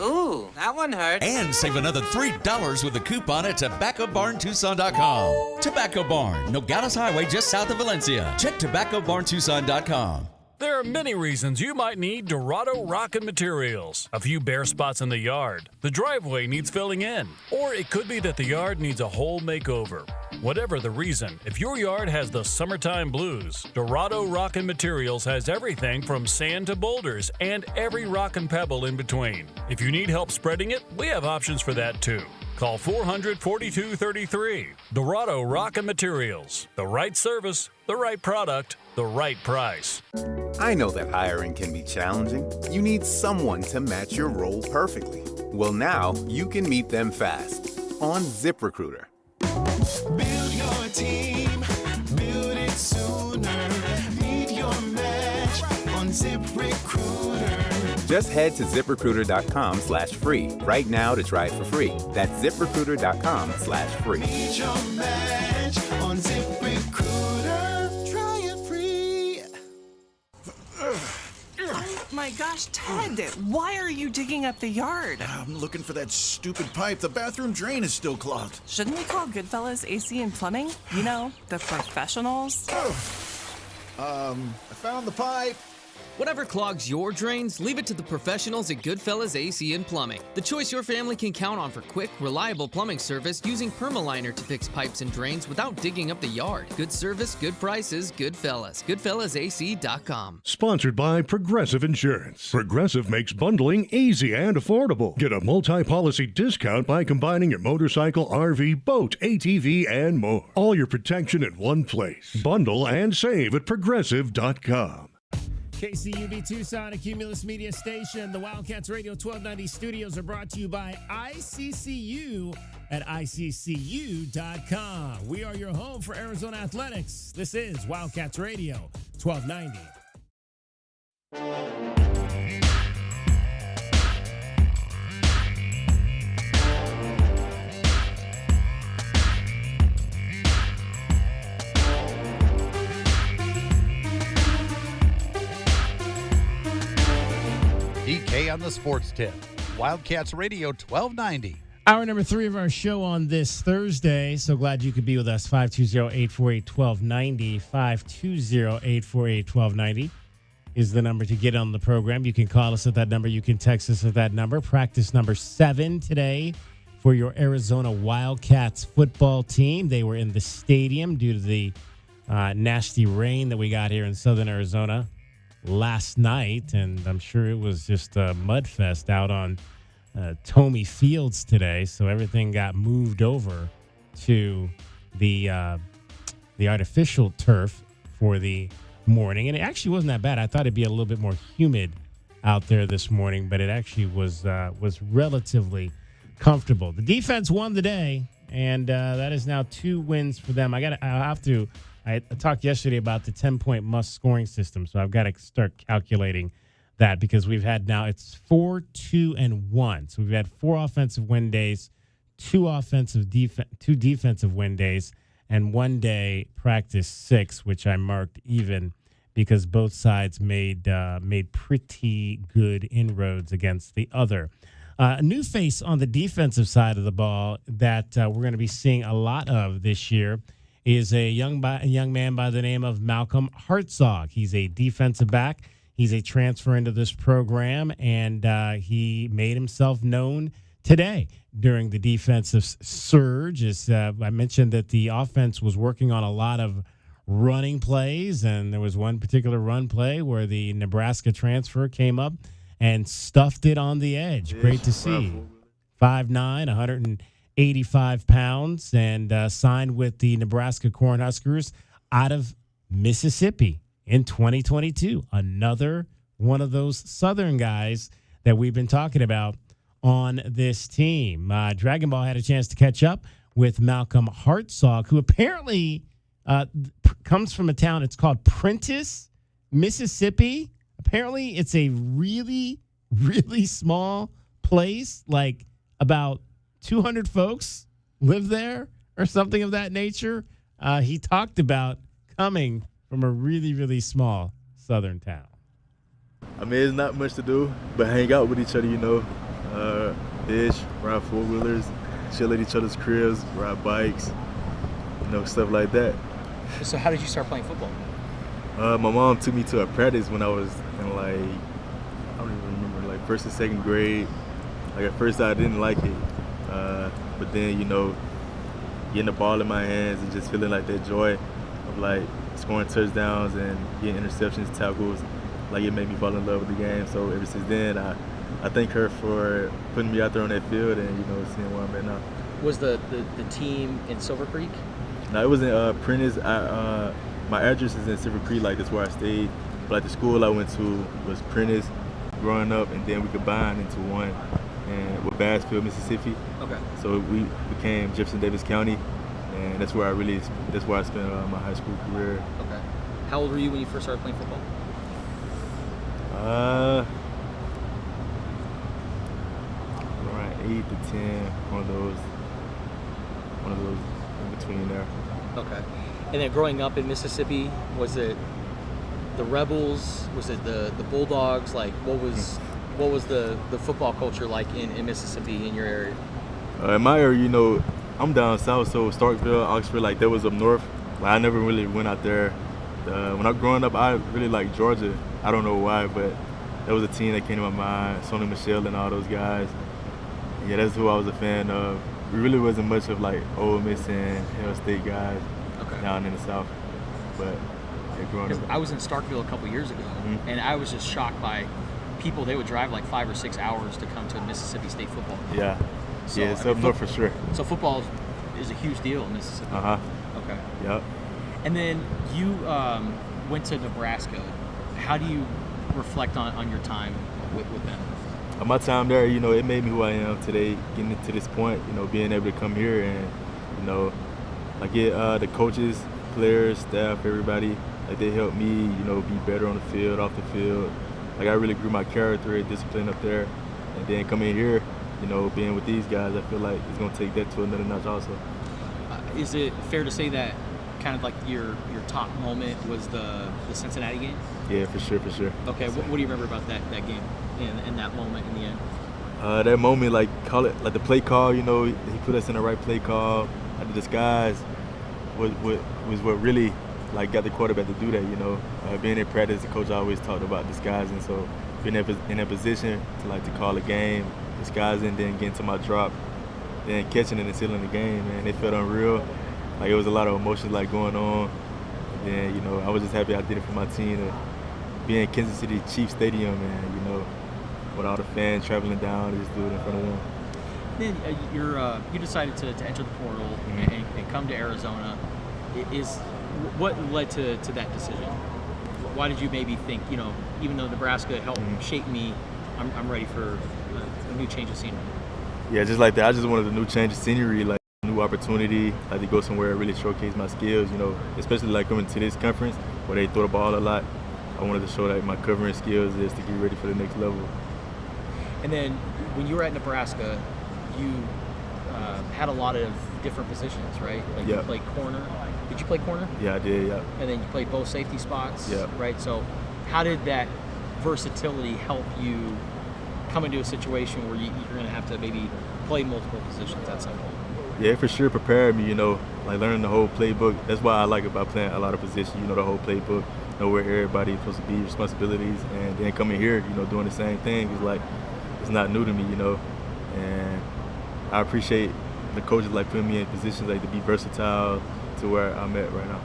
Ooh, that one hurt. And save another $3 with a coupon at TobaccoBarnTucson.com. Tobacco Barn, Nogales Highway, just south of Valencia. Check TobaccoBarnTucson.com. There are many reasons you might need Dorado Rockin' Materials. A few bare spots in the yard. The driveway needs filling in. Or it could be that the yard needs a whole makeover. Whatever the reason, if your yard has the summertime blues, Dorado Rockin' Materials has everything from sand to boulders and every rock and pebble in between. If you need help spreading it, we have options for that too. Call 400-4233. Dorado Rockin' Materials. The right service, the right product, the right price. I know that hiring can be challenging. You need someone to match your role perfectly. Well, now you can meet them fast on ZipRecruiter. Build your team, build it sooner. Meet your match on ZipRecruiter. Just head to ZipRecruiter.com/free right now to try it for free. That's ZipRecruiter.com/free. Meet your match on ZipRecruiter. Try it free. Oh my gosh, Ted, why are you digging up the yard? I'm looking for that stupid pipe. The bathroom drain is still clogged. Shouldn't we call Goodfellas AC and Plumbing? You know, the professionals. I found the pipe. Whatever clogs your drains, leave it to the professionals at Goodfellas AC and Plumbing. The choice your family can count on for quick, reliable plumbing service using Permaliner to fix pipes and drains without digging up the yard. Good service, good prices, Goodfellas. GoodfellasAC.com. Sponsored by Progressive Insurance. Progressive makes bundling easy and affordable. Get a multi-policy discount by combining your motorcycle, RV, boat, ATV, and more. All your protection in one place. Bundle and save at Progressive.com. KCUB Tucson, a Cumulus Media Station. The Wildcats Radio 1290 studios are brought to you by ICCU at ICCU.com. We are your home for Arizona athletics. This is Wildcats Radio 1290. DK on the Sports Tip. Wildcats Radio 1290. Hour number 3 of our show on this Thursday. So glad you could be with us. 520-848-1290. 520-848-1290 is the number to get on the program. You can call us at that number. You can text us at that number. Practice number 7 today for your Arizona Wildcats football team. They were in the stadium due to the nasty rain that we got here in southern Arizona last night, and I'm sure it was just a mud fest out on Tomey Fields today. So everything got moved over to the artificial turf for the morning, and it actually wasn't that bad. I thought it'd be a little bit more humid out there this morning, but it actually was relatively comfortable. The defense won the day, and that is now 2 wins for them. I talked yesterday about the 10-point must scoring system, so I've got to start calculating that because we've had now it's 4, 2, and 1. So we've had 4 offensive win days, 2 defensive win days, and 1 day practice 6, which I marked even because both sides made pretty good inroads against the other. A new face on the defensive side of the ball that we're going to be seeing a lot of this year is a young man by the name of Malcolm Hartzog. He's a defensive back. He's a transfer into this program, and he made himself known today during the defensive surge. I mentioned that the offense was working on a lot of running plays, and there was one particular run play where the Nebraska transfer came up and stuffed it on the edge. Great to see. 5'9", 185 pounds, and signed with the Nebraska Cornhuskers out of Mississippi in 2022. Another one of those Southern guys that we've been talking about on this team. Dragon Ball had a chance to catch up with Malcolm Hartzog, who apparently comes from a town. It's called Prentice, Mississippi. Apparently, it's a really, really small place, like about 200 folks live there or something of that nature. He talked about coming from a really, really small southern town. I mean, it's not much to do, but hang out with each other, you know. Fish, ride four-wheelers, chill at each other's cribs, ride bikes, you know, stuff like that. So how did you start playing football? My mom took me to a practice when I was in like, I don't even remember, like first or second grade. Like at first I didn't like it, but then, you know, getting the ball in my hands and just feeling like that joy of like scoring touchdowns and getting interceptions, tackles, like it made me fall in love with the game. So ever since then, I thank her for putting me out there on that field and, you know, seeing where I'm at now. Was the team in Silver Creek? No, it was in Prentice. My address is in Silver Creek, like that's where I stayed. But like the school I went to was Prentice growing up, and then we combined into one and with Bassfield, Mississippi. Okay. So we became Jefferson Davis County, and that's where I spent my high school career. Okay. How old were you when you first started playing football? Around 8 to 10, one of those in between there. Okay. And then growing up in Mississippi, was it the Rebels? Was it the Bulldogs? Like, what was the football culture like in Mississippi, in your area? In my area, you know, I'm down south, so Starkville, Oxford, like that was up north. Like, I never really went out there. When I was growing up, I really liked Georgia. I don't know why, but that was a team that came to my mind. Sonny Michel and all those guys. Yeah, that's who I was a fan of. We really wasn't much of like Ole Miss and Hail State guys down in the South. But yeah, growing up. I was in Starkville a couple years ago, and I was just shocked by people. They would drive like 5 or 6 hours to come to a Mississippi State football game. Yeah, So, yeah, it's up north for sure. So football is a huge deal in Mississippi. Okay. Yep. And then you went to Nebraska. How do you reflect on your time with them? My time there, you know, it made me who I am today, getting to this point, you know, being able to come here and, you know, like get the coaches, players, staff, everybody, like they helped me, you know, be better on the field, off the field. Like I really grew my character and discipline up there. And then coming here, you know, being with these guys, I feel like it's going to take that to another notch also. Is it fair to say that kind of like your top moment was the Cincinnati game? Yeah, for sure. Okay, what do you remember about that game and that moment in the end? That moment, like call it like the play call, you know, he put us in the right play call. Like the disguise was what really like got the quarterback to do that, you know. Being in practice, the coach always talked about disguising, so being in that position to call a game, disguising, then getting to my drop, then catching it and sealing the game, man, it felt unreal. Like it was a lot of emotions like going on. And then, you know, I was just happy I did it for my team to be in Kansas City Chiefs Stadium and, you know, with all the fans traveling down, just do it in front of them. Then you decided to enter the portal and come to Arizona. What led to that decision? Why did you maybe think, you know, even though Nebraska helped shape me, I'm ready for a new change of scenery? Yeah, just like that. I just wanted a new change of scenery, like a new opportunity, like to go somewhere and really showcase my skills, you know, especially like coming to this conference where they throw the ball a lot. I wanted to show that my covering skills is to get ready for the next level. And then when you were at Nebraska, you had a lot of different positions, right? Like you played corner. Did you play corner? Yeah, I did, yeah. And then you played both safety spots, yeah. Right? So how did that versatility help you come into a situation where you're going to have to maybe play multiple positions at some point? Yeah, for sure prepared me, you know, like learning the whole playbook. That's why I like about playing a lot of positions, you know, the whole playbook, know where everybody's supposed to be, responsibilities, and then coming here, you know, doing the same thing is like, it's not new to me, you know, and I appreciate the coaches like putting me in positions like to be versatile to where I'm at right now.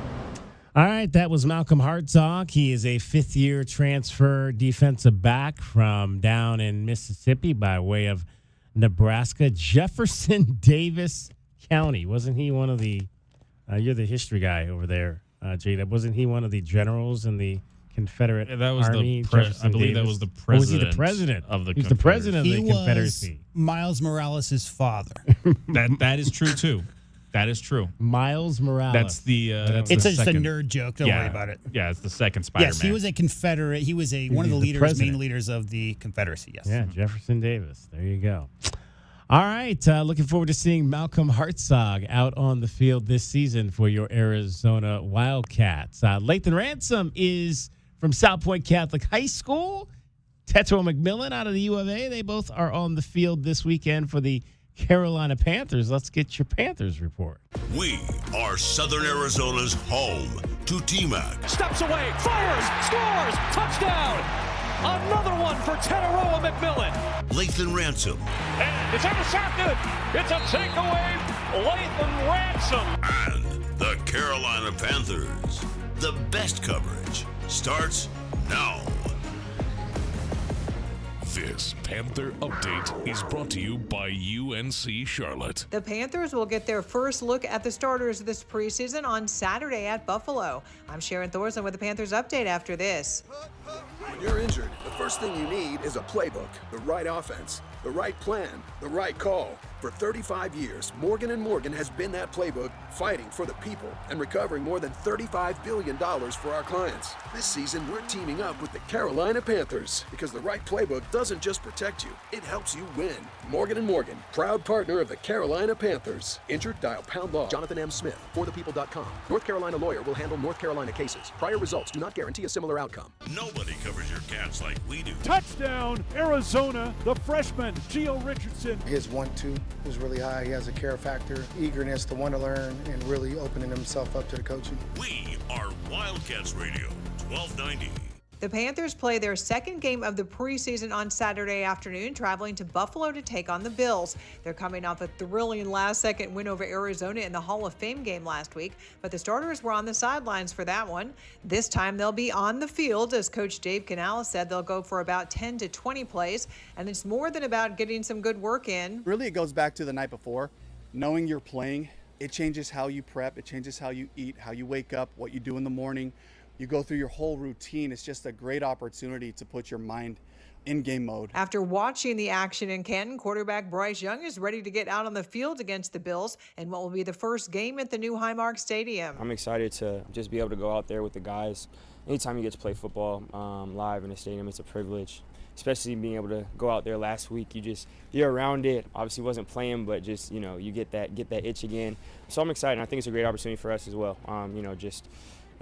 All right, that was Malcolm Hartzog. He is a fifth-year transfer defensive back from down in Mississippi by way of Nebraska, Jefferson Davis County. Wasn't he one of the you're the history guy over there, Jada. Wasn't he one of the generals in the Confederate Army? I believe that was the president. Or was he the president of the He was the president of the Confederacy. He was Miles Morales' father. That is true, too. That is true. Miles Morales. That's the. It's the just a second. nerd joke. Don't worry about it. Yeah, it's the second Spider-Man. Yes, he was a Confederate. He was one of the leaders, main leaders of the Confederacy. Yes. Yeah, Jefferson Davis. There you go. All right, looking forward to seeing Malcolm Hartzog out on the field this season for your Arizona Wildcats. Lathan Ransom is from South Point Catholic High School. Tetro McMillan out of the U of A. They both are on the field this weekend for the Carolina Panthers. Let's get your Panthers report. We are Southern Arizona's home to T-Mac. Steps away, fires, scores, touchdown! Another one for Teteroa McMillan. Lathan Ransom. And it's intercepted. It's a takeaway. Lathan Ransom. And the Carolina Panthers. The best coverage starts now. This Panther Update is brought to you by UNC Charlotte. The Panthers will get their first look at the starters this preseason on Saturday at Buffalo. I'm Sharon Thorson with the Panthers Update after this. When you're injured, the first thing you need is a playbook, the right offense, the right plan, the right call. For 35 years, Morgan & Morgan has been that playbook, fighting for the people and recovering more than $35 billion for our clients. This season, we're teaming up with the Carolina Panthers because the right playbook doesn't just protect you, it helps you win. Morgan & Morgan, proud partner of the Carolina Panthers. Injured? Dial #law. Jonathan M. Smith, forthepeople.com. North Carolina lawyer will handle North Carolina cases. Prior results do not guarantee a similar outcome. Nobody covers your cats like we do. Touchdown, Arizona, the freshman, Gio Richardson. His 1-2 was really high. He has a care factor, eagerness to want to learn, and really opening himself up to the coaching. We are Wildcats Radio, 1290. The Panthers play their second game of the preseason on Saturday afternoon, traveling to Buffalo to take on the Bills. They're coming off a thrilling last-second win over Arizona in the Hall of Fame game last week, but the starters were on the sidelines for that one. This time they'll be on the field. As Coach Dave Canales said, they'll go for about 10 to 20 plays, and it's more than about getting some good work in. Really, it goes back to the night before. Knowing you're playing, it changes how you prep, it changes how you eat, how you wake up, what you do in the morning. You go through your whole routine. It's just a great opportunity to put your mind in game mode. After watching the action in Canton, quarterback Bryce Young is ready to get out on the field against the Bills in what will be the first game at the new Highmark Stadium. I'm excited to just be able to go out there with the guys. Anytime you get to play football live in a stadium, it's a privilege. Especially being able to go out there last week, you're around it. Obviously wasn't playing, but just, you get that itch again. So I'm excited. I think it's a great opportunity for us as well.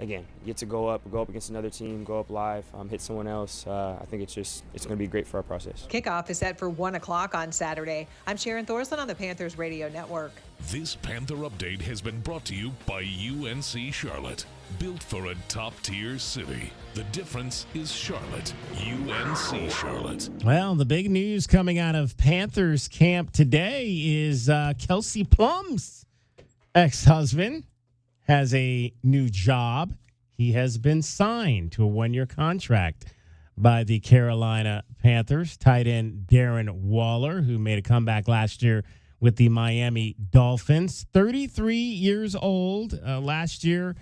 Again, you get to go up against another team, go up live, hit someone else. I think it's going to be great for our process. Kickoff is set for 1 o'clock on Saturday. I'm Sharon Thorson on the Panthers Radio Network. This Panther Update has been brought to you by UNC Charlotte. Built for a top-tier city. The difference is Charlotte. UNC Charlotte. Well, the big news coming out of Panthers camp today is Kelsey Plum's ex-husband has a new job. He has been signed to a 1-year contract by the Carolina Panthers. Tight end Darren Waller, who made a comeback last year with the Miami Dolphins. 33 years old. Last year,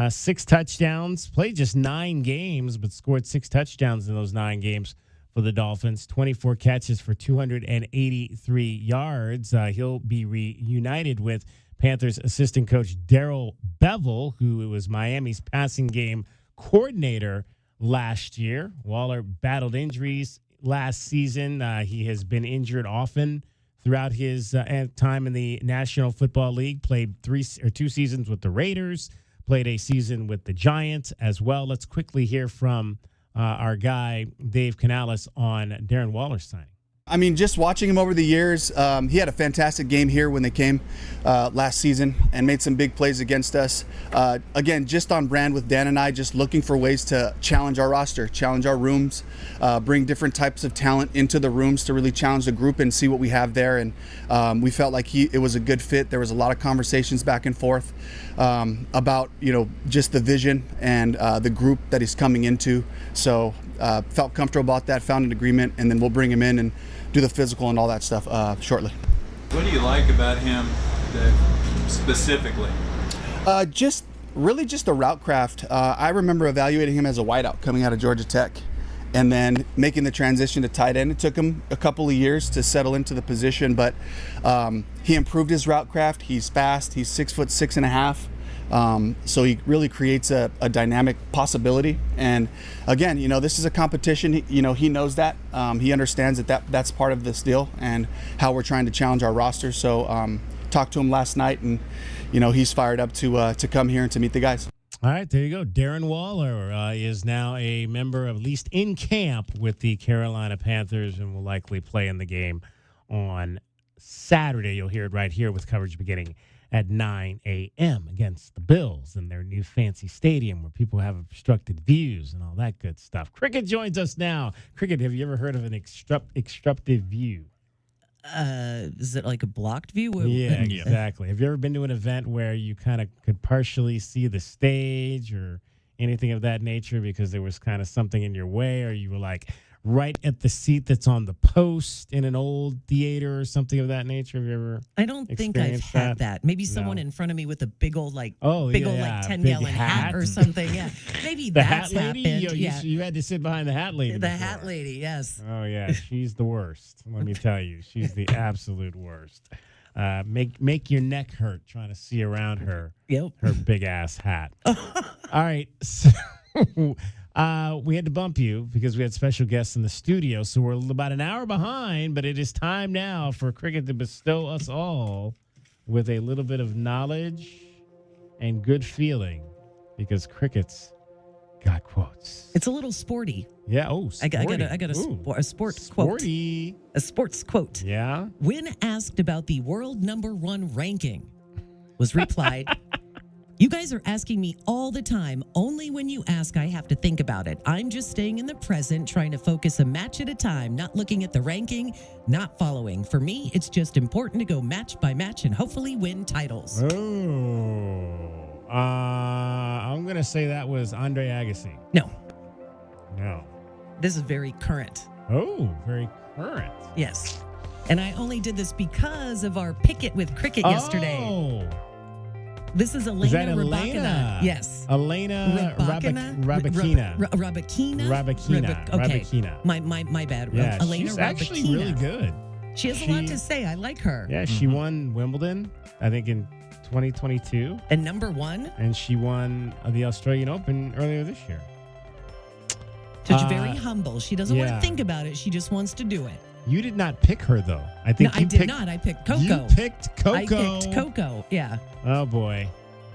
6 touchdowns. Played just 9 games, but scored 6 touchdowns in those 9 games for the Dolphins. 24 catches for 283 yards. He'll be reunited with Panthers assistant coach Darrell Bevell, who was Miami's passing game coordinator last year. Waller battled injuries last season. He has been injured often throughout his time in the National Football League. Played 2 seasons with the Raiders, played a season with the Giants as well. Let's quickly hear from our guy, Dave Canales, on Darren Waller's signing. I mean, just watching him over the years, he had a fantastic game here when they came last season and made some big plays against us. Again, just on brand with Dan and I, just looking for ways to challenge our roster, challenge our rooms, bring different types of talent into the rooms to really challenge the group and see what we have there. And we felt like it was a good fit. There was a lot of conversations back and forth about, just the vision and the group that he's coming into. So felt comfortable about that, found an agreement, and then we'll bring him in and do the physical and all that stuff shortly. What do you like about him specifically? Just the route craft. I remember evaluating him as a wideout coming out of Georgia Tech and then making the transition to tight end. It took him a couple of years to settle into the position, but he improved his route craft. He's fast. He's 6'6.5". So he really creates a dynamic possibility. And again, this is a competition. He knows that. He understands that's part of this deal and how we're trying to challenge our roster. So talked to him last night, and he's fired up to come here and to meet the guys. All right, there you go. Darren Waller is now a member, at least in camp, with the Carolina Panthers and will likely play in the game on Saturday. You'll hear it right here with coverage beginning at 9 a.m. against the Bills in their new fancy stadium where people have obstructed views and all that good stuff. Cricket joins us now. Cricket, have you ever heard of an obstructive view? Is it like a blocked view? Yeah, exactly. Have you ever been to an event where you kind of could partially see the stage or anything of that nature because there was kind of something in your way, or you were like right at the seat that's on the post in an old theater or something of that nature? Have you ever? I don't think I've had that. Maybe someone in front of me with a big old like 10-gallon hat or something. Yeah, maybe the that's hat lady. happened. You had to sit behind the hat lady. The hat lady, yes. Oh yeah, she's the worst. Let me tell you, she's the absolute worst. Make your neck hurt trying to see around her. Yep. Her big ass hat. All right. So, we had to bump you because we had special guests in the studio, so we're about an hour behind, but it is time now for Cricket to bestow us all with a little bit of knowledge and good feeling because Cricket's got quotes. It's a little sporty. Yeah. Oh, sporty. I got a sports sporty. Quote. A sports quote. Yeah. When asked about the world #1 ranking, was replied, "You guys are asking me all the time. Only when you ask, I have to think about it. I'm just staying in the present, trying to focus a match at a time, not looking at the ranking, not following. For me, it's just important to go match by match and hopefully win titles." Oh. I'm going to say that was Andre Agassi. No. This is very current. Oh, very current. Yes. And I only did this because of our Pick It with Cricket yesterday. This is Elena Rybakina. Yes. Elena Rybakina. Okay. Rybakina. My bad. Yeah, Elena she's Rybakina. actually really good. She has a lot to say. I like her. Yeah, she won Wimbledon, I think, in 2022. And #1. And she won the Australian Open earlier this year. She's very humble. She doesn't want to think about it. She just wants to do it. You did not pick her, though. I think I did not. I picked Coco. You picked Coco. I picked Coco, yeah. Oh, boy.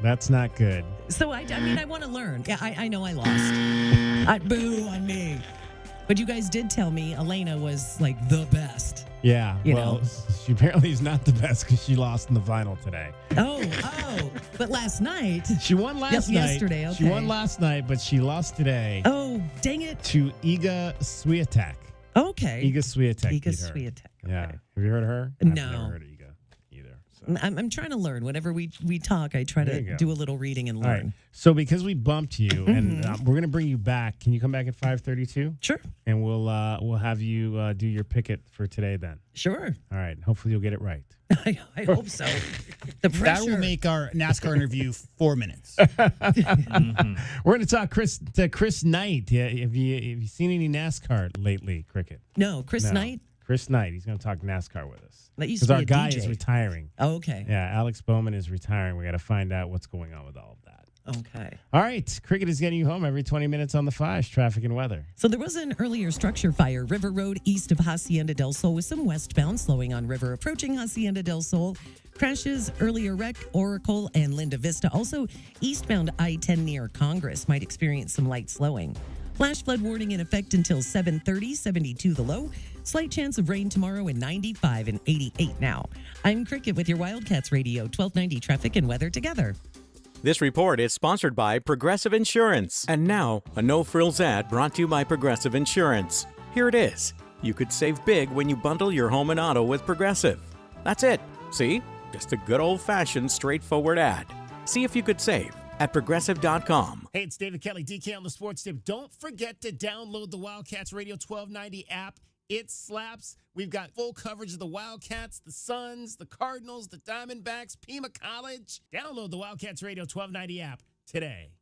That's not good. So, I want to learn. Yeah, I know I lost. Boo on me. But you guys did tell me Elena was, like, the best. Yeah. You well, know. She apparently is not the best because she lost in the final today. Oh. But last night. She won last night. Yesterday, okay. She won last night, but she lost today. Oh, dang it. To Iga Swiatek. Okay. Iga Swiatek. Iga Swiatek. Okay. Yeah. Have you heard of her? No. I've never heard of Iga either. So. I'm trying to learn. Whenever we talk, I try to do a little reading and learn. All right. So because we bumped you, and we're going to bring you back, can you come back at 5:32? Sure. And we'll have you do your picket for today then. Sure. All right. Hopefully you'll get it right. I hope so. The pressure. That will make our NASCAR interview 4 minutes. We're going to talk to Chris Knight. Yeah, have you seen any NASCAR lately, Cricket? No, Chris Knight. Chris Knight. He's going to talk NASCAR with us. That used to be our a guy DJ. is retiring. Oh, okay. Yeah, Alex Bowman is retiring. We got to find out what's going on with all of that. Okay. All right. Cricket is getting you home every 20 minutes on the 5s, traffic and weather. So there was an earlier structure fire, River Road east of Hacienda del Sol with some westbound slowing on River approaching Hacienda del Sol. Crashes, earlier wreck, Oracle and Linda Vista. Also, eastbound I-10 near Congress might experience some light slowing. Flash flood warning in effect until 7:30, 72 the low. Slight chance of rain tomorrow in 95 and 88 now. I'm Cricket with your Wildcats Radio, 1290 traffic and weather together. This report is sponsored by Progressive Insurance. And now, a no-frills ad brought to you by Progressive Insurance. Here it is. You could save big when you bundle your home and auto with Progressive. That's it. See? Just a good old-fashioned, straightforward ad. See if you could save at Progressive.com. Hey, it's David Kelly, DK on the Sports Tip. Don't forget to download the Wildcats Radio 1290 app. It slaps. We've got full coverage of the Wildcats, the Suns, the Cardinals, the Diamondbacks, Pima College. Download the Wildcats Radio 1290 app today.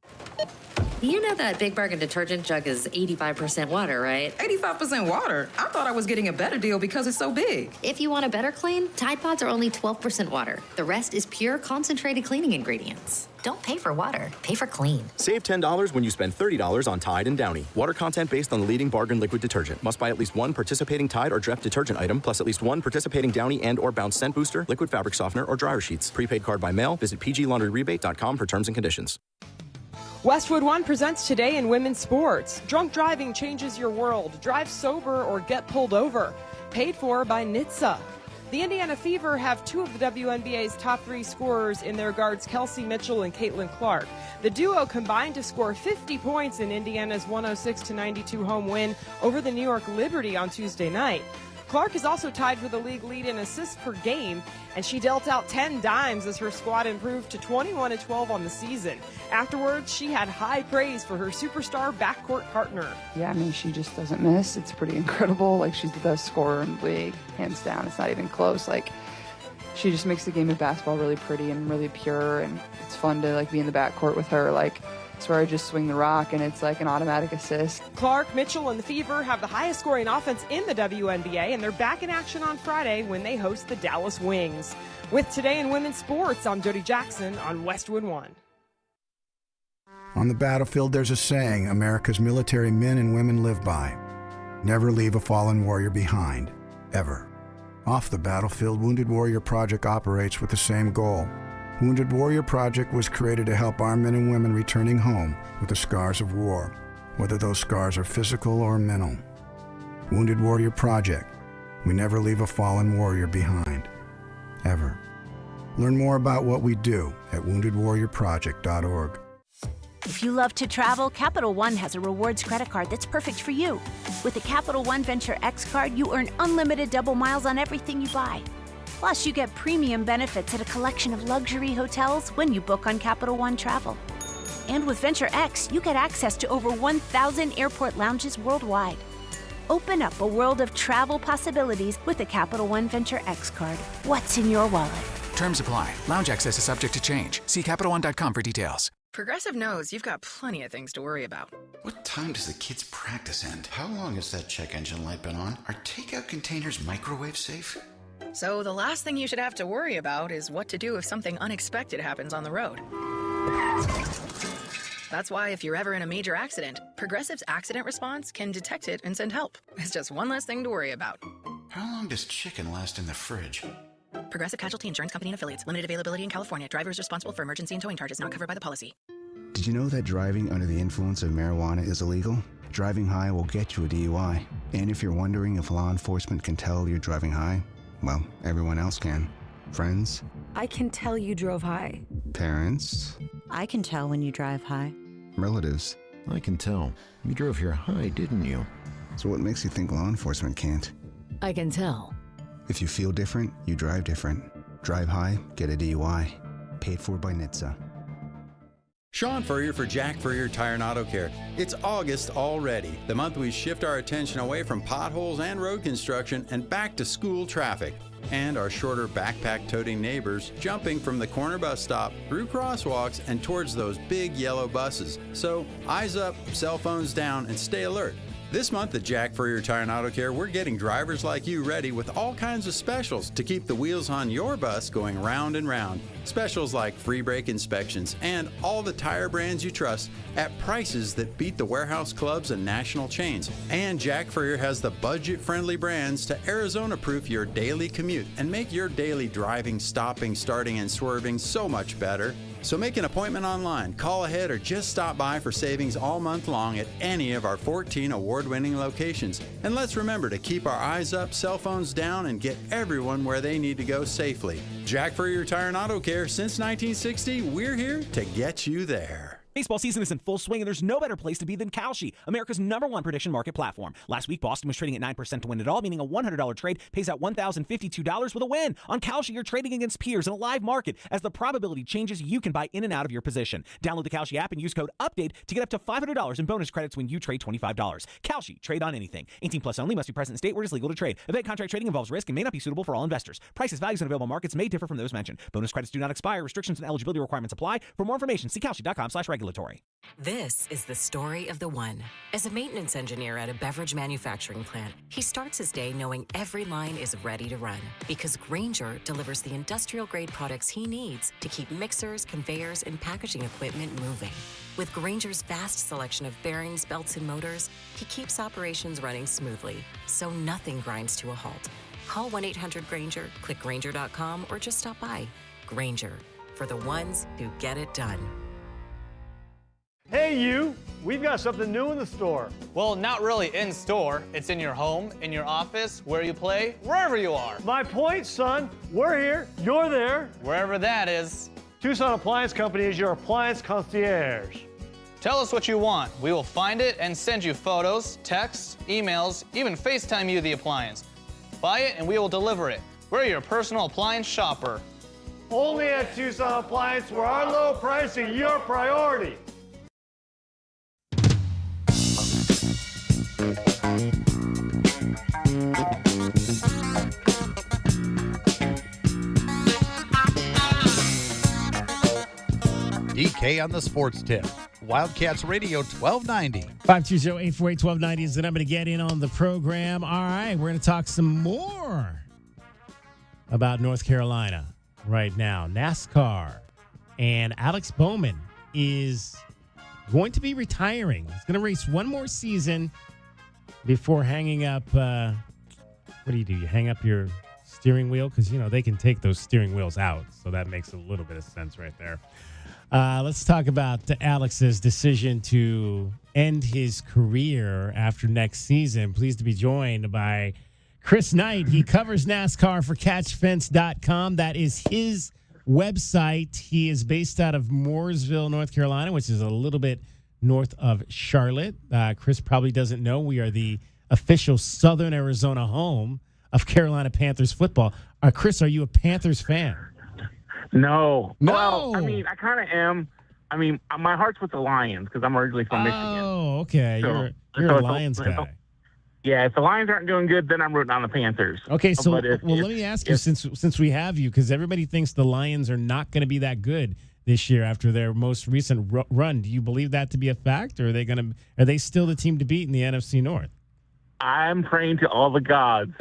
You know that Big Bargain detergent jug is 85% water, right? 85% water? I thought I was getting a better deal because it's so big. If you want a better clean, Tide Pods are only 12% water. The rest is pure concentrated cleaning ingredients. Don't pay for water, pay for clean. Save $10 when you spend $30 on Tide and Downy. Water content based on the leading bargain liquid detergent. Must buy at least one participating Tide or Dreft detergent item, plus at least one participating Downy and or Bounce scent booster, liquid fabric softener, or dryer sheets. Prepaid card by mail. Visit pglaundryrebate.com for terms and conditions. Westwood One presents Today in Women's Sports. Drunk driving changes your world. Drive sober or get pulled over. Paid for by NHTSA. The Indiana Fever have two of the WNBA's top 3 scorers in their guards, Kelsey Mitchell and Caitlin Clark. The duo combined to score 50 points in Indiana's 106-92 home win over the New York Liberty on Tuesday night. Clark is also tied for the league lead in assists per game, and she dealt out 10 dimes as her squad improved to 21-12 on the season. Afterwards, she had high praise for her superstar backcourt partner. Yeah, I mean, she just doesn't miss. It's pretty incredible. Like, she's the best scorer in the league, hands down. It's not even close. Like, she just makes the game of basketball really pretty and really pure, and it's fun to, like, be in the backcourt with her. Like, it's where I just swing the rock, and it's like an automatic assist. Clark, Mitchell, and the Fever have the highest scoring offense in the WNBA, and they're back in action on Friday when they host the Dallas Wings. With Today in Women's Sports, I'm Jody Jackson on Westwood One. On the battlefield, there's a saying America's military men and women live by. Never leave a fallen warrior behind, ever. Off the battlefield, Wounded Warrior Project operates with the same goal. Wounded Warrior Project was created to help our men and women returning home with the scars of war, whether those scars are physical or mental. Wounded Warrior Project. We never leave a fallen warrior behind, ever. Learn more about what we do at woundedwarriorproject.org. If you love to travel, Capital One has a rewards credit card that's perfect for you. With the Capital One Venture X card, you earn unlimited double miles on everything you buy. Plus, you get premium benefits at a collection of luxury hotels when you book on Capital One Travel. And with Venture X, you get access to over 1,000 airport lounges worldwide. Open up a world of travel possibilities with the Capital One Venture X card. What's in your wallet? Terms apply. Lounge access is subject to change. See CapitalOne.com for details. Progressive knows you've got plenty of things to worry about. What time does the kids' practice end? How long has that check engine light been on? Are takeout containers microwave safe? So the last thing you should have to worry about is what to do if something unexpected happens on the road. That's why if you're ever in a major accident, Progressive's accident response can detect it and send help. It's just one less thing to worry about. How long does chicken last in the fridge? Progressive Casualty Insurance Company and Affiliates. Limited availability in California. Driver is responsible for emergency and towing charges not covered by the policy. Did you know that driving under the influence of marijuana is illegal? Driving high will get you a DUI. And if you're wondering if law enforcement can tell you're driving high, well, everyone else can. Friends? I can tell you drove high. Parents? I can tell when you drive high. Relatives? I can tell. You drove here high, didn't you? So what makes you think law enforcement can't? I can tell. If you feel different, you drive different. Drive high, get a DUI. Paid for by NHTSA. Sean Furrier for Jack Furrier Tire and Auto Care. It's August already, the month we shift our attention away from potholes and road construction and back to school traffic. And our shorter backpack-toting neighbors jumping from the corner bus stop through crosswalks and towards those big yellow buses. So eyes up, cell phones down, and stay alert. This month at Jack Furrier Tire and Auto Care, we're getting drivers like you ready with all kinds of specials to keep the wheels on your bus going round and round. Specials like free brake inspections and all the tire brands you trust at prices that beat the warehouse clubs and national chains. And Jack Furrier has the budget-friendly brands to Arizona-proof your daily commute and make your daily driving, stopping, starting, and swerving so much better. So make an appointment online, call ahead, or just stop by for savings all month long at any of our 14 award-winning locations. And let's remember to keep our eyes up, cell phones down, and get everyone where they need to go safely. Jack Furrier Tire and Auto Care, since 1960, we're here to get you there. Baseball season is in full swing, and there's no better place to be than Kalshi, America's #1 prediction market platform. Last week, Boston was trading at 9% to win it all, meaning a $100 trade pays out $1,052 with a win. On Kalshi, you're trading against peers in a live market. As the probability changes, you can buy in and out of your position. Download the Kalshi app and use code UPDATE to get up to $500 in bonus credits when you trade $25. Kalshi, trade on anything. 18 plus only, must be present in state where it is legal to trade. Event contract trading involves risk and may not be suitable for all investors. Prices, values, and available markets may differ from those mentioned. Bonus credits do not expire. Restrictions and eligibility requirements apply. For more information, see kalshi.com/regulatory. This is the story of the one. As a maintenance engineer at a beverage manufacturing plant, he starts his day knowing every line is ready to run because Grainger delivers the industrial-grade products he needs to keep mixers, conveyors, and packaging equipment moving. With Grainger's vast selection of bearings, belts, and motors, he keeps operations running smoothly, so nothing grinds to a halt. Call 1-800-GRAINGER, click Grainger.com, or just stop by. Grainger, for the ones who get it done. Hey, you! We've got something new in the store. Well, not really in store. It's in your home, in your office, where you play, wherever you are. My point, son. We're here. You're there. Wherever that is. Tucson Appliance Company is your appliance concierge. Tell us what you want. We will find it and send you photos, texts, emails, even FaceTime you the appliance. Buy it and we will deliver it. We're your personal appliance shopper. Only at Tucson Appliance, where our low pricing is your priority. DK on the Sports Tip. Wildcats Radio 1290. 520-848-1290 is the number to get in on the program. All right, we're going to talk some more about North Carolina right now. NASCAR. And Alex Bowman is going to be retiring. He's going to race one more season before hanging up. What do? You hang up your steering wheel? Because, they can take those steering wheels out. So that makes a little bit of sense right there. Let's talk about Alex's decision to end his career after next season. Pleased to be joined by Chris Knight. He covers NASCAR for CatchFence.com. That is his website. He is based out of Mooresville, North Carolina, which is a little bit north of Charlotte. Chris probably doesn't know we are the official Southern Arizona home of Carolina Panthers football. Chris, are you a Panthers fan? No. No. Well, I kind of am. My heart's with the Lions because I'm originally from Michigan. Oh, okay. You're a Lions guy. Yeah, if the Lions aren't doing good, then I'm rooting on the Panthers. Okay, so let me ask you, since we have you, because everybody thinks the Lions are not going to be that good this year after their most recent run. Do you believe that to be a fact, or are they still the team to beat in the NFC North? I'm praying to all the gods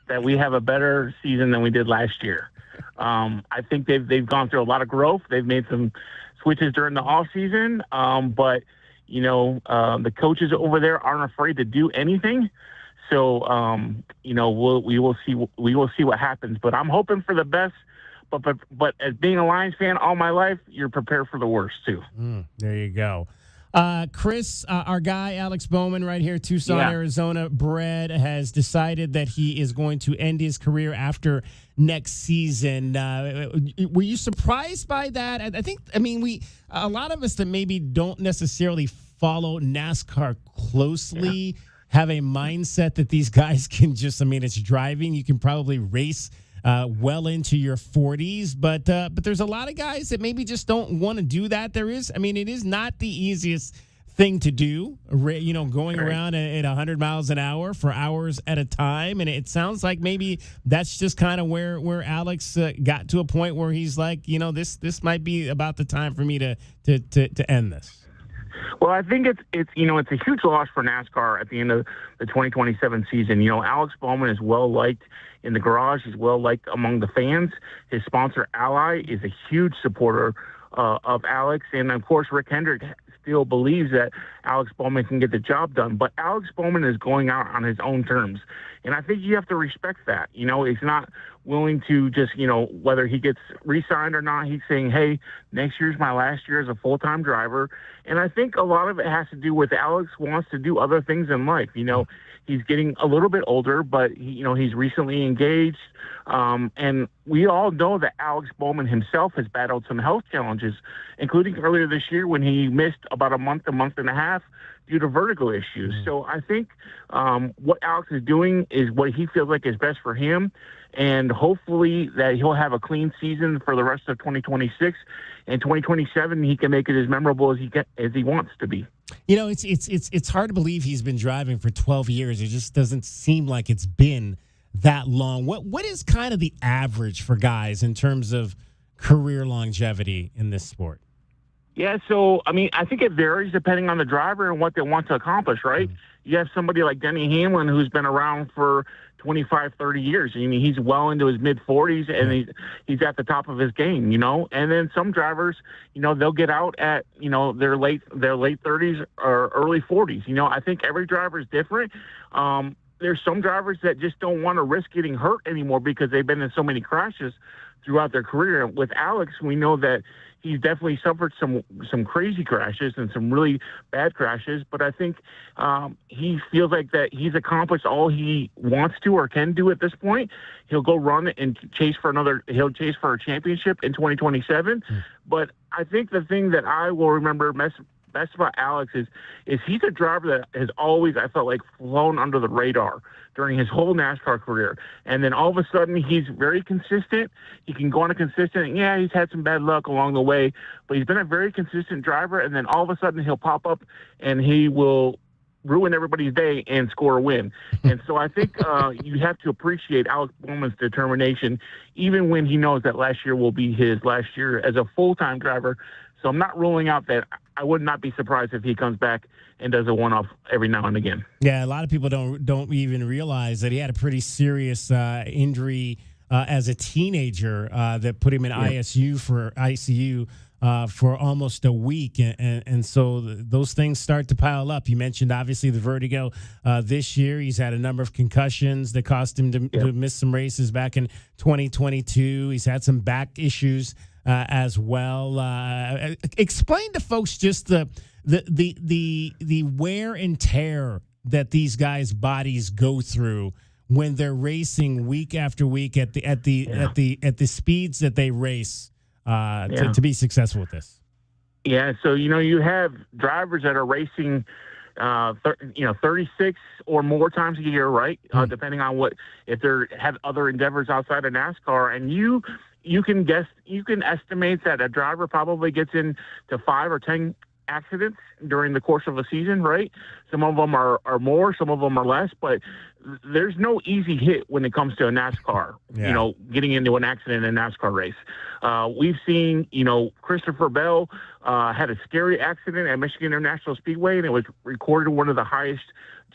that we have a better season than we did last year. I think they've gone through a lot of growth. They've made some switches during the off season, but the coaches over there aren't afraid to do anything. So we will see what happens. But I'm hoping for the best. But as being a Lions fan all my life, you're prepared for the worst too. There you go. Chris, our guy, Alex Bowman, right here, Tucson, Arizona, bred, has decided that he is going to end his career after next season. Were you surprised by that? A lot of us that maybe don't necessarily follow NASCAR closely have a mindset that these guys can just, it's driving. You can probably race well into your 40s, but there's a lot of guys that maybe just don't want to do that. It is not the easiest thing to do, going around at 100 miles an hour for hours at a time. And it sounds like maybe that's just kind of where Alex got to a point where he's like, this might be about the time for me to end this. Well, I think it's a huge loss for NASCAR at the end of the 2027 season. Alex Bowman is well liked in the garage. He's well liked among the fans. His sponsor, Ally, is a huge supporter of Alex, and of course, Rick Hendrick still believes that Alex Bowman can get the job done. But Alex Bowman is going out on his own terms, and I think you have to respect that. He's not willing to just, whether he gets re-signed or not, he's saying, hey, next year's my last year as a full-time driver. And I think a lot of it has to do with Alex wants to do other things in life. He's getting a little bit older, but he's recently engaged. And we all know that Alex Bowman himself has battled some health challenges, including earlier this year when he missed about a month and a half due to vertigo issues. So I think what Alex is doing is what he feels like is best for him, and hopefully that he'll have a clean season for the rest of 2026. And 2027, he can make it as memorable as he wants to be. It's hard to believe he's been driving for 12 years. It just doesn't seem like it's been that long. What is kind of the average for guys in terms of career longevity in this sport? Yeah, so, I think it varies depending on the driver and what they want to accomplish, right? You have somebody like Denny Hamlin who's been around for 25, 30 years. He's well into his mid-40s, and he's at the top of his game, And then some drivers, they'll get out at, their late 30s or early 40s. I think every driver is different. There's some drivers that just don't want to risk getting hurt anymore because they've been in so many crashes throughout their career. With Alex, we know that he's definitely suffered some crazy crashes and some really bad crashes, but I think he feels like that he's accomplished all he wants to or can do at this point. He'll go run and chase for a championship in 2027. But I think the thing that I will remember best about Alex is he's a driver that has always, I felt like, flown under the radar during his whole NASCAR career. And then all of a sudden, he's very consistent. He can go on a consistent, he's had some bad luck along the way, but he's been a very consistent driver. And then all of a sudden, he'll pop up and he will ruin everybody's day and score a win. And so I think you have to appreciate Alex Bowman's determination, even when he knows that last year will be his last year as a full-time driver. So I'm not ruling out that. I would not be surprised if he comes back and does a one-off every now and again. Yeah, a lot of people don't even realize that he had a pretty serious injury as a teenager that put him in ICU for almost a week, and so those things start to pile up. You mentioned obviously the vertigo this year. He's had a number of concussions that cost him to miss some races back in 2022. He's had some back issues as well. Explain to folks just the wear and tear that these guys' bodies go through when they're racing week after week at the speeds that they race to be successful with this. Yeah, so you have drivers that are racing 36 or more times a year, right? Depending on if they have other endeavors outside of NASCAR, and you can estimate that a driver probably gets into 5 or 10 accidents during the course of a season, right? Some of them are more, some of them are less, but there's no easy hit when it comes to a NASCAR, getting into an accident in a NASCAR race. We've seen, Christopher Bell had a scary accident at Michigan International Speedway, and it was recorded one of the highest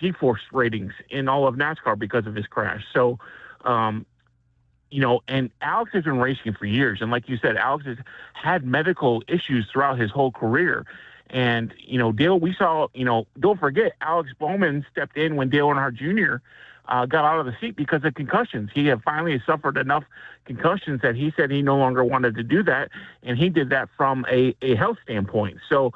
G-force ratings in all of NASCAR because of his crash. So, and Alex has been racing for years. And like you said, Alex has had medical issues throughout his whole career. And, Dale, we saw, don't forget, Alex Bowman stepped in when Dale Earnhardt Jr. Got out of the seat because of concussions. He had finally suffered enough concussions that he said he no longer wanted to do that. And he did that from a health standpoint. So,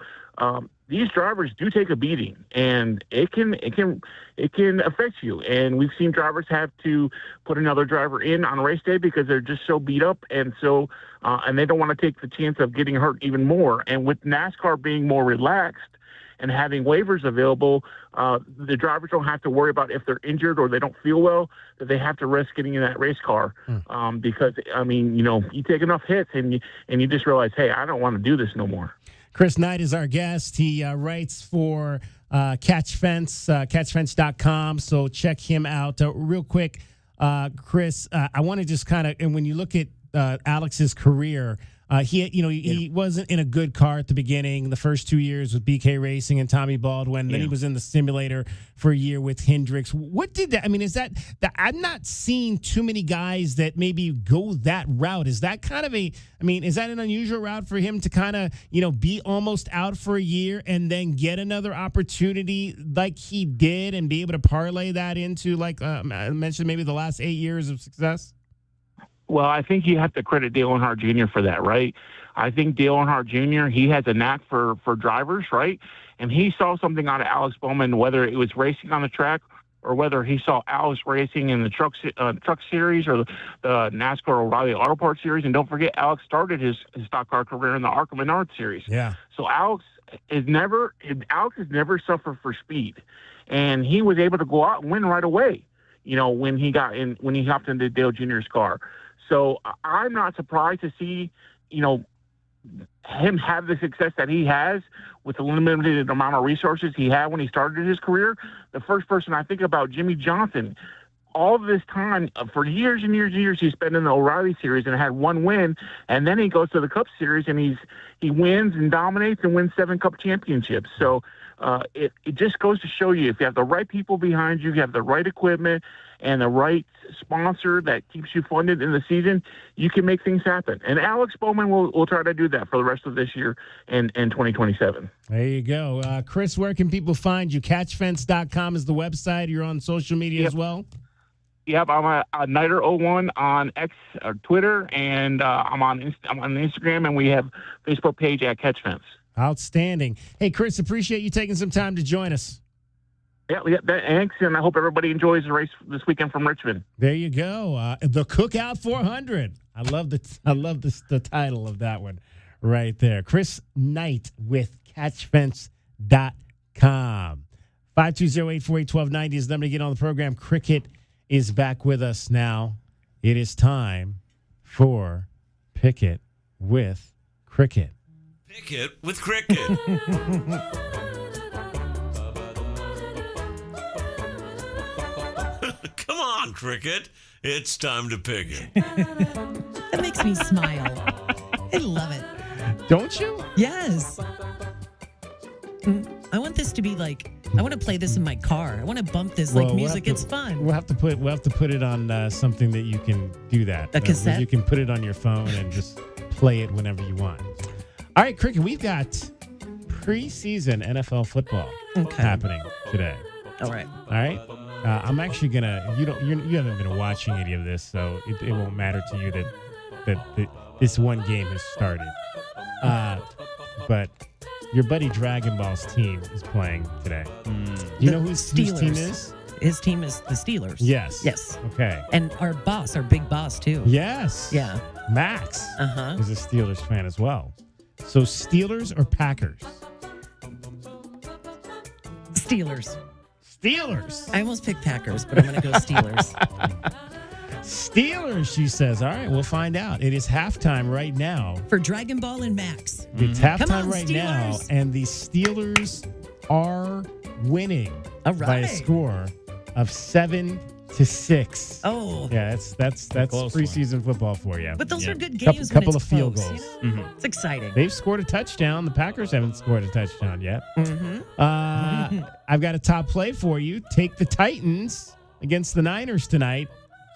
these drivers do take a beating, and it can affect you. And we've seen drivers have to put another driver in on race day because they're just so beat up, and so and they don't want to take the chance of getting hurt even more. And with NASCAR being more relaxed and having waivers available, the drivers don't have to worry about if they're injured or they don't feel well, that they have to risk getting in that race car. Because you take enough hits and you just realize, hey, I don't want to do this no more. Chris Knight is our guest. He writes for Catch Fence, catchfence.com. So check him out. Real quick, Chris, I want to just kind of, and when you look at Alex's career, he wasn't in a good car at the beginning. The first 2 years with BK Racing and Tommy Baldwin. Then he was in the simulator for a year with Hendricks. What did that? I mean, is that I'm not seeing too many guys that maybe go that route. Is that kind of is that an unusual route for him to kind of be almost out for a year and then get another opportunity like he did and be able to parlay that into, like I mentioned, maybe the last 8 years of success? Well, I think you have to credit Dale Earnhardt Jr. for that, right? I think Dale Earnhardt Jr., he has a knack for drivers, right? And he saw something out of Alex Bowman, whether it was racing on the track or whether he saw Alex racing in the truck series or the NASCAR O'Reilly Auto Parts series. And don't forget, Alex started his stock car career in the ARCA Menard series. Yeah. So Alex has never suffered for speed, and he was able to go out and win right away. When he hopped into Dale Jr.'s car. So I'm not surprised to see, him have the success that he has with the limited amount of resources he had when he started his career. The first person I think about, Jimmy Johnson, all of this time, for years and years and years, he spent in the O'Reilly series and had one win, and then he goes to the Cup series and he wins and dominates and wins 7 Cup championships. So it just goes to show you, if you have the right people behind you, you have the right equipment and the right sponsor that keeps you funded in the season, you can make things happen. And Alex Bowman will try to do that for the rest of this year and 2027. There you go. Chris, where can people find you? Catchfence.com is the website. You're on social media as well? Yep, I'm a Niter01 on X or Twitter, and I'm on Instagram, and we have Facebook page at Catchfence. Outstanding. Hey, Chris, appreciate you taking some time to join us. Yeah, thanks, and I hope everybody enjoys the race this weekend from Richmond. There you go. The Cookout 400. I love the title of that one right there. Chris Knight with CatchFence.com. 520-848-1290 is the number to get on the program. Cricket is back with us now. It is time for Pick It with Cricket. Pick It with Cricket. Come on, Cricket. It's time to pick it. That makes me smile. I love it. Don't you? Yes. I want this to be like, I want to play this in my car. I want to bump this like music. It's fun. We'll have to put it on something that you can do that. A cassette? You can put it on your phone and just play it whenever you want. All right, Cricket, we've got preseason NFL football happening today. All right. I'm actually gonna. You haven't been watching any of this, so it won't matter to you that this one game has started. But your buddy Dragon Ball's team is playing today. You know whose team is? His team is the Steelers. Yes. Okay. And our big boss, too. Yes. Yeah. Max is a Steelers fan as well. So Steelers or Packers? Steelers. I almost picked Packers, but I'm going to go Steelers. Steelers, she says. All right, we'll find out. It is halftime right now. For Dragon Ball and Max. It's halftime Come on, right Steelers. now, and the Steelers are winning by a score of 7-6. Oh. Yeah, that's preseason football for you. But those are good games. Couple when of it's field close, goals. you know? It's exciting. They've scored a touchdown. The Packers haven't scored a touchdown yet. I've got a top play for you. Take the Titans against the Niners tonight.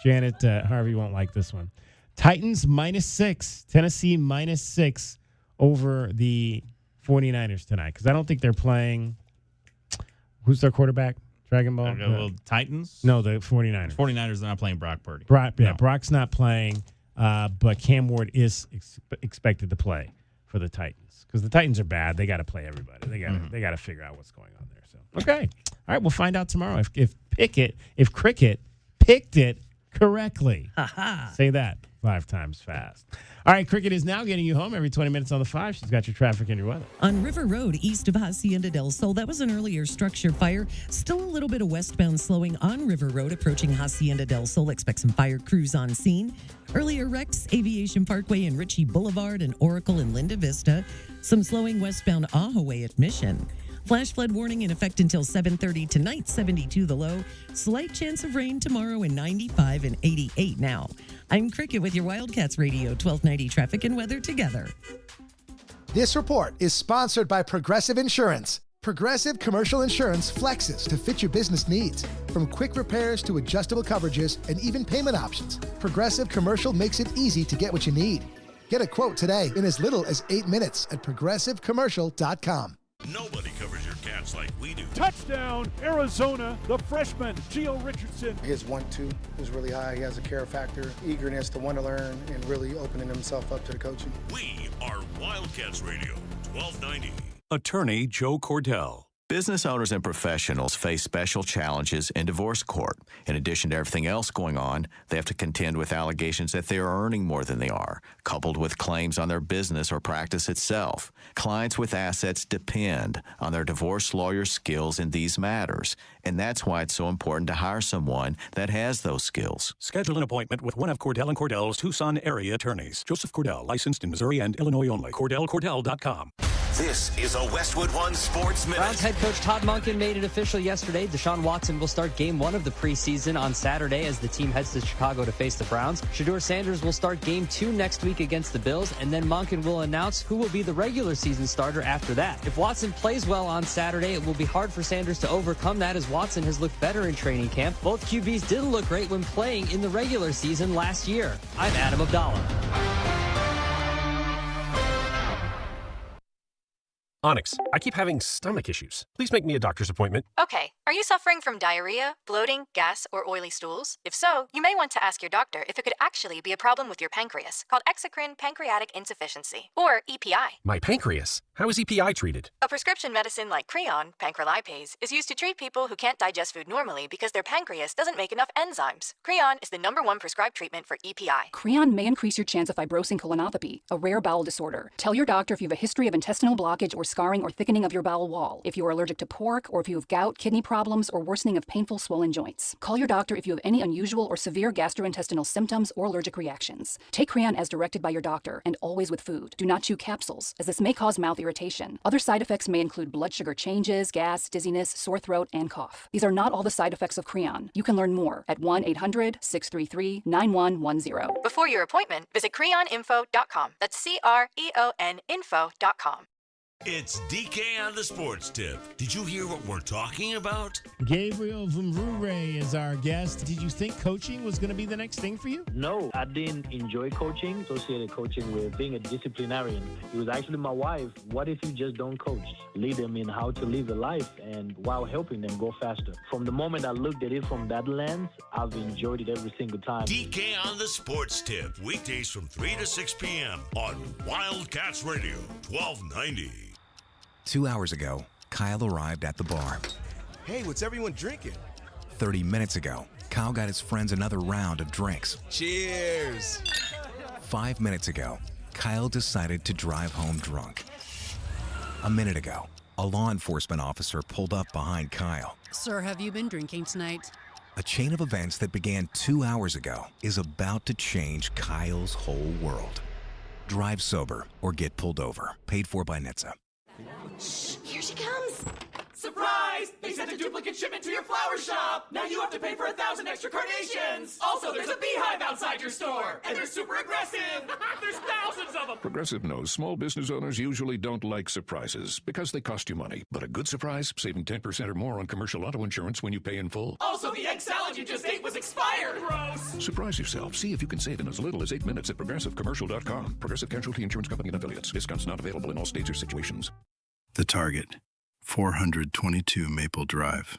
Janet Harvey won't like this one. Titans -6. Tennessee -6 over the 49ers tonight. Because I don't think they're playing. Who's their quarterback? Dragon Ball? Well, Titans? No, the 49ers. 49ers, they're not playing Brock Purdy. Brock's not playing, but Cam Ward is expected to play for the Titans because the Titans are bad. They got to play everybody. They got to figure out what's going on there. So okay, all right, we'll find out tomorrow if Cricket picked it correctly. Say that 5 times fast. All right, Cricket is now getting you home every 20 minutes on the 5. She's got your traffic and your weather. On River Road, east of Hacienda del Sol, that was an earlier structure fire. Still a little bit of westbound slowing on River Road approaching Hacienda del Sol. Expect some fire crews on scene. Earlier wrecks, Aviation Parkway and Ritchie Boulevard and Oracle and Linda Vista. Some slowing westbound Ahaway at Mission. Flash flood warning in effect until 7:30 tonight, 72 the low. Slight chance of rain tomorrow and 95 and 88 now. I'm Cricket with your Wildcats Radio, 1290 traffic and weather together. This report is sponsored by Progressive Insurance. Progressive Commercial Insurance flexes to fit your business needs. From quick repairs to adjustable coverages and even payment options, Progressive Commercial makes it easy to get what you need. Get a quote today in as little as 8 minutes at progressivecommercial.com. Nobody covers your Cats like we do. Touchdown, Arizona, the freshman, Gio Richardson. His 1-2 is really high. He has a care factor, eagerness to want to learn, and really opening himself up to the coaching. We are Wildcats Radio, 1290. Attorney Joe Cordell. Business owners and professionals face special challenges in divorce court. In addition to everything else going on, they have to contend with allegations that they are earning more than they are, coupled with claims on their business or practice itself. Clients with assets depend on their divorce lawyer's skills in these matters, and that's why it's so important to hire someone that has those skills. Schedule an appointment with one of Cordell & Cordell's Tucson area attorneys. Joseph Cordell, licensed in Missouri and Illinois only. CordellCordell.com. This is a Westwood One Sports Minute. Browns head coach Todd Monken made it official yesterday. Deshaun Watson will start game 1 of the preseason on Saturday as the team heads to Chicago to face the Browns. Shedeur Sanders will start game 2 next week against the Bills, and then Monken will announce who will be the regular season starter after that. If Watson plays well on Saturday, it will be hard for Sanders to overcome that as Watson has looked better in training camp. Both QBs didn't look great when playing in the regular season last year. I'm Adam Abdallah. Onyx, I keep having stomach issues. Please make me a doctor's appointment. Okay, are you suffering from diarrhea, bloating, gas, or oily stools? If so, you may want to ask your doctor if it could actually be a problem with your pancreas, called exocrine pancreatic insufficiency, or EPI. My pancreas? How is EPI treated? A prescription medicine like Creon, pancrelipase, is used to treat people who can't digest food normally because their pancreas doesn't make enough enzymes. Creon is the #1 prescribed treatment for EPI. Creon may increase your chance of fibrosing colonopathy, a rare bowel disorder. Tell your doctor if you have a history of intestinal blockage or scarring or thickening of your bowel wall, if you are allergic to pork, or if you have gout, kidney problems, or worsening of painful swollen joints. Call your doctor if you have any unusual or severe gastrointestinal symptoms or allergic reactions. Take Creon as directed by your doctor, and always with food. Do not chew capsules, as this may cause mouth irritation. Other side effects may include blood sugar changes, gas, dizziness, sore throat, and cough. These are not all the side effects of Creon. You can learn more at 1-800-633-9110. Before your appointment, visit creoninfo.com. That's CREON info.com. It's DK on the Sports Tip. Did you hear what we're talking about? Gabriel Vumrure is our guest. Did you think coaching was going to be the next thing for you? No, I didn't enjoy coaching. Associated coaching with being a disciplinarian. It was actually my wife. What if you just don't coach? Lead them in how to live a life and while helping them go faster. From the moment I looked at it from that lens, I've enjoyed it every single time. DK on the Sports Tip. Weekdays from 3 to 6 p.m. on Wildcats Radio, 1290. 2 hours ago, Kyle arrived at the bar. Hey, what's everyone drinking? 30 minutes ago, Kyle got his friends another round of drinks. Cheers! 5 minutes ago, Kyle decided to drive home drunk. A minute ago, a law enforcement officer pulled up behind Kyle. Sir, have you been drinking tonight? A chain of events that began 2 hours ago is about to change Kyle's whole world. Drive sober or get pulled over. Paid for by NHTSA. Here she comes! Surprise! They sent a duplicate shipment to your flower shop! Now you have to pay for 1,000 extra carnations! Also, there's a beehive outside your store! And they're super aggressive! There's thousands of them! Progressive knows small business owners usually don't like surprises because they cost you money. But a good surprise, saving 10% or more on commercial auto insurance when you pay in full. Also, the egg salad you just ate was expired! Gross! Surprise yourself. See if you can save in as little as 8 minutes at progressivecommercial.com. Progressive Casualty Insurance Company and Affiliates. Discounts not available in all states or situations. The Target, 422 Maple Drive.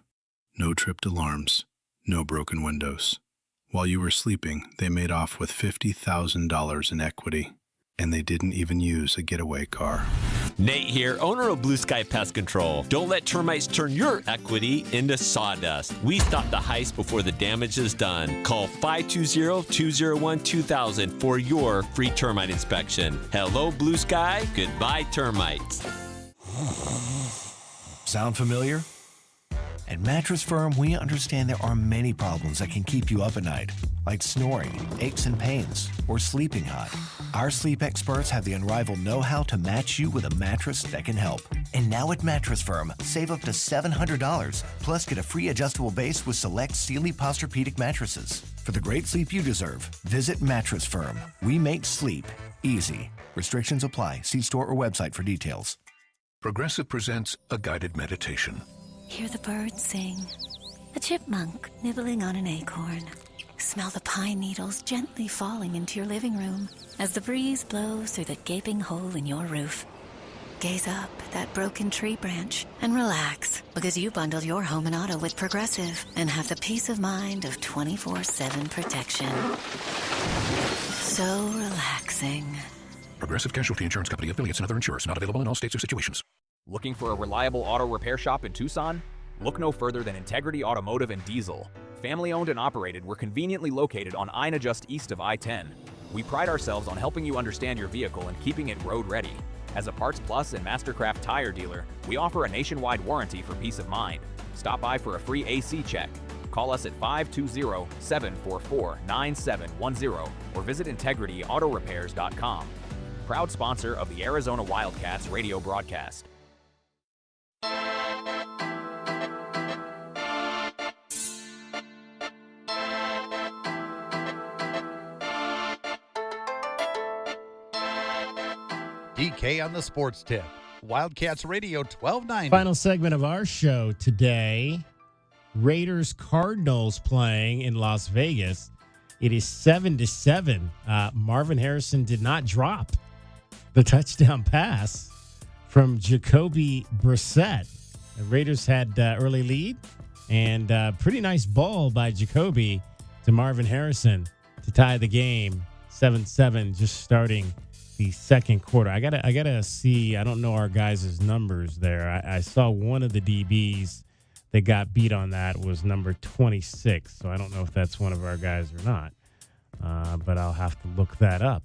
No tripped alarms, no broken windows. While you were sleeping, they made off with $50,000 in equity, and they didn't even use a getaway car. Nate here, owner of Blue Sky Pest Control. Don't let termites turn your equity into sawdust. We stop the heist before the damage is done. Call 520-201-2000 for your free termite inspection. Hello, Blue Sky. Goodbye, termites. Sound familiar? At Mattress Firm, we understand there are many problems that can keep you up at night, like snoring, aches and pains, or sleeping hot. Our sleep experts have the unrivaled know-how to match you with a mattress that can help. And now at Mattress Firm, save up to $700, plus get a free adjustable base with select Sealy Posturepedic mattresses. For the great sleep you deserve, visit Mattress Firm. We make sleep easy. Restrictions apply. See store or website for details. Progressive presents a guided meditation. Hear the birds sing. A chipmunk nibbling on an acorn. Smell the pine needles gently falling into your living room as the breeze blows through the gaping hole in your roof. Gaze up at that broken tree branch and relax, because you bundle your home and auto with Progressive and have the peace of mind of 24/7 protection. So relaxing. Progressive Casualty Insurance Company, Affiliates, and other insurers. Not available in all states or situations. Looking for a reliable auto repair shop in Tucson? Look no further than Integrity Automotive and Diesel. Family owned and operated, we're conveniently located on Ina just east of I-10. We pride ourselves on helping you understand your vehicle and keeping it road ready. As a Parts Plus and Mastercraft tire dealer, we offer a nationwide warranty for peace of mind. Stop by for a free AC check. Call us at 520-744-9710 or visit IntegrityAutoRepairs.com. Proud sponsor of the Arizona Wildcats radio broadcast. DK on the Sports Tip. Wildcats Radio 1290. Final segment of our show today. Raiders Cardinals playing in Las Vegas. It is 7-7. Marvin Harrison did not drop the touchdown pass from Jacoby Brissett. The Raiders had early lead, and pretty nice ball by Jacoby to Marvin Harrison to tie the game 7-7, just starting the second quarter. I gotta see. I don't know our guys' numbers there. I saw one of the DBs that got beat on that was number 26, so I don't know if that's one of our guys or not. But I'll have to look that up.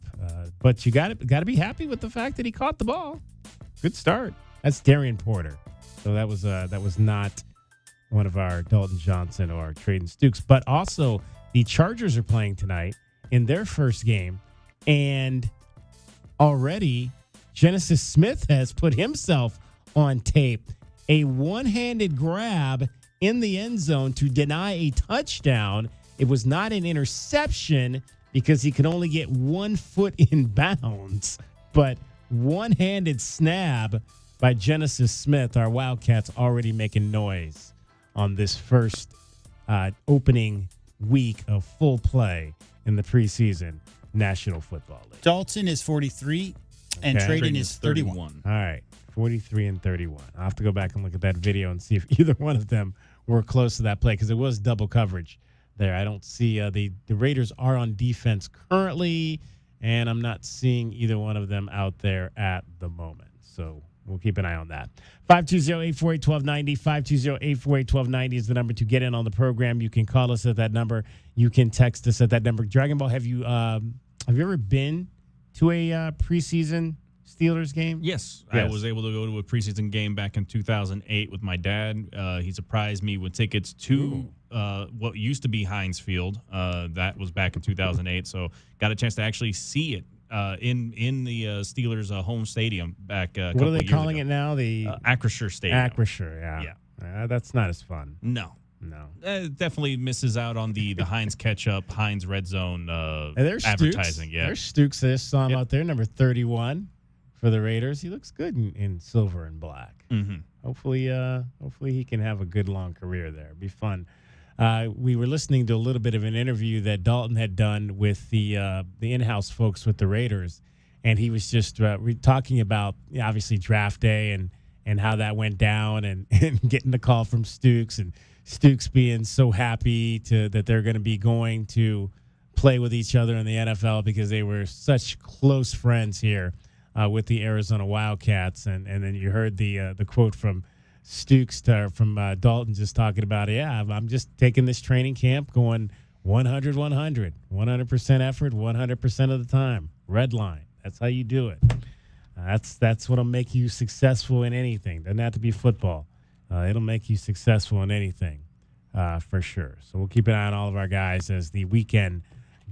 But you got to be happy with the fact that he caught the ball. Good start. That's Darian Porter. So that was not one of our Dalton Johnson or Traden Stukes. But also the Chargers are playing tonight in their first game, and already Genesis Smith has put himself on tape. A one-handed grab in the end zone to deny a touchdown. It was not an interception because he could only get 1 foot in bounds, but one-handed snab by Genesis Smith. Our Wildcats already making noise on this first opening week of full play in the preseason National Football League. Dalton is 43 and Traden is 31. All right, 43 and 31. I'll have to go back and look at that video and see if either one of them were close to that play because it was double coverage there. I don't see the Raiders are on defense currently, and I'm not seeing either one of them out there at the moment. So we'll keep an eye on that. 520-848-1290. 520-848-1290 is the number to get in on the program. You can call us at that number. You can text us at that number. Dragon Ball, have you ever been to a preseason Steelers game? Yes. I was able to go to a preseason game back in 2008 with my dad. He surprised me with tickets to what used to be Heinz Field. That was back in 2008. So got a chance to actually see it in the Steelers home stadium back a couple What are they of years calling ago. it now? The Acrisure Stadium. Acrisure, yeah. That's not as fun. No. It definitely misses out on the Heinz ketchup, Heinz red zone advertising. Yeah. There's Stukes. I saw him out there, number 31 for the Raiders. He looks good in silver and black. Mm-hmm. Hopefully he can have a good long career there. It'd be fun. We were listening to a little bit of an interview that Dalton had done with the in-house folks with the Raiders, and he was just talking about obviously draft day and how that went down, and getting the call from Stukes, and Stukes being so happy that they're going to be going to play with each other in the NFL because they were such close friends here with the Arizona Wildcats, and then you heard the quote from Stukes from Dalton just talking about, I'm just taking this training camp going 100% effort, 100% of the time. Red line. That's how you do it. That's what'll make you successful in anything. Doesn't have to be football. It'll make you successful in anything, for sure. So we'll keep an eye on all of our guys as the weekend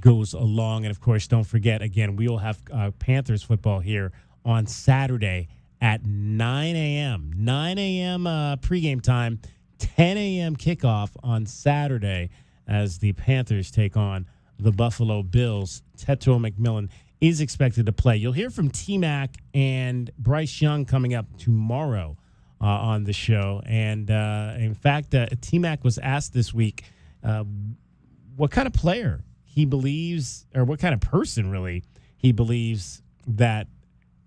goes along. And, of course, don't forget, again, we will have Panthers football here on Saturday at 9 a.m. 9 a.m. Pregame time, 10 a.m. kickoff on Saturday as the Panthers take on the Buffalo Bills. Teto McMillan is expected to play. You'll hear from T-Mac and Bryce Young coming up tomorrow on the show. And, in fact, T-Mac was asked this week what kind of player he believes, or what kind of person, really, he believes that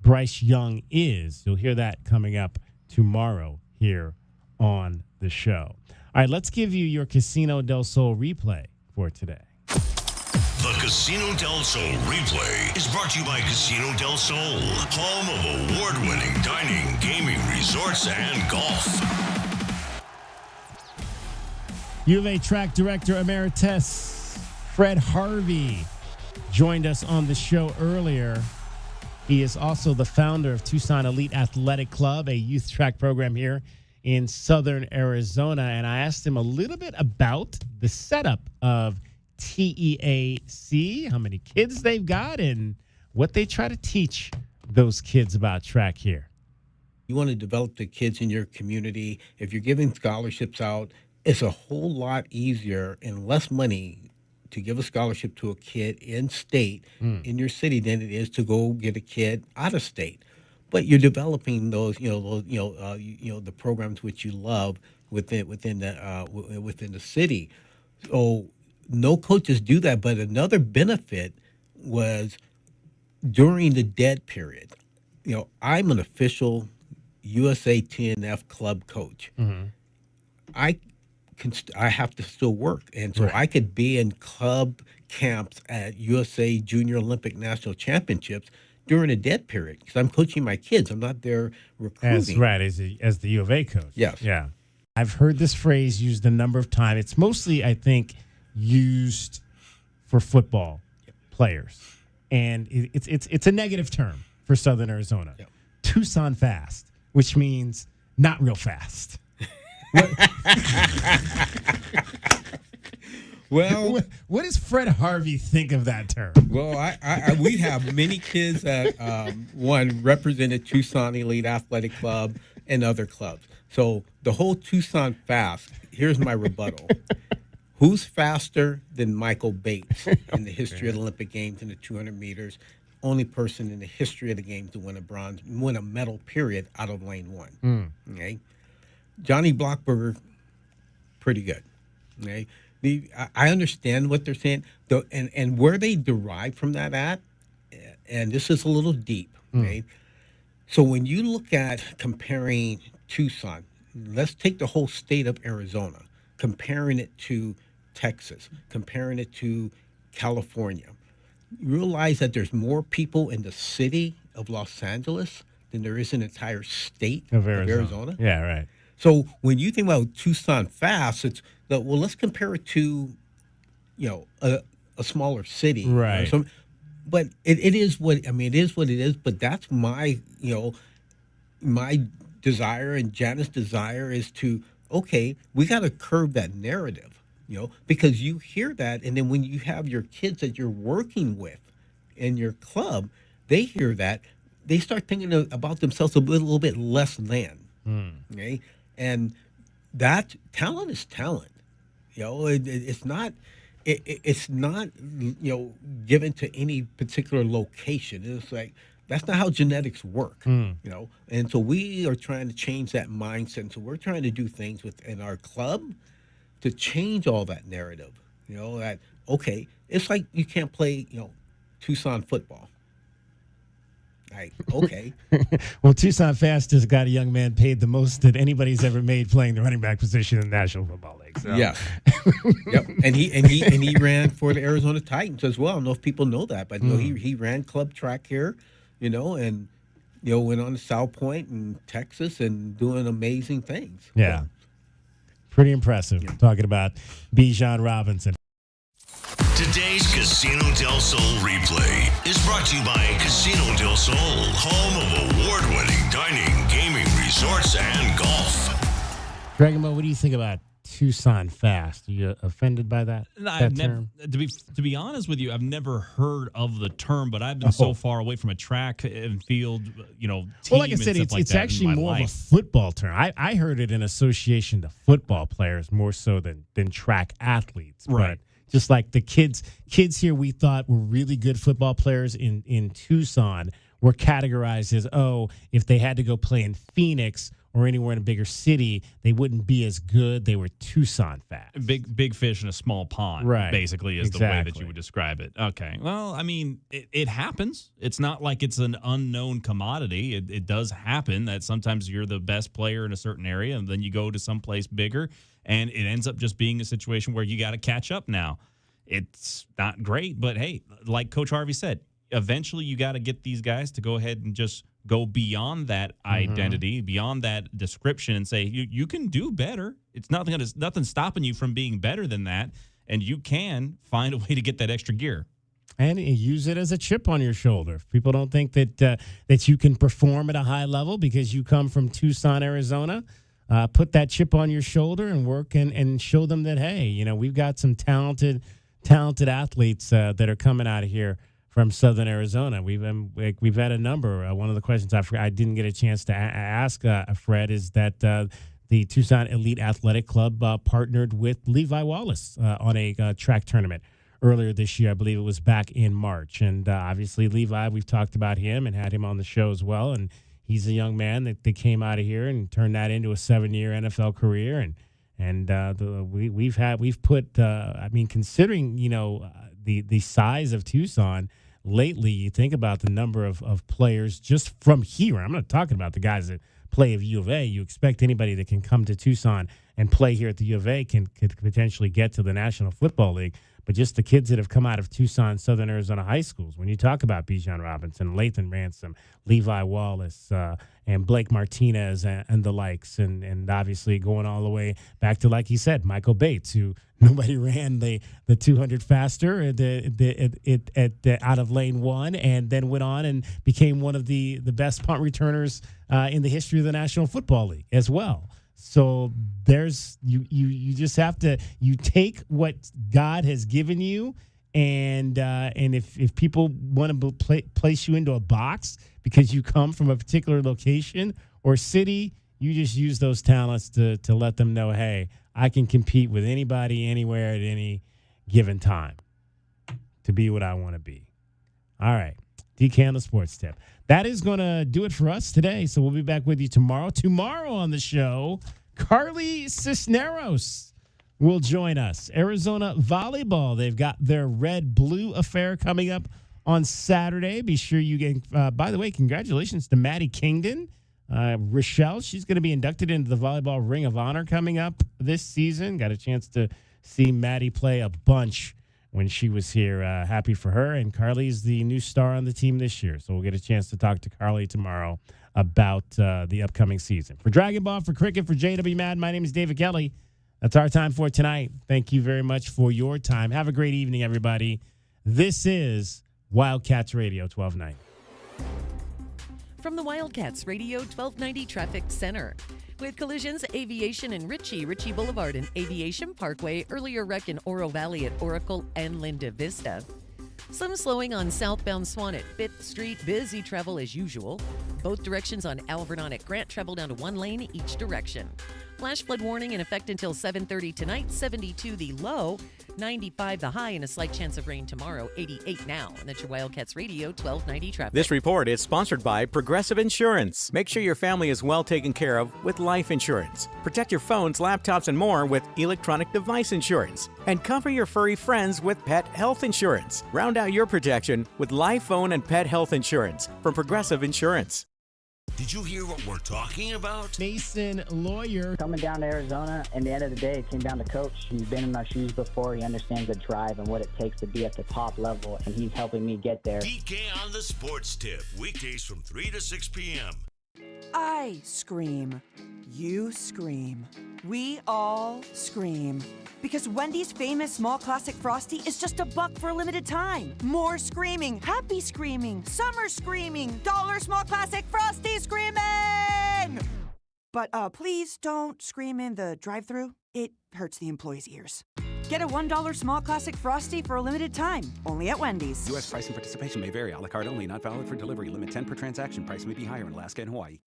Bryce Young is. You'll hear that coming up tomorrow here on the show. All right, let's give you your Casino del Sol replay for today. The Casino del Sol replay is brought to you by Casino del Sol, home of award-winning dining, gaming, resorts, and golf. U of A track director emeritus Fred Harvey joined us on the show earlier. He is also the founder of Tucson Elite Athletic Club, a youth track program here in southern Arizona. And I asked him a little bit about the setup of TEAC, how many kids they've got, and what they try to teach those kids about track here. You want to develop the kids in your community. If you're giving scholarships out, it's a whole lot easier and less money to give a scholarship to a kid in state, in your city, than it is to go get a kid out of state. But you're developing those, the programs which you love within the city. So no coaches do that. But another benefit was during the dead period. I'm an official USA TNF club coach. I have to still work, and so I could be in club camps at USA Junior Olympic National Championships during a dead period because I'm coaching my kids. I'm not there recruiting. As the U of A coach. Yes. Yeah. I've heard this phrase used a number of times. It's mostly, I think, used for football players, and it's a negative term for Southern Arizona. Tucson fast, which means not real fast. Well, what does Fred Harvey think of that term? Well, we have many kids that represented Tucson Elite Athletic Club and other clubs. So the whole Tucson fast. Here's my rebuttal: who's faster than Michael Bates in the history of the Olympic Games in the 200 meters? Only person in the history of the game to win a medal. Period out of lane one. Okay. Johnny Blockberger, pretty good. Okay, I understand what they're saying, though, and where they derive from that at, and this is a little deep. Okay, so when you look at comparing Tucson, let's take the whole state of Arizona, comparing it to Texas, comparing it to California, you realize that there's more people in the city of Los Angeles than there is in the entire state of Arizona. Yeah, right. So when you think about Tucson fast, it's that, well, let's compare it to, a smaller city, right? But it is what it is what it is. But that's my my desire and Janice's desire is to we got to curb that narrative, because you hear that, and then when you have your kids that you're working with in your club, they hear that, they start thinking about themselves a little bit less than. Okay. And that talent is talent. It's not given to any particular location. It's like that's not how genetics work. And so we are trying to change that mindset. And so we're trying to do things within our club to change all that narrative. That it's like you can't play Tucson football. Right. Okay. Well, Tucson Fast has got a young man paid the most that anybody's ever made playing the running back position in the National Football League. So. Yeah. Yep. And he ran for the Arizona Titans as well. I don't know if people know that, but he ran club track here, and went on to South Point in Texas and doing amazing things. Yeah. Pretty impressive. Yeah. Talking about Bijan Robinson. Today's Casino del Sol replay is brought to you by Casino del Sol, home of award-winning dining, gaming, resorts, and golf. Greg and Mo, what do you think about Tucson fast? Are you offended by that term? To be honest with you, I've never heard of the term, but I've been so far away from a track and field, team. Well, like I said, it's actually more of a football term. I heard it in association to football players more so than track athletes. Right. But just like the kids here we thought were really good football players in Tucson were categorized as, if they had to go play in Phoenix or anywhere in a bigger city, they wouldn't be as good. They were Tucson fast. Big fish in a small pond, right? Basically, is the way that you would describe it. Okay. Well, it happens. It's not like it's an unknown commodity. It does happen that sometimes you're the best player in a certain area, and then you go to someplace bigger, and it ends up just being a situation where you got to catch up now. It's not great, but hey, like Coach Harvey said, eventually you got to get these guys to go ahead and just go beyond that identity, beyond that description, and say you can do better. It's nothing stopping you from being better than that, and you can find a way to get that extra gear. And use it as a chip on your shoulder. If people don't think that you can perform at a high level because you come from Tucson, Arizona, put that chip on your shoulder and work and show them that, hey, we've got some talented athletes that are coming out of here from Southern Arizona. We've had a number. One of the questions I didn't get a chance to ask Fred is that the Tucson Elite Athletic Club partnered with Levi Wallace on a track tournament earlier this year. I believe it was back in March. And obviously Levi, we've talked about him and had him on the show as well. And he's a young man that came out of here and turned that into a 7-year NFL career. And we've put considering the size of Tucson lately, you think about the number of players just from here. I'm not talking about the guys that play of U of A. You expect anybody that can come to Tucson and play here at the U of A could potentially get to the National Football League. But just the kids that have come out of Tucson, Southern Arizona high schools, when you talk about Bijan Robinson, Lathan Ransom, Levi Wallace, and Blake Martinez and the likes, and obviously going all the way back to, like he said, Michael Bates, who nobody ran the 200 faster out of lane one, and then went on and became one of the best punt returners in the history of the National Football League as well. So there's you just have to take what God has given you, and if people want to place you into a box because you come from a particular location or city, you just use those talents to let them know, hey, I can compete with anybody, anywhere, at any given time to be what I want to be. All right, DK on the Sports Tip. That is going to do it for us today. So we'll be back with you tomorrow. Tomorrow on the show, Carly Cisneros will join us. Arizona Volleyball. They've got their red-blue affair coming up on Saturday. Be sure you get, by the way, congratulations to Maddie Kingdon. Rochelle, she's going to be inducted into the Volleyball Ring of Honor coming up this season. Got a chance to see Maddie play a bunch when she was here. Happy for her. And Carly's the new star on the team this year. So we'll get a chance to talk to Carly tomorrow about the upcoming season. For Dragon Ball, for Cricket, for JW Mad, my name is David Kelly. That's our time for tonight. Thank you very much for your time. Have a great evening, everybody. This is Wildcats Radio 1290. From the Wildcats Radio 1290 Traffic Center. With collisions, Aviation and Ritchie Boulevard and Aviation Parkway, earlier wreck in Oro Valley at Oracle and Linda Vista. Some slowing on southbound Swan at 5th Street. Busy travel as usual. Both directions on Alvernon at Grant travel down to one lane each direction. Flash flood warning in effect until 7:30 tonight. 72 the low, 95 the high, and a slight chance of rain tomorrow. 88 now. And that's your Wildcats Radio 1290 traffic. This report is sponsored by Progressive Insurance. Make sure your family is well taken care of with life insurance. Protect your phones, laptops, and more with electronic device insurance. And cover your furry friends with pet health insurance. Round out your protection with life, phone, and pet health insurance from Progressive Insurance. Did you hear what we're talking about? Mason Lawyer. Coming down to Arizona, and at the end of the day, it came down to coach. He's been in my shoes before. He understands the drive and what it takes to be at the top level, and he's helping me get there. DK on the Sports Tip, weekdays from 3 to 6 p.m. I scream. You scream. We all scream. Because Wendy's famous small classic Frosty is just $1 for a limited time. More screaming, happy screaming, summer screaming, dollar small classic Frosty screaming! But please don't scream in the drive-thru. It hurts the employees' ears. Get a $1 small classic Frosty for a limited time, only at Wendy's. U.S. price and participation may vary. A la carte only, not valid for delivery. Limit 10 per transaction. Price may be higher in Alaska and Hawaii.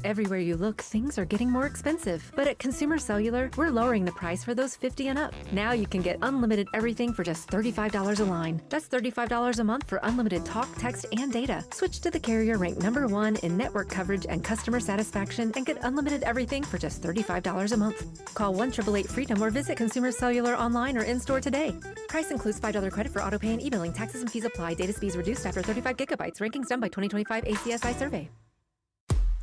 Everywhere you look, things are getting more expensive. But at Consumer Cellular, we're lowering the price for those 50 and up. Now you can get unlimited everything for just $35 a line. That's $35 a month for unlimited talk, text, and data. Switch to the carrier ranked #1 in network coverage and customer satisfaction and get unlimited everything for just $35 a month. Call 1-888-FREEDOM or visit Consumer Cellular online or in-store today. Price includes $5 credit for autopay and e-billing. Taxes and fees apply. Data speeds reduced after 35 gigabytes. Rankings done by 2025 ACSI survey.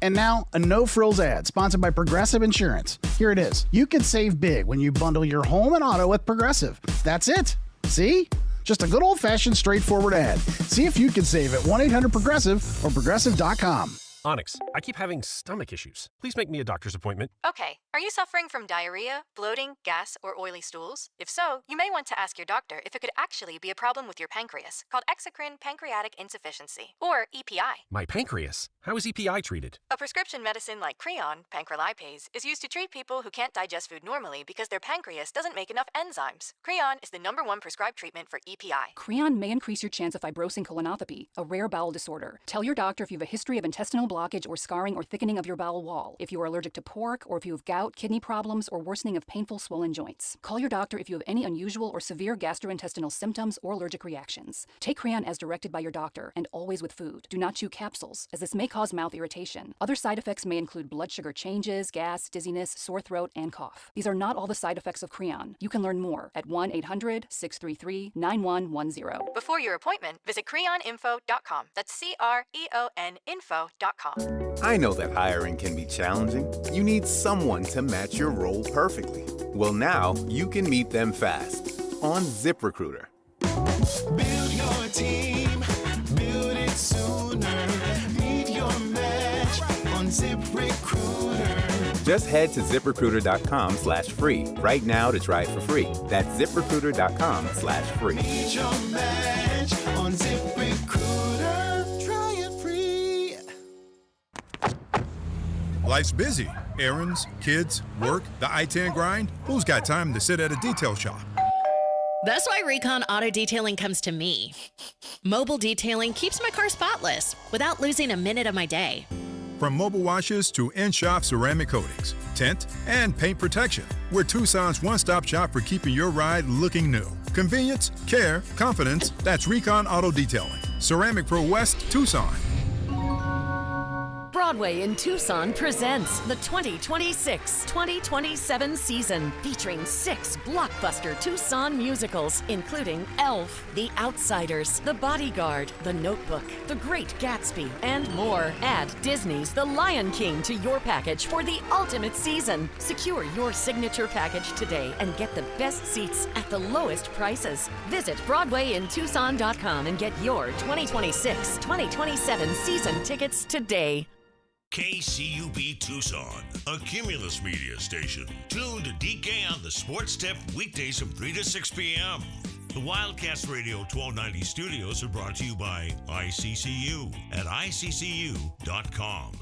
And now, a no-frills ad sponsored by Progressive Insurance. Here it is. You can save big when you bundle your home and auto with Progressive. That's it. See? Just a good old-fashioned straightforward ad. See if you can save at 1-800-PROGRESSIVE or Progressive.com. Onyx, I keep having stomach issues. Please make me a doctor's appointment. Okay, are you suffering from diarrhea, bloating, gas, or oily stools? If so, you may want to ask your doctor if it could actually be a problem with your pancreas, called exocrine pancreatic insufficiency, or EPI. My pancreas? How is EPI treated? A prescription medicine like Creon, pancrelipase, is used to treat people who can't digest food normally because their pancreas doesn't make enough enzymes. Creon is the #1 prescribed treatment for EPI. Creon may increase your chance of fibrosing colonopathy, a rare bowel disorder. Tell your doctor if you have a history of intestinal blockage or scarring or thickening of your bowel wall, if you are allergic to pork, or if you have gout, kidney problems, or worsening of painful swollen joints. Call your doctor if you have any unusual or severe gastrointestinal symptoms or allergic reactions. Take Creon as directed by your doctor, and always with food. Do not chew capsules, as this may cause mouth irritation. Other side effects may include blood sugar changes, gas, dizziness, sore throat, and cough. These are not all the side effects of Creon. You can learn more at 1-800-633-9110. Before your appointment, visit creoninfo.com. That's CREON info.com. ZipRecruiter.com. I know that hiring can be challenging. You need someone to match your role perfectly. Well, now you can meet them fast on ZipRecruiter. Build your team, build it sooner. Meet your match on ZipRecruiter. Just head to ZipRecruiter.com/free right now to try it for free. That's ZipRecruiter.com/free. Meet your match on ZipRecruiter. Try it free. Life's busy. Errands, kids, work, the I-10 grind. Who's got time to sit at a detail shop? That's why Recon Auto Detailing comes to me. Mobile detailing keeps my car spotless without losing a minute of my day. From mobile washes to in-shop ceramic coatings, tint, and paint protection, we're Tucson's one-stop shop for keeping your ride looking new. Convenience, care, confidence, that's Recon Auto Detailing. Ceramic Pro West, Tucson. Broadway in Tucson presents the 2026-2027 season, featuring 6 blockbuster Tucson musicals, including Elf, The Outsiders, The Bodyguard, The Notebook, The Great Gatsby, and more. Add Disney's The Lion King to your package for the ultimate season. Secure your signature package today and get the best seats at the lowest prices. Visit BroadwayInTucson.com and get your 2026-2027 season tickets today. KCUB Tucson, a Cumulus Media station. Tune to DK on the Sports Tip weekdays from 3 to 6 p.m. The Wildcats Radio 1290 studios are brought to you by ICCU at ICCU.com.